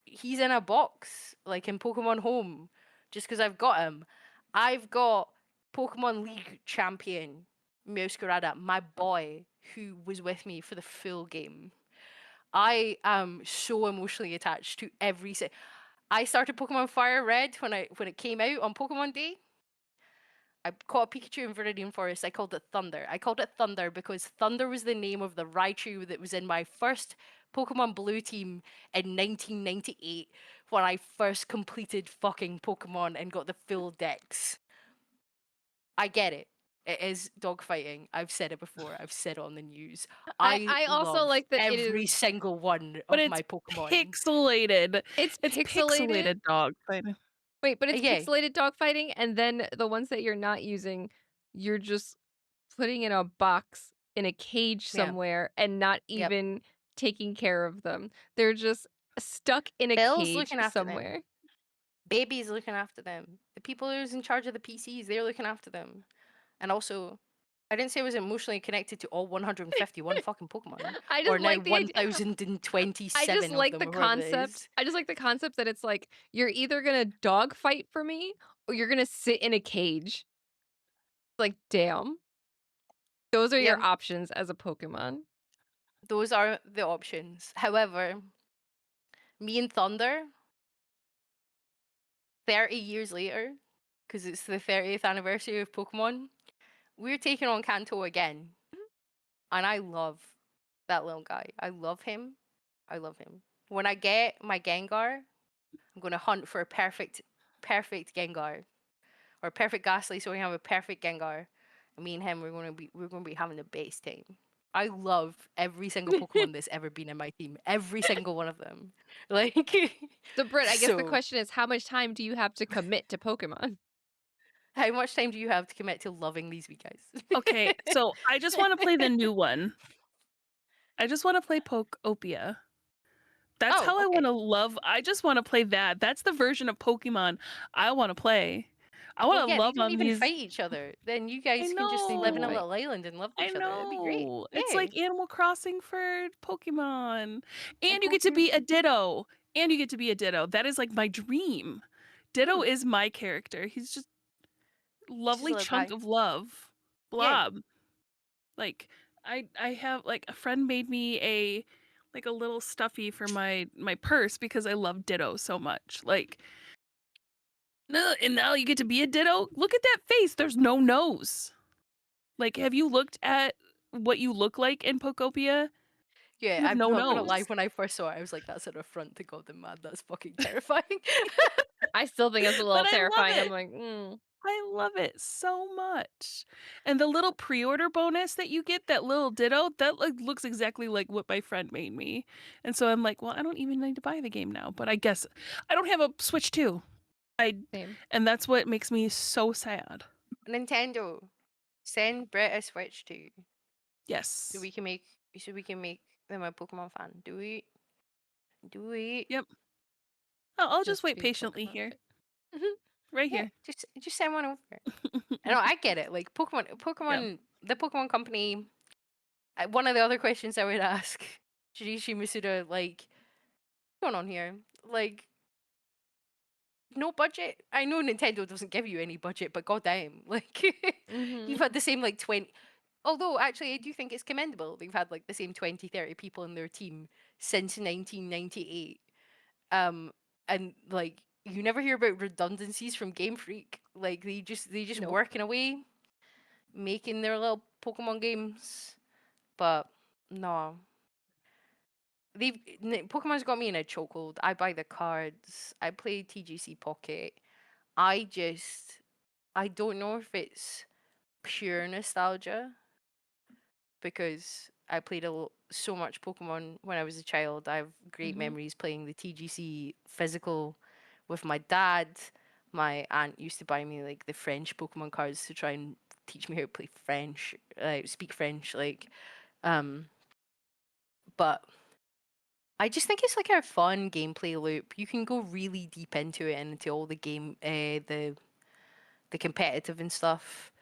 He's in a box, like in Pokemon Home, just because I've got him. I've got Pokemon League champion Meowscarada, my boy, who was with me for the full game. I am so emotionally attached to every. I started Pokemon Fire Red when it came out on Pokemon Day. I caught a Pikachu in Viridian Forest. I called it Thunder. I called it Thunder because Thunder was the name of the Raichu that was in my first Pokemon Blue team in 1998 when I first completed fucking Pokemon and got the full decks. I get it. It is dogfighting. I've said it before. I've said it on the news. I I also love like that it every is single one But of it's my Pokemon. pixelated. it's It's pixelated. pixelated dog fighting. Wait, but it's Yeah, pixelated dogfighting, and then the ones that you're not using, you're just putting in a box in a cage yeah, somewhere and not yep. even taking care of them. They're just stuck in a Bill's cage looking after them. somewhere. Baby's looking after them. The people who's in charge of the PCs, they're looking after them. And also, I didn't say I was emotionally connected to all 151 fucking Pokemon, I or just now like the idea. I just 1027 of like them, the or whatever it concept. is. I just like the concept that it's like you're either gonna dog fight for me or you're gonna sit in a cage. Like, damn. Those are your Yeah, options as a Pokemon. those are the options. However, me and Thunder, 30 years later, because it's the 30th anniversary of Pokemon. We're taking on Kanto again, and I love that little guy. I love him. I love him. When I get my Gengar, I'm gonna hunt for a perfect Gengar or a perfect Ghastly, so we have a perfect Gengar. And me and him, we're gonna be having the best time. I love every single Pokemon that's ever been in my team. Every single one of them. Like, So, Britt, I guess the so question is, how much time do you have to commit to Pokemon? how much time do you have to commit to loving these wee guys? Okay, so I just want to play the new one. I just want to play Pokeopia. That's Oh, how I want okay. to love. I just want to play that. That's the version of Pokemon I want to play. I Well, want to yeah, they love don't on even these. fight each other. Then you I guys can just They don't live in a know. fight. little island and love I each other. It'd be great. know. It's Yeah. like Animal Crossing for Pokemon. And And you go get to to your be a Ditto. And you get to be a Ditto. That is like my dream. Ditto hmm, is my character. He's just just a lovely little chunk guy. of love. Yeah. Blob. Like I have like a friend made me a like a little stuffy for my purse because I love Ditto so much. Like no, and now you get to be a Ditto. Look at that face. There's no nose. Like, have you looked at what you look like in Pokopia? Yeah, You have I'm no not gonna lie. nose. When I first saw it, I was like, "That's an affront to God, the man. That's fucking terrifying." I still think it's a But little I love terrifying. I'm it. like, I love it so much. And the little pre-order bonus that you get, that little Ditto, that like looks exactly like what my friend made me. And so I'm like, well, I don't even need to buy the game now, but I guess I don't have a Switch 2. I same. and that's what makes me so sad. Nintendo, send Brett a Switch to so Yes. we can make them a Pokemon fan. Do it. Do it. Yep. I'll just Just wait be patiently Pokemon here. fit. Right Yeah, here. just send one over. I know, I get it. Like Yeah. The Pokemon Company. One of the other questions I would ask Junichi Masuda, like, what's going on here? Like, no budget. I know Nintendo doesn't give you any budget, but goddamn, like, you've Mhm. had the same like 20. Although actually, I do think it's commendable. They've had like the same 20, 30 people in their team since 1998. Um, and like you never hear about redundancies from Game Freak. Like they just Nope. working away, making their little Pokemon games. But no, Pokemon's got me in a chokehold. I buy the cards. I play TGC Pocket. I just I don't know if it's pure nostalgia because I played so much Pokemon when I was a child. I have great Mhm. memories playing the TGC physical with my dad. My aunt used to buy me like the French Pokemon cards to try and teach me how to play French, speak French, like. Um, but I just think it's like a fun gameplay loop. You can go really deep into it and into all the the competitive and stuff.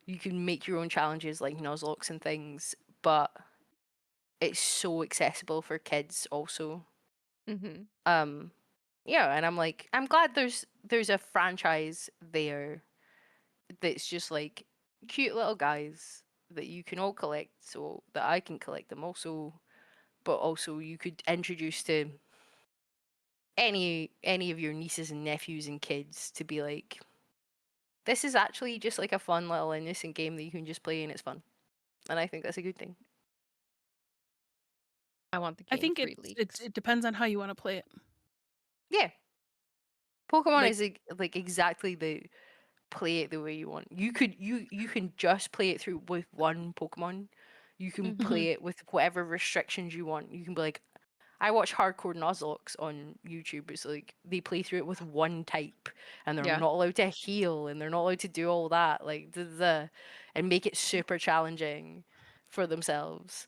You can make your own challenges like Nuzlocke and things, but it's so accessible for kids also. Mhm. Um yeah, and I'm like I'm glad there's a franchise there that's just like cute little guys that you can all collect so that I can collect them also, but also you could introduce to any of your nieces and nephews and kids to be like this is actually just like a fun little innocent game that you can just play and it's fun. And I think that's a good thing. I want the I Game think Free it leaks. it depends on how you want to play it. Yeah. Pokemon Like is like exactly the play it the way you want. You can just play it through with one Pokemon. You can Mhm. mhm. play it with whatever restrictions you want. You can be like, I watch hardcore Nuzlocke on YouTube. It's like they play through it with one type, and they're Yeah. not allowed to heal, and they're not allowed to do all that, like and make it super challenging for themselves.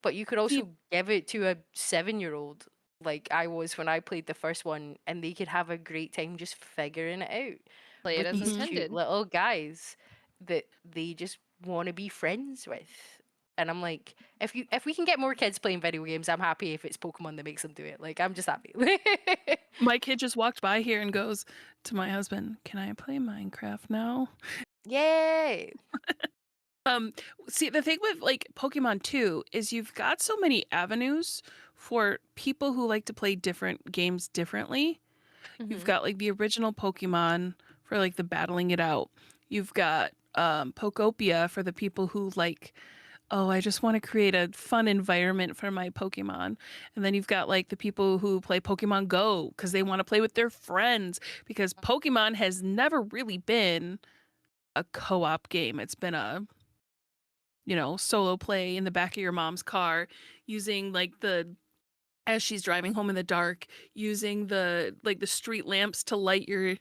But you could See, also give it to a 7-year-old, like I was when I played the first one, and they could have a great time just figuring it out Play it with as these mhm. cute intended. little guys that they just want to be friends with. And I'm like, if we can get more kids playing video games, I'm happy if it's Pokemon that makes them do it. Like I'm just happy. My kid just walked by here and goes to my husband, "Can I play Minecraft now?" Yay! Um, see, the thing with like Pokemon 2 is you've got so many avenues for people who like to play different games differently. You've Mhm. got like the original Pokemon for like the battling it out. You've got Pokopia for the people who like, oh, I just want to create a fun environment for my Pokemon. And then you've got like the people who play Pokemon Go because they want to play with their friends, because Pokemon has never really been a co-op game. It's been a, solo play in the back of your mom's car using like the as she's driving home in the dark, using the street lamps to light your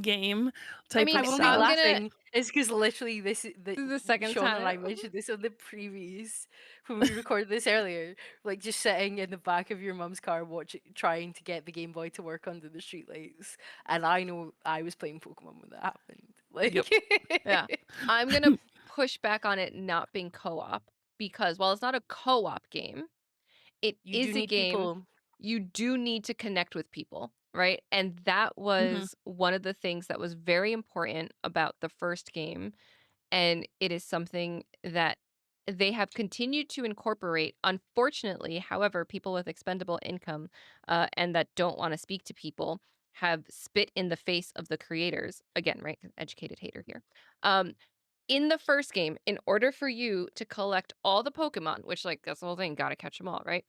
game I type mean, of I'm only stuff. I'm gonna laughing is because literally this is the second Sean and I time. mentioned this on the previous when we recorded this earlier, like just sitting in the back of your mum's car watching, trying to get the Game Boy to work under the streetlights, and I know I was playing Pokemon when that happened. Yep. Yeah. I'm gonna push back on it not being co-op because while it's not a co-op game, it You do is a need game people. you do need to connect with people, right? And that Mhm. was one of the things that was very important about the first game, and it is something that they have continued to incorporate. Unfortunately, however, people with expendable income and that don't want to speak to people have spit in the face of the creators again, right? 'Cause educated hater here. Um, in the first game, in order for you to collect all the Pokemon, which like that's the whole thing, gotta catch them all, right?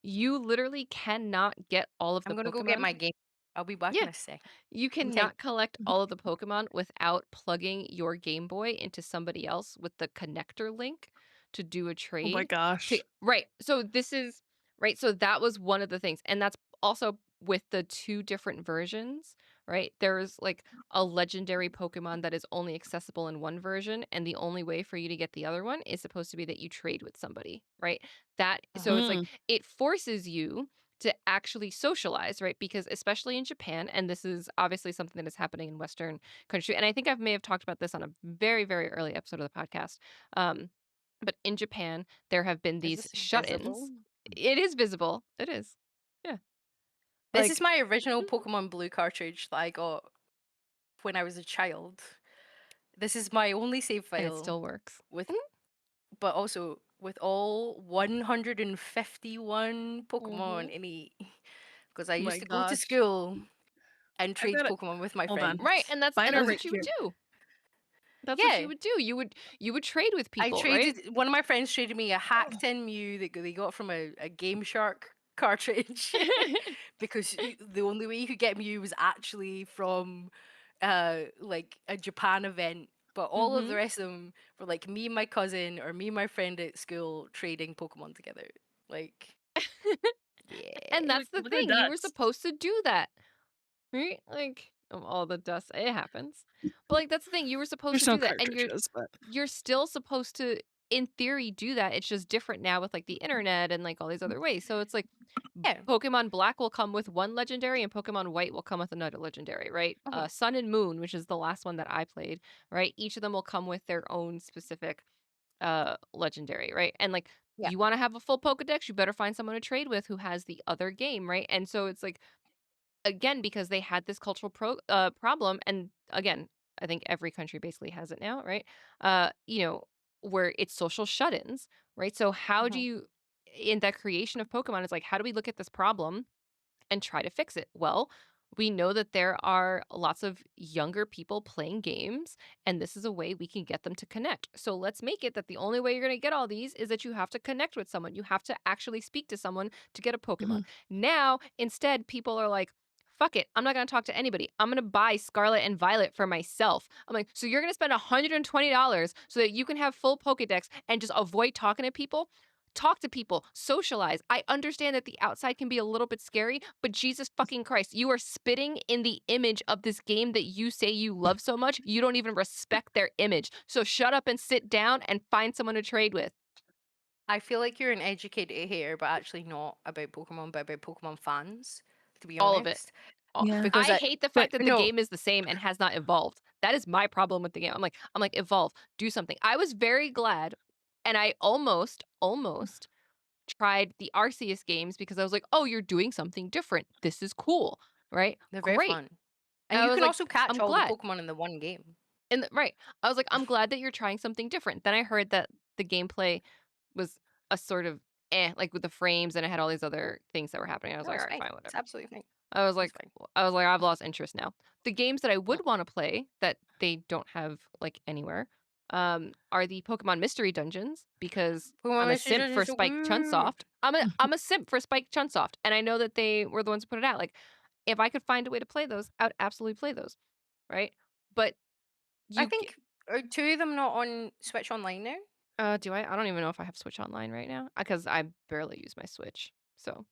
You literally cannot get all of I'm the gonna go get Pokemon. my game. I'll be back in Yeah, a second. you Hang tight. cannot collect all of the Pokemon without plugging your Game Boy into somebody else with the connector link to do a Oh my trade. To gosh. right. So this is right. So that was one of the things. And that's also with the two different versions, right? There's like a legendary Pokemon that is only accessible in one version, and the only way for you to get the other one is supposed to be that you trade with somebody, right? That so Uh-huh. it's like Mm. it forces you to actually socialize, right? Because especially in Japan, and this is obviously something that is happening in Western country, and I think I may have talked about this on a very, very early episode of the podcast. Um, but in Japan, there have been Is these this visible? shut-ins. It is visible. It is. Yeah. This is Like, my original Pokemon Blue cartridge that I got when I was a child. This is my only save and it file still works. with, but also with all 151 Mm-hmm. Pokemon in it. Because I Oh my used to go to gosh. school and I've trade got it. Pokemon with my Hold on. Right, friends. and Mine are that's right what you would here. do. That's what you Yeah, would do. You would trade with I people, right? traded. One of my friends traded me a hacked in Mew that they got from a Game Shark cartridge because the only way you could get Mew was actually from like a Japan event. But all of the Mm-hmm. rest of them were like me and my cousin or me and my friend at school trading Pokemon together. Like, And yeah. that's the Look at the thing. You were dust. supposed to do that. Right? Like, of all the dust, it happens. But, like, that's the thing, you were supposed to There's no do that, and cartridges, but you're still supposed to, in theory, do that, it's just different now with, like, the internet and, like, all these other ways, so it's like, Yeah. Pokemon Black will come with one legendary, and Pokemon White will come with another legendary, right? Mhm. Sun and Moon, which is the last one that I played, right? Each of them will come with their own specific, legendary, right? And, like, Yeah. you wanna have a full Pokédex, you better find someone to trade with who has the other game, right? And so it's like, again, because they had this cultural problem, and again, I think every country basically has it now, right? You know, where it's social shut-ins, right? So how do Mhm. you in that creation of Pokemon, it's like, how do we look at this problem and try to fix it? Well, we know that there are lots of younger people playing games, and this is a way we can get them to connect. So let's make it that the only way you're going to get all these is that you have to connect with someone. You have to actually speak to someone to get a Pokemon. Mhm. Now, instead, people are like, fuck it. I'm not going to talk to anybody. I'm going to buy Scarlet and Violet for myself. I'm like, so you're going to spend $120 so that you can have full Pokedex and just avoid talking to people? Talk to people, socialize. I understand that the outside can be a little bit scary, but Jesus fucking Christ, you are spitting in the image of this game that you say you love so much. You don't even respect their image. So shut up and sit down and find someone to trade with. I feel like you're an educated here, but actually not about Pokemon, but about Pokemon fans, to be All of it. honest. Yeah. Because I I, hate the but fact that the no, game is the same and has not evolved. That is my problem with the game. I'm like, evolve, do something. I was very glad, and I almost tried the Arceus games because I was like, "Oh, you're doing something different. This is cool." Right? they're very Great. fun. And I you was can like, also catch "I'm all the glad." Pokemon in the one game. Right. I was like, "I'm glad that you're trying something different." Then I heard that the gameplay was a sort of like with the frames and it had all these other things that were happening. I was No, like, it's "All right, fine. fine, It's whatever." absolutely fine. I was It's like fine. I've lost interest now. The games that I would wanna play that they don't have, like, anywhere, are the Pokemon Mystery Dungeons because Pokemon I'm a Mystery simp Dungeon for is so Spike good. Chunsoft. I'm a simp for Spike Chunsoft, and I know that they were the ones who put it out, like, if I could find a way to play those, I would absolutely play those, right? But I you ca think are two of them not on Switch Online now? do I? I don't even know if I have Switch Online right now, because I barely use my Switch, so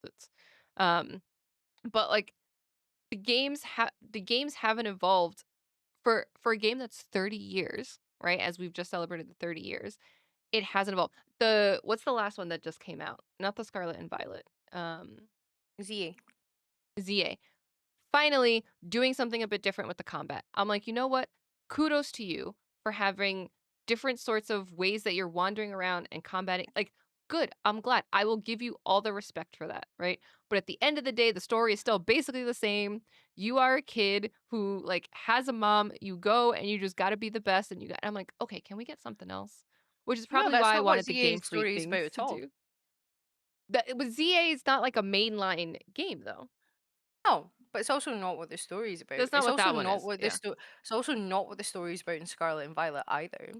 it's, um, but, like, the games haven't evolved for a game that's 30 years, right? As we've just celebrated the 30 years, it hasn't evolved. The What's the last one that just came out? Not the Scarlet and Violet. ZA. ZA. Finally doing something a bit different with the combat. I'm like, you know what? Kudos to you for having different sorts of ways that you're wandering around and combating. Like, good. I'm glad. I will give you all the respect for that, right? But at the end of the day, the story is still basically the same. You are a kid who like has a mom. You go and you just got to be the best. And I'm like, okay, can we get something else? Which is No, probably that's why I not what wanted the Game ZA's Freak story is things about at to all. do. That with ZA is not like a mainline game though. No, but it's also not what the story is about. That's not what that one is. Yeah. It's also not what the story is about in Scarlet and Violet either.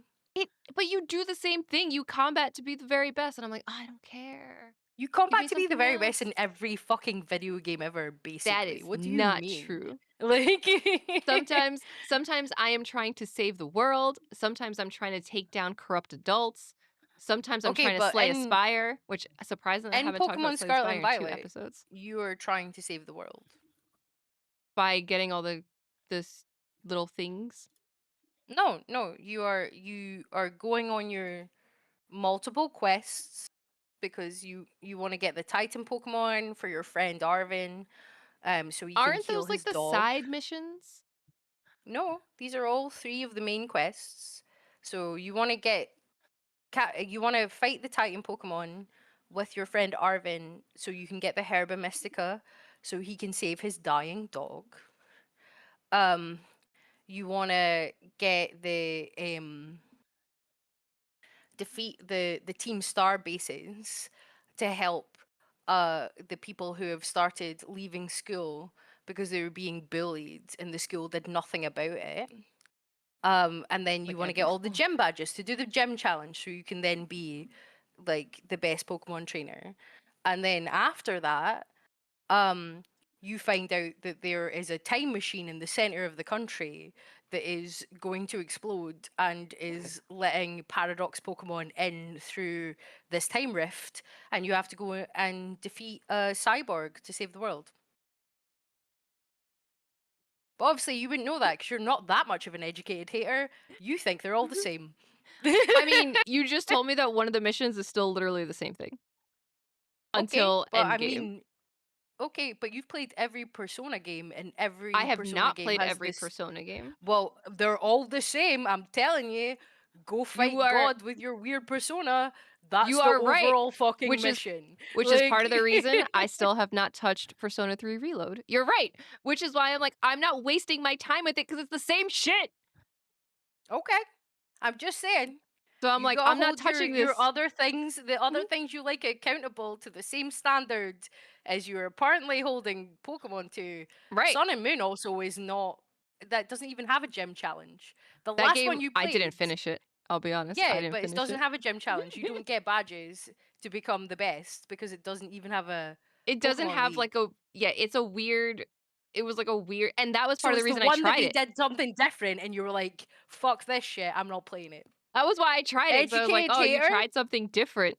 But you do the same thing, you combat to be the very best, and I'm like, "I don't care. You Give combat me to be the something very best in else." every fucking video game ever, That basically. is What do you not mean? true. Like Sometimes I am trying to save the world, sometimes I'm trying to take down corrupt adults, sometimes I'm Okay, trying to but slay a spire, which surprisingly I in haven't talked about Pokemon slay the Scarlet spire and in 2 Violet, episodes, you are trying to save the world. by getting all the this little things. No, no, you are going on your multiple quests because you want to get the Titan Pokemon for your friend Arvin, so he can Aren't heal those, like, his the dog. side missions? No, these are all three of the main quests. So you want to you want to fight the Titan Pokemon with your friend Arvin, so you can get the Herba Mystica, so he can save his dying dog. Um, you want to get the defeat the Team Star bases to help the people who have started leaving school because they were being bullied and the school did nothing about it. And then you Like want to every get all the school. gym badges to do the gym challenge so you can then be like the best Pokemon trainer. And then after that, um, you find out that there is a time machine in the center of the country that is going to explode and is letting Paradox Pokemon in through this time rift, and you have to go and defeat a cyborg to save the world. But obviously, you wouldn't know that because you're not that much of an educated hater. You think they're all the same. I mean, you just told me that one of the missions is still literally the same thing Okay, until but I endgame. mean, okay, but you've played every Persona game, and I every have Persona not game played has every this. Persona game. Well, they're all the same. I'm telling you, go You fight are God with your weird persona. you That's the are right, overall fucking which is mission. which is Like, part of the reason I still have not touched Persona 3 Reload. You're right, which is why I'm like, I'm not wasting my time with it because it's the same shit. okay, I'm just saying. So I'm You like, gotta I'm not hold touching your this. other things, the other Mhm. things you like, accountable to the same standard as you're apparently holding Pokemon to. Right. Sun and Moon also is not. That doesn't even have a gym challenge. The That last one game, you I didn't played. finish it. I'll be honest, I Yeah, didn't but it finish doesn't it. have a gym challenge. You don't get badges to become the best because it doesn't even have a It doesn't Pokemon have League. like a yeah, it's a weird it was like a weird and that was part So of the it's the reason I one that tried they it. did something different, and you were like, "Fuck this shit! I'm not playing it." That was why I tried it because I was like, Educated "Oh, you hater. tried something different."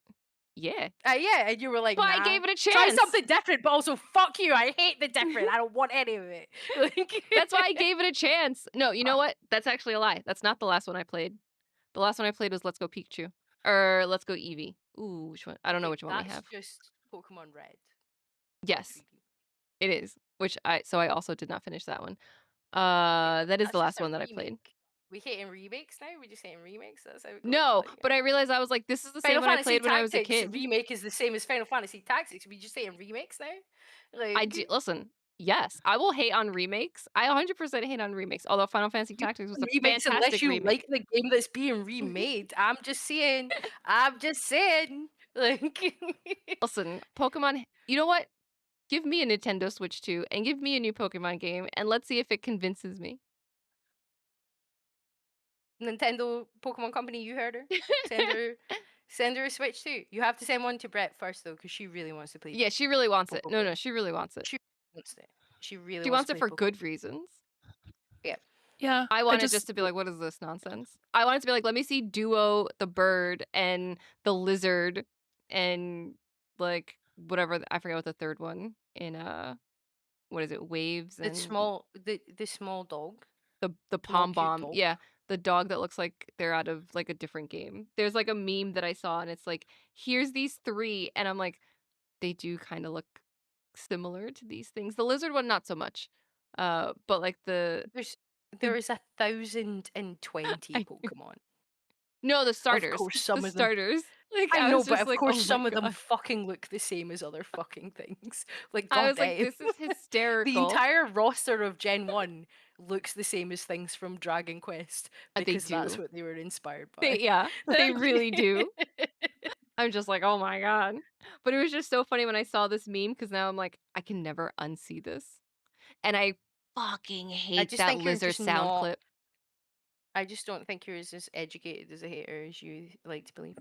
Yeah. Yeah, and you were like, That's why I "Nah, gave it a try chance. something different, but also fuck you. I hate the different. I don't want any of it." Like, That's why I gave it a chance. No, you know what? That's actually a lie. That's not the last one I played. The last one I played was Let's Go Pikachu. Or Let's Go Eevee. Ooh, which one? I don't know okay, which one we that's have. just Pokemon Red. Not Yes, 3D. it is. Which I also did not finish that one. Okay, That is the that's just last a one that I played. remake. We hating remakes now. We just hating remakes. That's how it goes. No, Like, but I realized I was like, this is the same Final one I Fantasy played when I was a Tactics kid. remake is the same as Final Fantasy Tactics. We just saying remakes now. I Like do listen. Yes, I will hate on remakes. I 100% hate on remakes. Although Final Fantasy you Tactics was a remakes unless fantastic you like remake. the game that's being remade. I'm just saying. I'm just saying. Like Listen, Pokemon. You know what? Give me a Nintendo Switch 2 and give me a new Pokemon game, and let's see if it convinces me. Nintendo Pokemon Company, you heard her. Send her, send her a Switch too. You have to send one to Brett first though, because she really wants to play Yeah, she really wants it. No, Pokemon. no, she really wants it. She wants it. She really She wants wants to it play for Pokemon. good reasons. Yeah. Yeah, I I want it just just to be like, "What is this nonsense?" I want it to be like, "Let me see Duo, the bird, and the lizard, and, like, whatever I forget what the 3rd one in, what is it? Waves and The small dog, the small Pom cute Bomb. dog. Yeah, the dog that looks like they're out of, like, a different game. There's, like, a meme that I saw, and it's like, "Here's these 3," and I'm like, "They do kinda look similar to these things." The lizard one, not so much. But, like, There's the there is 1,020 I Pokemon. no, the Of starters. course, The some of them. starters. Like, I I know, was but just of like, course "Oh my some of them god." fucking look the same as other fucking things. Like, I was like, goddamn. "This is The hysterical." entire roster of Gen 1 looks the same as things from Dragon Quest They because that's do. what they were inspired by. They yeah, they really do. I'm just like, "Oh my god." But it was just so funny when I saw this meme because now I'm like, "I can never unsee this." And I fucking I hate just that think you're lizard just sound not. clip. I just don't think you're as educated as a hater as you like to believe.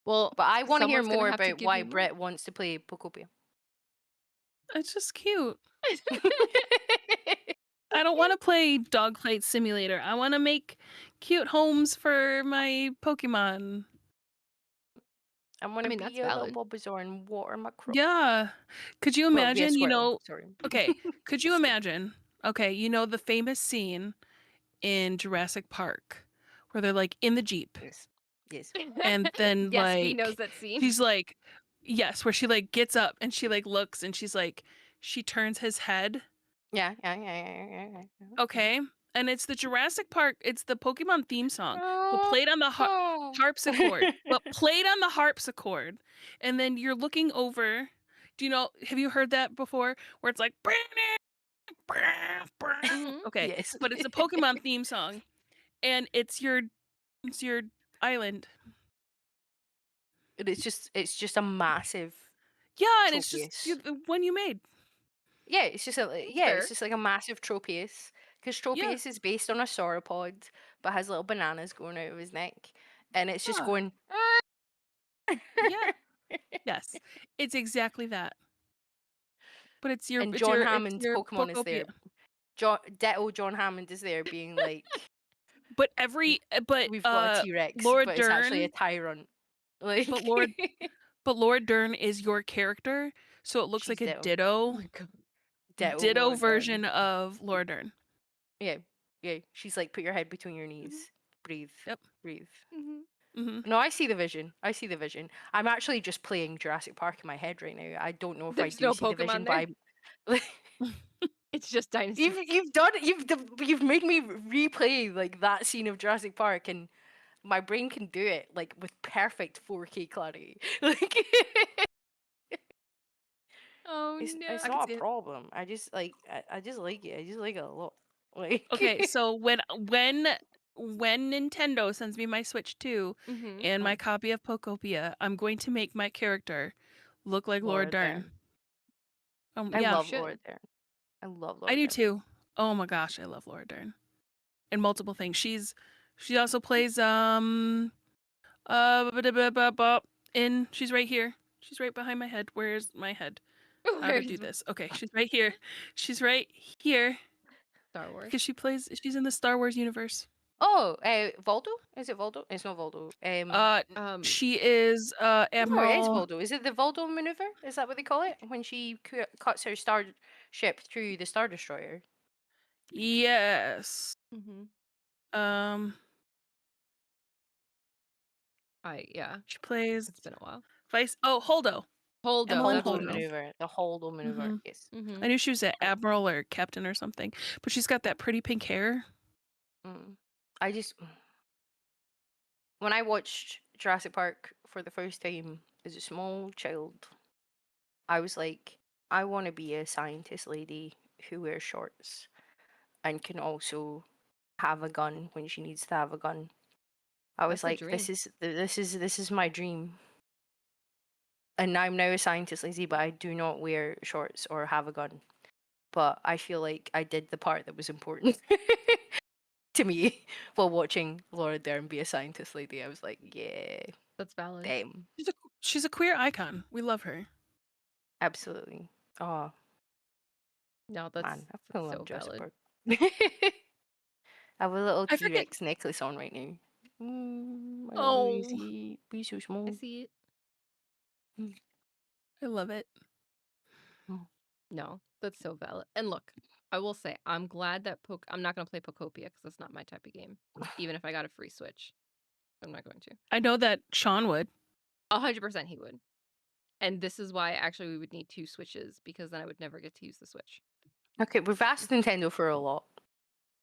Well, But I want to hear someone's gonna more have to about give why me more. Brett wants to play Pokopia. it's just cute. I don't want to play Dogfight Simulator. I want to make cute homes for my Pokemon. I'm gonna I mean, be that's a little valid. Bulbasaur and water my crop. Yeah. Could you Well, be a imagine, Squirtle. Sorry. okay, could you imagine, okay, the famous scene in Jurassic Park where they're like in the Jeep Yes. Yes. and then Yes, he knows like that scene. she's like yes, where she like gets up and she like looks and she's like she turns his head. Yeah. Yeah. Yeah. Yeah. Yeah. Yeah. Yeah. Okay. And it's the Jurassic Park, it's the Pokemon theme song, but Oh, played on the oh. harpsichord. But played on the harpsichord. And then you're looking over. Have you heard that before? Where it's like Mhm. okay, Yes. but it's a Pokemon theme song and it's your island. And it's just a massive Yeah, and it's just Tropius. the one you made. Yeah, it's just That's it's fair. just like a massive Tropius. Because Yeah. Tropius is based on a sauropod, but has little bananas going out of his neck. And it's just Yeah. going Yeah. Yes. It's exactly that. But it's your and it's John your it's Hammond's your Pokemon is Pokopia. there. Ditto John Hammond is there being like, But we've got a T-Rex, Laura but it's actually a Dern, Tyrant. Like but Laura but Laura Dern is your character, so it looks like she's a Ditto. Oh ditto my god. Ditto ditto Laura Dern. version of Laura Dern. Yeah. Yeah. She's like, put your head between your Mhm. knees. Breathe. Yep. Breathe. Mhm. Mhm. No, I see the vision. I see the vision. I'm actually just playing Jurassic Park in my head right now. I don't know if I There's do no see the Pokemon vision, but there. I'm It's just you've dinosaurs. you've done you've made me replay like that scene of Jurassic Park, and my brain can do it like with perfect 4K clarity. Like Oh it's I could not see a it. problem. I just like I just like it. I just like it a lot. Like Okay, so when Nintendo sends me my Switch 2 Mhm. and my copy of Pokopia, I'm going to make my character look like Laura Laura Dern. Dern. I You Yeah, love Laura should. Dern. I love I Laura do Dern. too. Oh my gosh, I love Laura Dern. And multiple things. She also plays in she's right here. She's right behind my head. Where's my head? How to do Where's this? Okay, she's right here. She's right here Star Wars? because she's in the Star Wars universe. Oh, Voldo? Is it Voldo? It's not Voldo. Uh Um, she is No, it is Admiral. Voldo. Is it the Voldo maneuver? Is that what they call it? When she cuts her star ship through the Star Destroyer. Yes. mhm. Um Yeah, she plays it's been a while. Vice Holdo. Holdo, Emmeline that's Holdo what it Holdo. is. maneuver. The Holdo maneuver. hmm Yes. I Mhm. knew she was an admiral or captain or something, but she's got that pretty pink hair. Mm. I just when I watched Jurassic Park for the first time as a small child, I was like, I want to be a scientist lady who wears shorts and can also have a gun when she needs to have a gun. I was That's a like, dream. this is my dream. And I'm now a scientist, Lizzie, but I do not wear shorts or have a gun. But I feel like I did the part that was important to me while watching Laura Dern be a scientist lady. I was like, yeah, That's valid. damn, She's a queer icon. We love her. absolutely. Oh No, man, I that's fucking love so Jurassic valid. Park. I have a little I forget. T-Rex necklace on right now. My little Oh, Lucy, be so I small. see it. I love it. Mm. No, that's so valid. And look, I will say, I'm glad that I'm not gonna play Pokopia because that's not my type of game. Even if I got a free Switch, I'm not going to. I know that Sean would. 100% he would. And this is why actually we would need 2 Switches because then I would never get to use the Switch. Okay, we've asked Nintendo for a lot.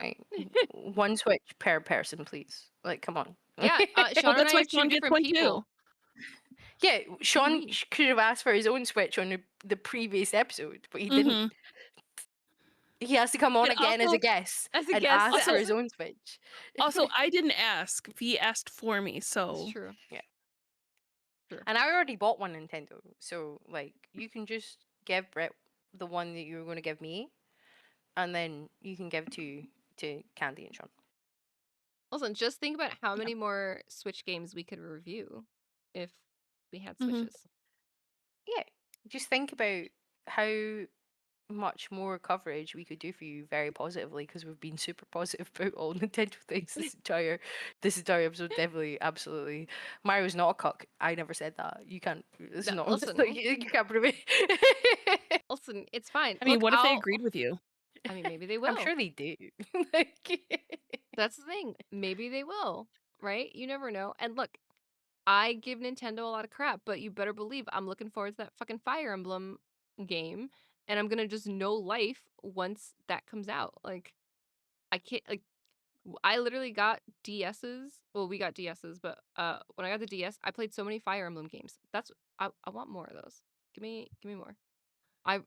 Right. One Switch per person, please. Like, come on. Yeah, Well, Sean and that's I why are 2 Sean gets different one too. people. Yeah, What do you Sean mean? could have asked for his own Switch on the previous episode, but he didn't. Mhm. He has to come on And again as a guest As a and guest, ask for also, his own Switch. I didn't ask. V asked for me, it's so true. Yeah. True. And I already bought one Nintendo, so like you can just give Brett the one that you were going to give me, and then you can give to Candy and Sean. Listen, just think about how many more Switch games we could review if we had Mhm. Switches. Yeah, just think about how much more coverage we could do for you very positively because we've been super positive about all Nintendo things this entire episode. Definitely, absolutely. Mario's not a cuck. I never said that. You can't. It's No, not. listen. Like, you can't prove it. Listen, it's fine. I mean, Look, what if they agreed with you? I mean, maybe they I'm will. sure they do. Like, That's the thing. Maybe they will, right? You never know. And look, I give Nintendo a lot of crap, but you better believe I'm looking forward to that fucking Fire Emblem game, and I'm gonna just know life once that comes out. Like, I can't like I literally got DSs. Well, we got DSs, but when I got the DS, I played so many Fire Emblem games. I want more of those. Give me more. I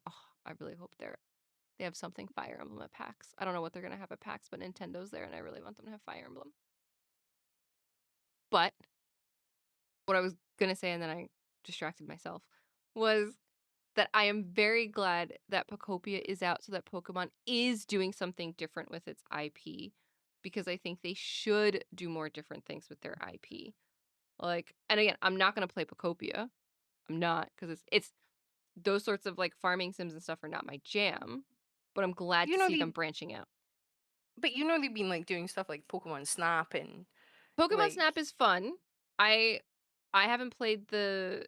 really hope they have something Fire Emblem at PAX. I don't know what they're gonna have at PAX, but Nintendo's there, and I really want them to have Fire Emblem. But what I was gonna say, and then I distracted myself, was that I am very glad that Pokopia is out so that Pokemon is doing something different with its IP because I think they should do more different things with their IP. Like, and again, I'm not gonna play Pokopia. I'm not because it's those sorts of like farming sims and stuff are not my jam. But I'm glad you to know see them they, branching out. but you know they've been like doing stuff like Pokemon Snap and Pokemon like Snap is fun. I I haven't played the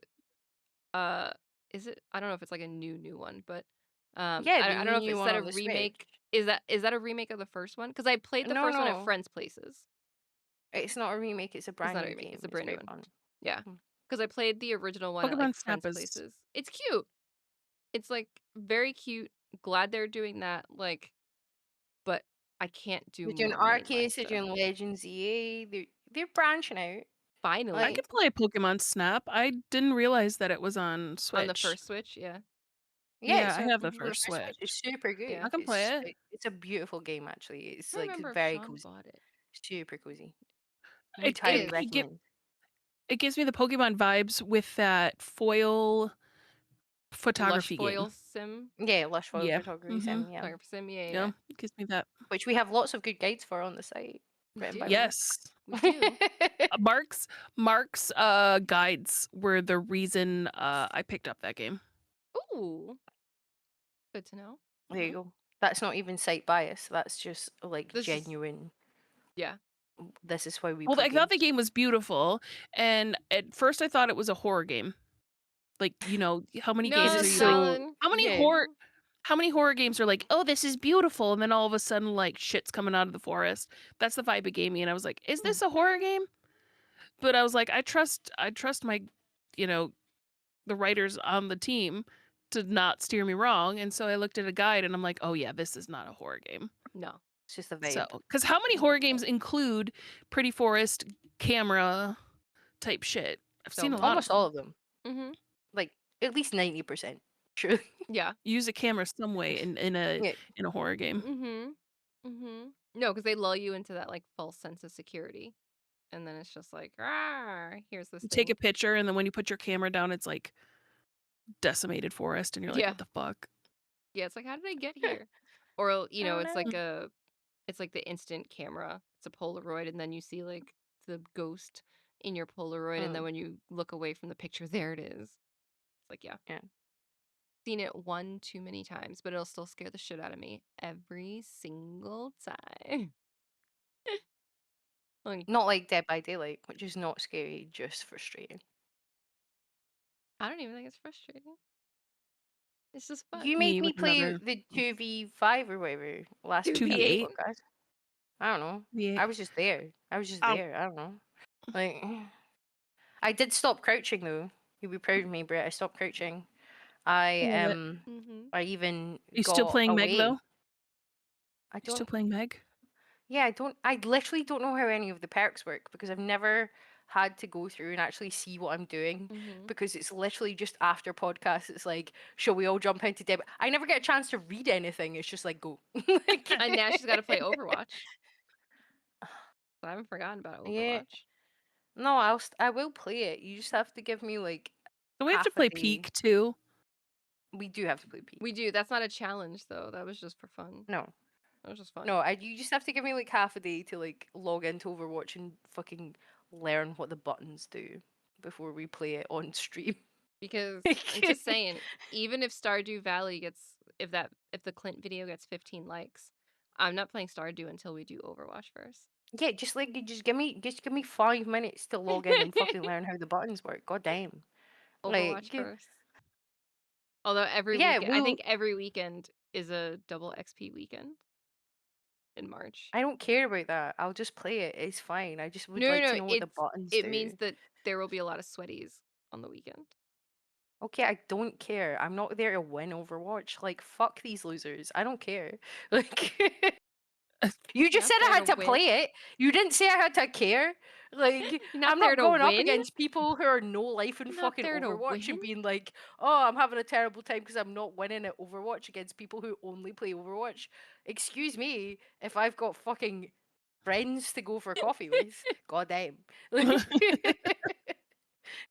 uh is it I don't know if it's like a new one, but yeah, the I don't know if new it's one that a on the Switch. remake. Is that a remake of the first one? Because I played the No, first one at no, friends' places. it's not a remake. It's a It's brand not a new remake, game. it's a It's brand new great one. fun. Yeah. Hmm. Because I played the original one at like Pokemon Snap friends' is places. It's cute. It's like very cute. Glad they're doing that. Like, but I can't do They're doing more mainline Arceus. They're stuff. doing Legends EA. They're branching out. I Like Finally. could play Pokemon Snap. I didn't realize that it was on On the Switch. first Switch, yeah. yeah, Yeah, it's I on have the the first first Switch. It's Switch. super good. Yeah. I can play it. It's a beautiful game actually. It's I don't like remember if very Sean cozy, bought it. super cozy. It Would It highly it is. it, gi- recommend. it gives me the Pokemon vibes with that foil Lush photography game. foil sim. Yeah, Lush Foil Yeah. Photography Mhm. Sim. Yeah, Photographer sim, yeah, Yeah, yeah. it gives me that. which we have lots of good guides for on the site, We written by do. Mark. Yes. We do. Mark's guides were the reason I picked up that game. Ooh. Good to know. There you go. That's not even site bias. That's just like This is genuine. yeah. This is why we Well, play I thought the games. game was beautiful, and at first I thought it was a horror game. Like, how many Because No, games are it's you like so Sean. how many yeah. horror how many horror games are like, "Oh, this is beautiful," and then all of a sudden like shit's coming out of the forest. That's the vibe it gave me, and I was like, "Is this a horror game?" But I was like, I trust my, you know, the writers on the team to not steer me wrong, and so I looked at a guide and I'm like, "Oh yeah, this is not a horror game." No. It's just a So, vibe. cuz how many horror games include pretty forest camera type shit? I've So seen a many. lot of Almost all them. of them. Mm-hmm. Like at least 90%. Truly. Yeah. Use a camera some way in a Yeah. in a horror game. Mm-hmm. Mm-hmm. No, because they lull you into that like false sense of security. And then it's just like, ah, here's this You take a thing. picture and then when you put your camera down it's like decimated forest, and you're like, Yeah. "What the fuck?" Yeah, it's like, "How did I get here?" Or, I don't it's know. like it's like the instant camera. It's a Polaroid, and then you see, like, the ghost in your Polaroid, and then Mm, when you look away from the picture, there it is. It's like, yeah. yeah. Seen it one too many times, but it'll still scare the shit out of me every single time. Like, Not like Dead by Daylight, which is not scary, just frustrating. I don't even think it's frustrating. It's just fun. You made Me me with play another the 2v5 or whatever last week on the 2v8? 2v8. podcast. I don't know. Yeah. I was just there. I was just Ow. there. I don't know. Like, I did stop crouching though. You'll be proud of me, Brett. I stopped crouching. I Love it. Mhm. I even You still got playing Meg away. though? I You still don't. playing Meg? Yeah, I don't. I literally don't know how any of the perks work because I've never had to go through and actually see what I'm doing Mhm. because it's literally just after podcasts. It's like, shall we all jump into deb? I never get a chance to read anything. It's just like go. Like, And now she's gotta play Overwatch. I haven't forgotten about yeah. Overwatch. No, I will play it. You just have to give me like So we have to half a play day. Peak too. We do have to play We peak. do. That's not a challenge, though. That was just for fun. No. That was just fun. No, you just have to give me like half a day to like log into Overwatch and fucking learn what the buttons do before we play it on stream. Because I'm just saying, even if Stardew Valley gets if the Clint video gets 15 likes, I'm not playing Stardew until we do Overwatch first. Yeah, just like just give me 5 minutes to log in and fucking learn how the buttons work. God damn. Overwatch Like first. Although every yeah, weekend, I well think every weekend is a double XP weekend in March. I don't care about that. I'll just play it. It's fine. I just would No, no, like to no. know what the buttons It means do. that there will be a lot of sweaties on the weekend. Okay, I don't care. I'm not there to win Overwatch. Like fuck these losers. I don't care. Like you You're just not said I there to had to win. play it. You didn't say I had to care. Like, You're not I'm there not to going up win. against people who are no life in You're not fucking there to Overwatch win. and being like, oh, I'm having a terrible time because I'm not winning at Overwatch against people who only play Overwatch. Excuse me, if I've got fucking friends to go for coffee with, goddamn. Like,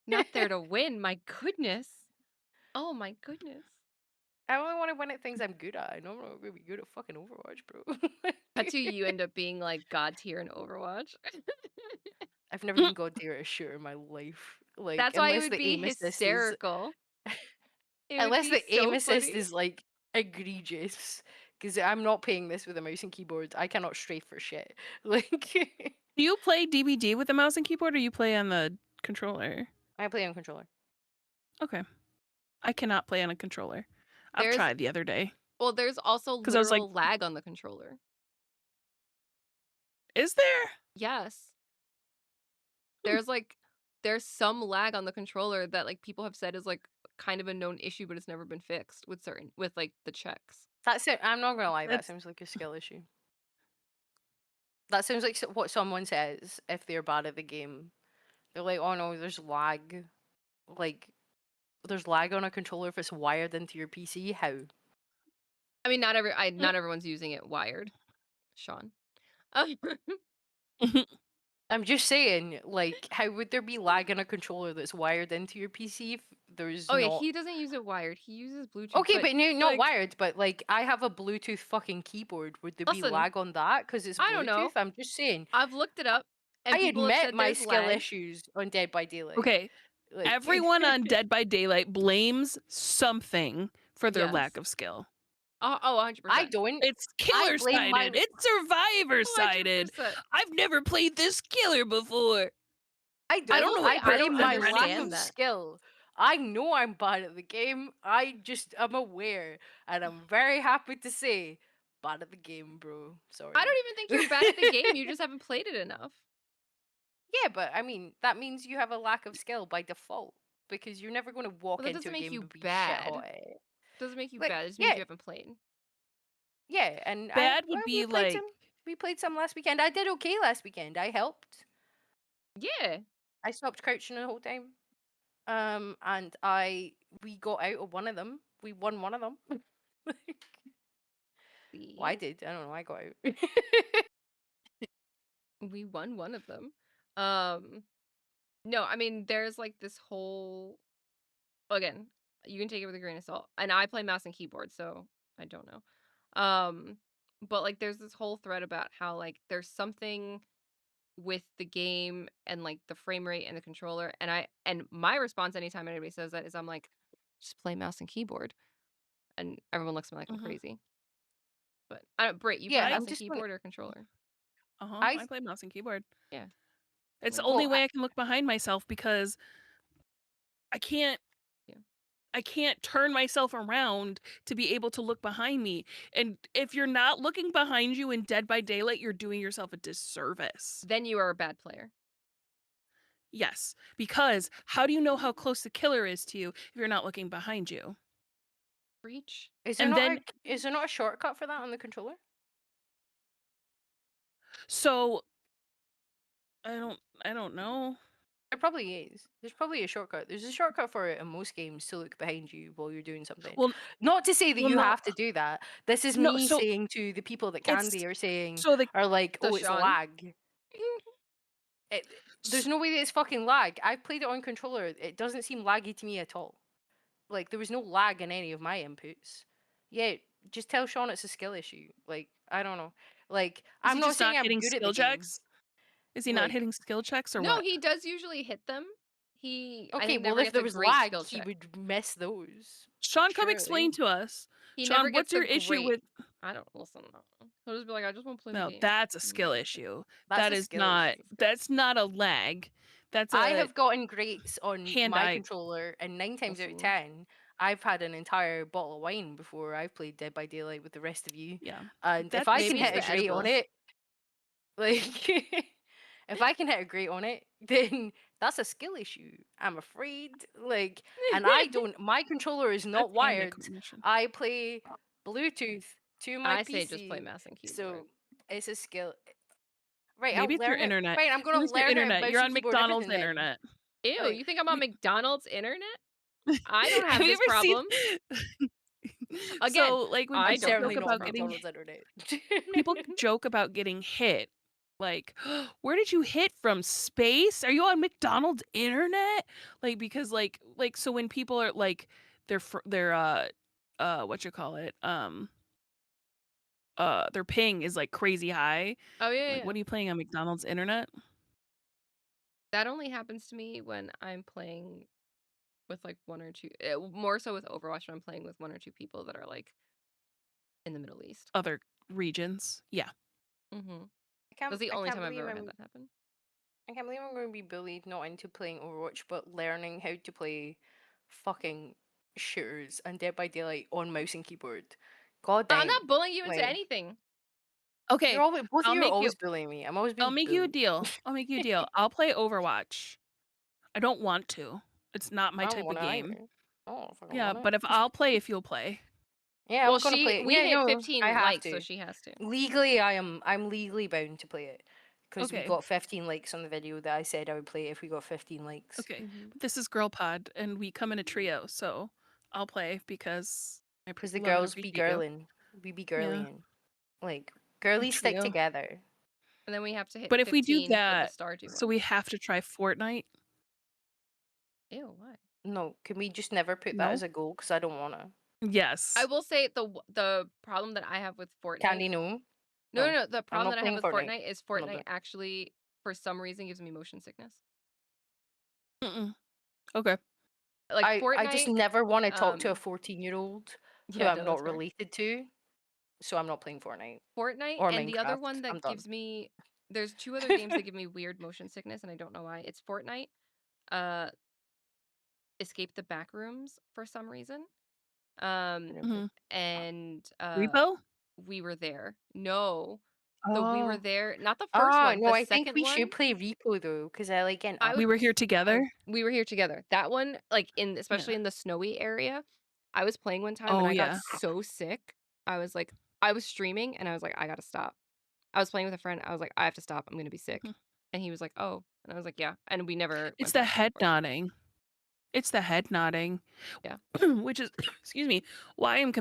Not there to win. My goodness. Oh my goodness. I only want to win at things I'm good at. I know I'm not going to be good at fucking Overwatch, bro. That's who you end up being like god tier in Overwatch. I've never been god tier at a shooter in my life. Like, That's why it would be hysterical. It would unless be the aim so assist funny. is like egregious, because I'm not paying this with a mouse and keyboard. I cannot strafe for shit. Like, Do you play DBD with the mouse and keyboard, or you play on the controller? I play on controller. Okay. I cannot play on a controller. I've There's tried the other day there's also because I was like, literal lag on the controller. "Is there?" Yes. Hmm. There's like there's some lag on the controller that like people have said is like kind of a known issue, but it's never been fixed with like the checks. That's it. I'm not gonna lie. That That's sounds like a skill issue. That sounds like what someone says if they're bad at the game. They're like, "Oh no, there's lag. Like, there's lag on a controller if it's wired into your PC. How?" I mean, not everyone's using it wired, Sean. I'm just saying, like, how would there be lag on a controller that's wired into your PC if there's Oh yeah, not? he doesn't use it wired. He uses Bluetooth, Okay, but but no, not like wired. But like, I have a Bluetooth fucking keyboard. Would there be listen, lag on that because it's I don't Bluetooth? know. I'm just saying. I've looked it up I and people have admit said my there's skill lag. issues on Dead by Daylight. okay. Like, Everyone on Dead by Daylight blames something for their lack Yes. of skill. Oh, I 100%. don't. It's I killer blame my. sided. It's survivor sided. 100%. I've never played this killer before. I don't know I what perks Blame don't I'm my lack running. of understand that. skill. I know I'm bad at the game. I just am aware, and I'm very happy to say, bad at the game, bro. I Sorry. don't even think you're bad at the game. You just haven't played it enough. Yeah, but I mean that means you have a lack of skill by default because you're never going to But walk that into doesn't a make game you and be shit bad. hot It at it. doesn't make you Like, bad. It just means yeah, you haven't played. yeah, and I Bad would well, we be played like, some. We played some last weekend. I did okay last weekend. I helped. Yeah. I stopped crouching the whole time. And we got out of one of them. We won one of them. Like, well, I See? did. I don't know. I got out. We won one of them. Um, no, I mean, there's like this whole again, you can take it with a grain of salt. And I play mouse and keyboard, so I don't know. But like there's this whole thread about how like there's something with the game and like the frame rate and the controller and my response anytime anybody says that is I'm like, just play mouse and keyboard. And everyone looks at me like I'm Mhm. crazy. But I don't Brit, you play Yeah, I mouse I'm and just gonna. keyboard or controller? I I play mouse and keyboard. Yeah. It's the Well, only well, way I can look behind myself because I can't yeah. I can't turn myself around to be able to look behind me. And if you're not looking behind you in Dead by Daylight, you're doing yourself a disservice. Then you are a bad player. Yes, because how do you know how close the killer is to you if you're not looking behind you? Breach. And then is there not a shortcut for that on the controller? so I don't know. There probably is. There's probably a shortcut. There's a shortcut for it in most games to look behind you while you're doing something. Well, Not to say that you no. have to do that. This is No, me so saying to the people that can it's be are saying so the are like, So oh, it's Sean. lag. There's no way that it's fucking lag. I've played it on controller. It doesn't seem laggy to me at all. Like there was no lag in any of my inputs. Yeah, just tell Sean it's a skill issue. Like I don't know. Like is I'm he not just saying not I'm hitting good at the skill game. checks? Is he not Like hitting skill checks or No, what? he does usually hit them. I okay, think, well never if gets there a was great lag, skill he check. would miss those. Sean, come Surely. explain to us. He never Sean, what's gets a your issue great with I don't listen. No. He'll just be like, I just want to play the No, game. that's a And then skill that's it. issue. That's a skill issue. That's not a lag. That's I a have gotten greats on my hand-eye. controller, and 9 times out of Listen. 10, I've had an entire bottle of wine before I've played Dead by Daylight with the rest of you. Yeah. And if That's I can Maybe it's hit a the grate on edibles. it, like, if I can hit a grate on it, then that's a skill issue. I'm afraid. Like, and I don't, my controller is That's not hand-eye wired. coordination. I play Bluetooth to my I say just play PC. mouse and keyboard. So it's a skill. Right, Maybe I'll it's your learn it. internet. Right, I'm Maybe gonna it's your learn how to internet. mouse You're and on keyboard McDonald's everything then. internet. Ew, Like, you think I'm on McDonald's internet? I don't Have have you this ever seen problem. Again, So, like, when I I'm people don't certainly joke have not this on about getting problem. McDonald's internet. people joke about getting hit. Like, where did you hit from? Space? Are you on McDonald's internet? Like, because so when people are like they're what you call it? Their ping is like crazy high. Oh yeah, Like, yeah. what are you playing on McDonald's internet? That only happens to me when I'm playing with like one or two. More so with Overwatch when I'm playing with one or two people that are like in the Middle East. Other regions. Yeah. Mm-hmm. I can't That's the I only can't time I've believe ever had I'm that happen. I can't believe I'm going to be bullied not into playing Overwatch but learning how to play fucking shooters and Dead by Daylight on mouse and keyboard. God I'm damn. not bullying you into Like anything. you're Okay. always both of I'll you are make you always bullying me. I'm always I'll being make you a bullied. deal. I'll make you a deal. I'll play Overwatch. I don't want to. It's not my I don't type want of to game. either. I don't fucking Yeah, want it. but if I'll play if you'll play. Yeah, Well, I'm gonna play it. we Yeah, hit no, I 15 have likes, so to. she has to. Legally, I'm legally bound to play it because we Okay. got 15 likes on the video that I said I would play it if we got 15 likes. Okay. Mm-hmm. But this is Girl Pod and we come in a trio, so I'll play because I Because the love and girls be appreciate you. girling, we be Yeah. girling. Like A girlies stick trio. together. And then we have to hit But if we do 15 for the that, Stardew so one. we have to try Fortnite? Ew, why? No, can we just never put that No? as a goal? Because I don't wanna. Yes. I will say the problem that I have with Candy, Fortnite. no, No, no, no. no. The I'm problem not that I have playing with Fortnite. Fortnite is I'm not Fortnite doing. actually, for some reason, gives me motion sickness. Mm-mm. Okay. Like I just Fortnite, never want to talk to a 14-year-old who yeah, I'm no, not that's fair. related to, so I'm not playing Fortnite Fortnite, or and the other Minecraft. one I'm that done. gives me there's two other games that give me weird motion sickness, and I don't know why. It's Fortnite, uh, Escape the Backrooms for some reason, um, Mhm. and Repo? We Were There. No, the We Were Oh. There, not the first Ah, one, no, the I think second we one. should play Repo though, because I like getting I up. We would were here I together? We Were Here Together. That one, like, Yeah. especially in the snowy area, I was playing one time and Oh, I got yeah. so sick. I was like I was streaming and I was like, "I gotta stop." I was playing with a friend. I was like, "I have to stop. I'm gonna be sick." Mhm. And he was like, "Oh." And I was like, "Yeah." And we never It's went the back and head forth. nodding. It's the head nodding, Yeah. which is excuse me, why I'm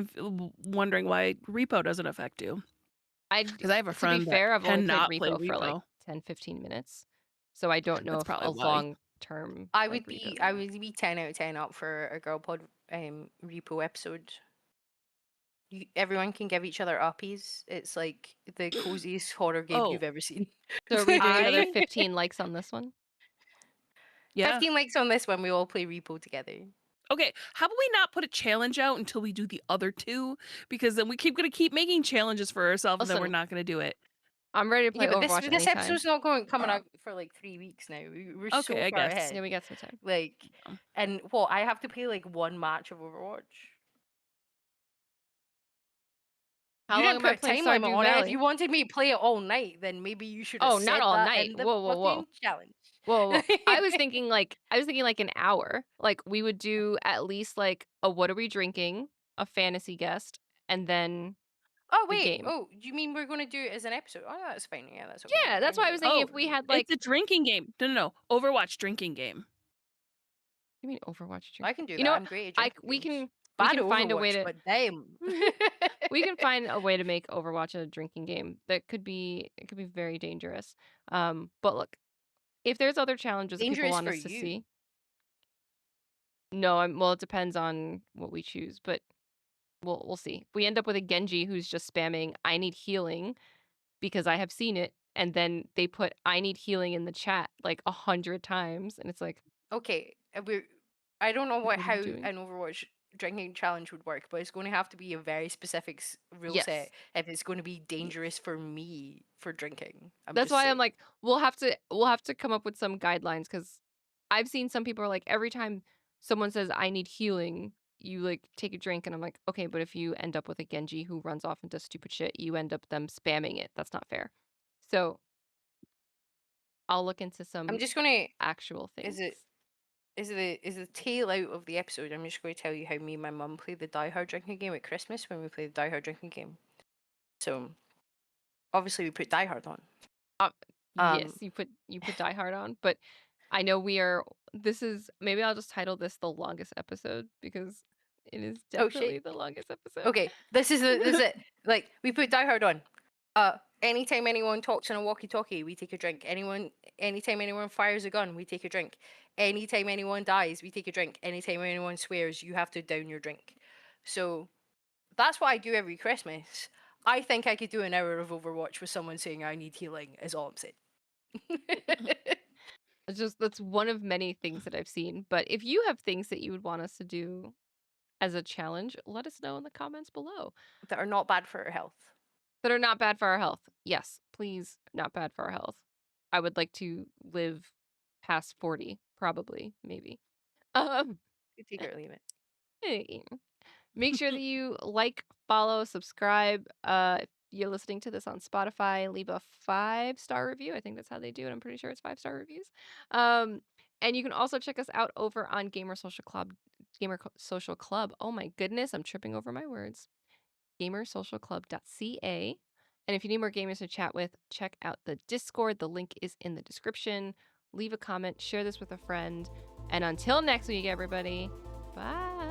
wondering why repo doesn't affect you. I Because I have a To be friend that fair, I've only played cannot play repo for like repo. 10, 15 minutes. So I don't know That's if probably a why. long term I like would repo be thing. 10 out of 10 up for a girl pod repo episode. Everyone can give each other uppies. It's like the coziest horror game Oh, you've ever seen. So are we doing another I 15 likes on this one? yeah. 15 likes on this one. We all play repo together. Okay, how about we not put a challenge out until we do the other two? Because then we gonna keep making challenges for ourselves, and then we're Listen, not gonna do it. I'm ready to Yeah, play but Overwatch this anytime. episode's not coming out for like 3 weeks now. We're Okay, so I far guess. Yeah, ahead. we got some time. Like, Um, and what I have to play like one match of Overwatch. How You long didn't am I put a playing time limit Stardew on it. If you Valley? wanted me to play it all night, then maybe you should have Oh, not said all that night. in the Whoa, whoa, whoa. fucking challenge. Whoa, whoa. I was thinking like an hour. Like we would do at least like a what are we drinking, a fantasy guest, and then Oh the wait. game. Oh, you mean we're gonna do it as an episode? Oh, that's fine. Yeah, that's okay. Yeah, I that's can why I do was that. thinking oh, if we had it's like a drinking game. No, no, no. Overwatch drinking game. you mean Overwatch I drinking? can do You know that. what? I'm great at I drinking we games. can Bad at find a way Overwatch, to but damn. we can find a way to make Overwatch a drinking game that could be it could be very dangerous. But look, if there's other challenges that people Dangerous want for us to you. see, no, well, it depends on what we choose, but we'll see. If we end up with a Genji who's just spamming "I need healing" because I have seen it, and then they put "I need healing" in the chat like 100 times, and it's like, Okay, I don't know what are how we doing? an Overwatch drinking challenge would work, but it's going to have to be a very specific rule Yes. set if it's going to be dangerous Yes. for me for drinking. I'm That's just why I'm saying. like, we'll have to come up with some guidelines because I've seen some people are like, every time someone says I need healing, you like take a drink, and I'm like, okay, but if you end up with a Genji who runs off and does stupid shit, you end up them spamming it. That's not fair. So I'll look into I'm some just going actual to. Is things. it? Is the tail out of the episode? I'm just going to tell you how me and my mum played the Die Hard drinking game at Christmas when we played the Die Hard drinking game. So obviously we put Die Hard on. Yes, Um. you put Die Hard on, but I know we are. This is maybe I'll just title this the longest episode because it is Oh shit. definitely the longest episode. Okay. This is it. Like we put Die Hard on. Anytime anyone talks on a walkie-talkie, we take a drink. Anytime anyone fires a gun, we take a drink. Anytime anyone dies, we take a drink. Anytime anyone swears, you have to down your drink. So that's what I do every Christmas. I think I could do an hour of Overwatch with someone saying I need healing, is all I'm saying. It's just that's one of many things that I've seen. But if you have things that you would want us to do as a challenge, let us know in the comments below That are not bad for our health. that are not bad for our health. Yes, please, not bad for our health. I would like to live past 40, probably, maybe. Um, You take it or leave it. eh, make sure that you like, follow, subscribe. If you're listening to this on Spotify, leave a 5-star review. I think that's how they do it. I'm pretty sure it's 5-star reviews. Um, and you can also check us out over on Gamer Social Club. Oh my goodness, I'm tripping over my words. Gamersocialclub.ca. And if you need more gamers to chat with, check out the Discord. The link is in the description. Leave a comment, share this with a friend. And until next week, everybody, bye.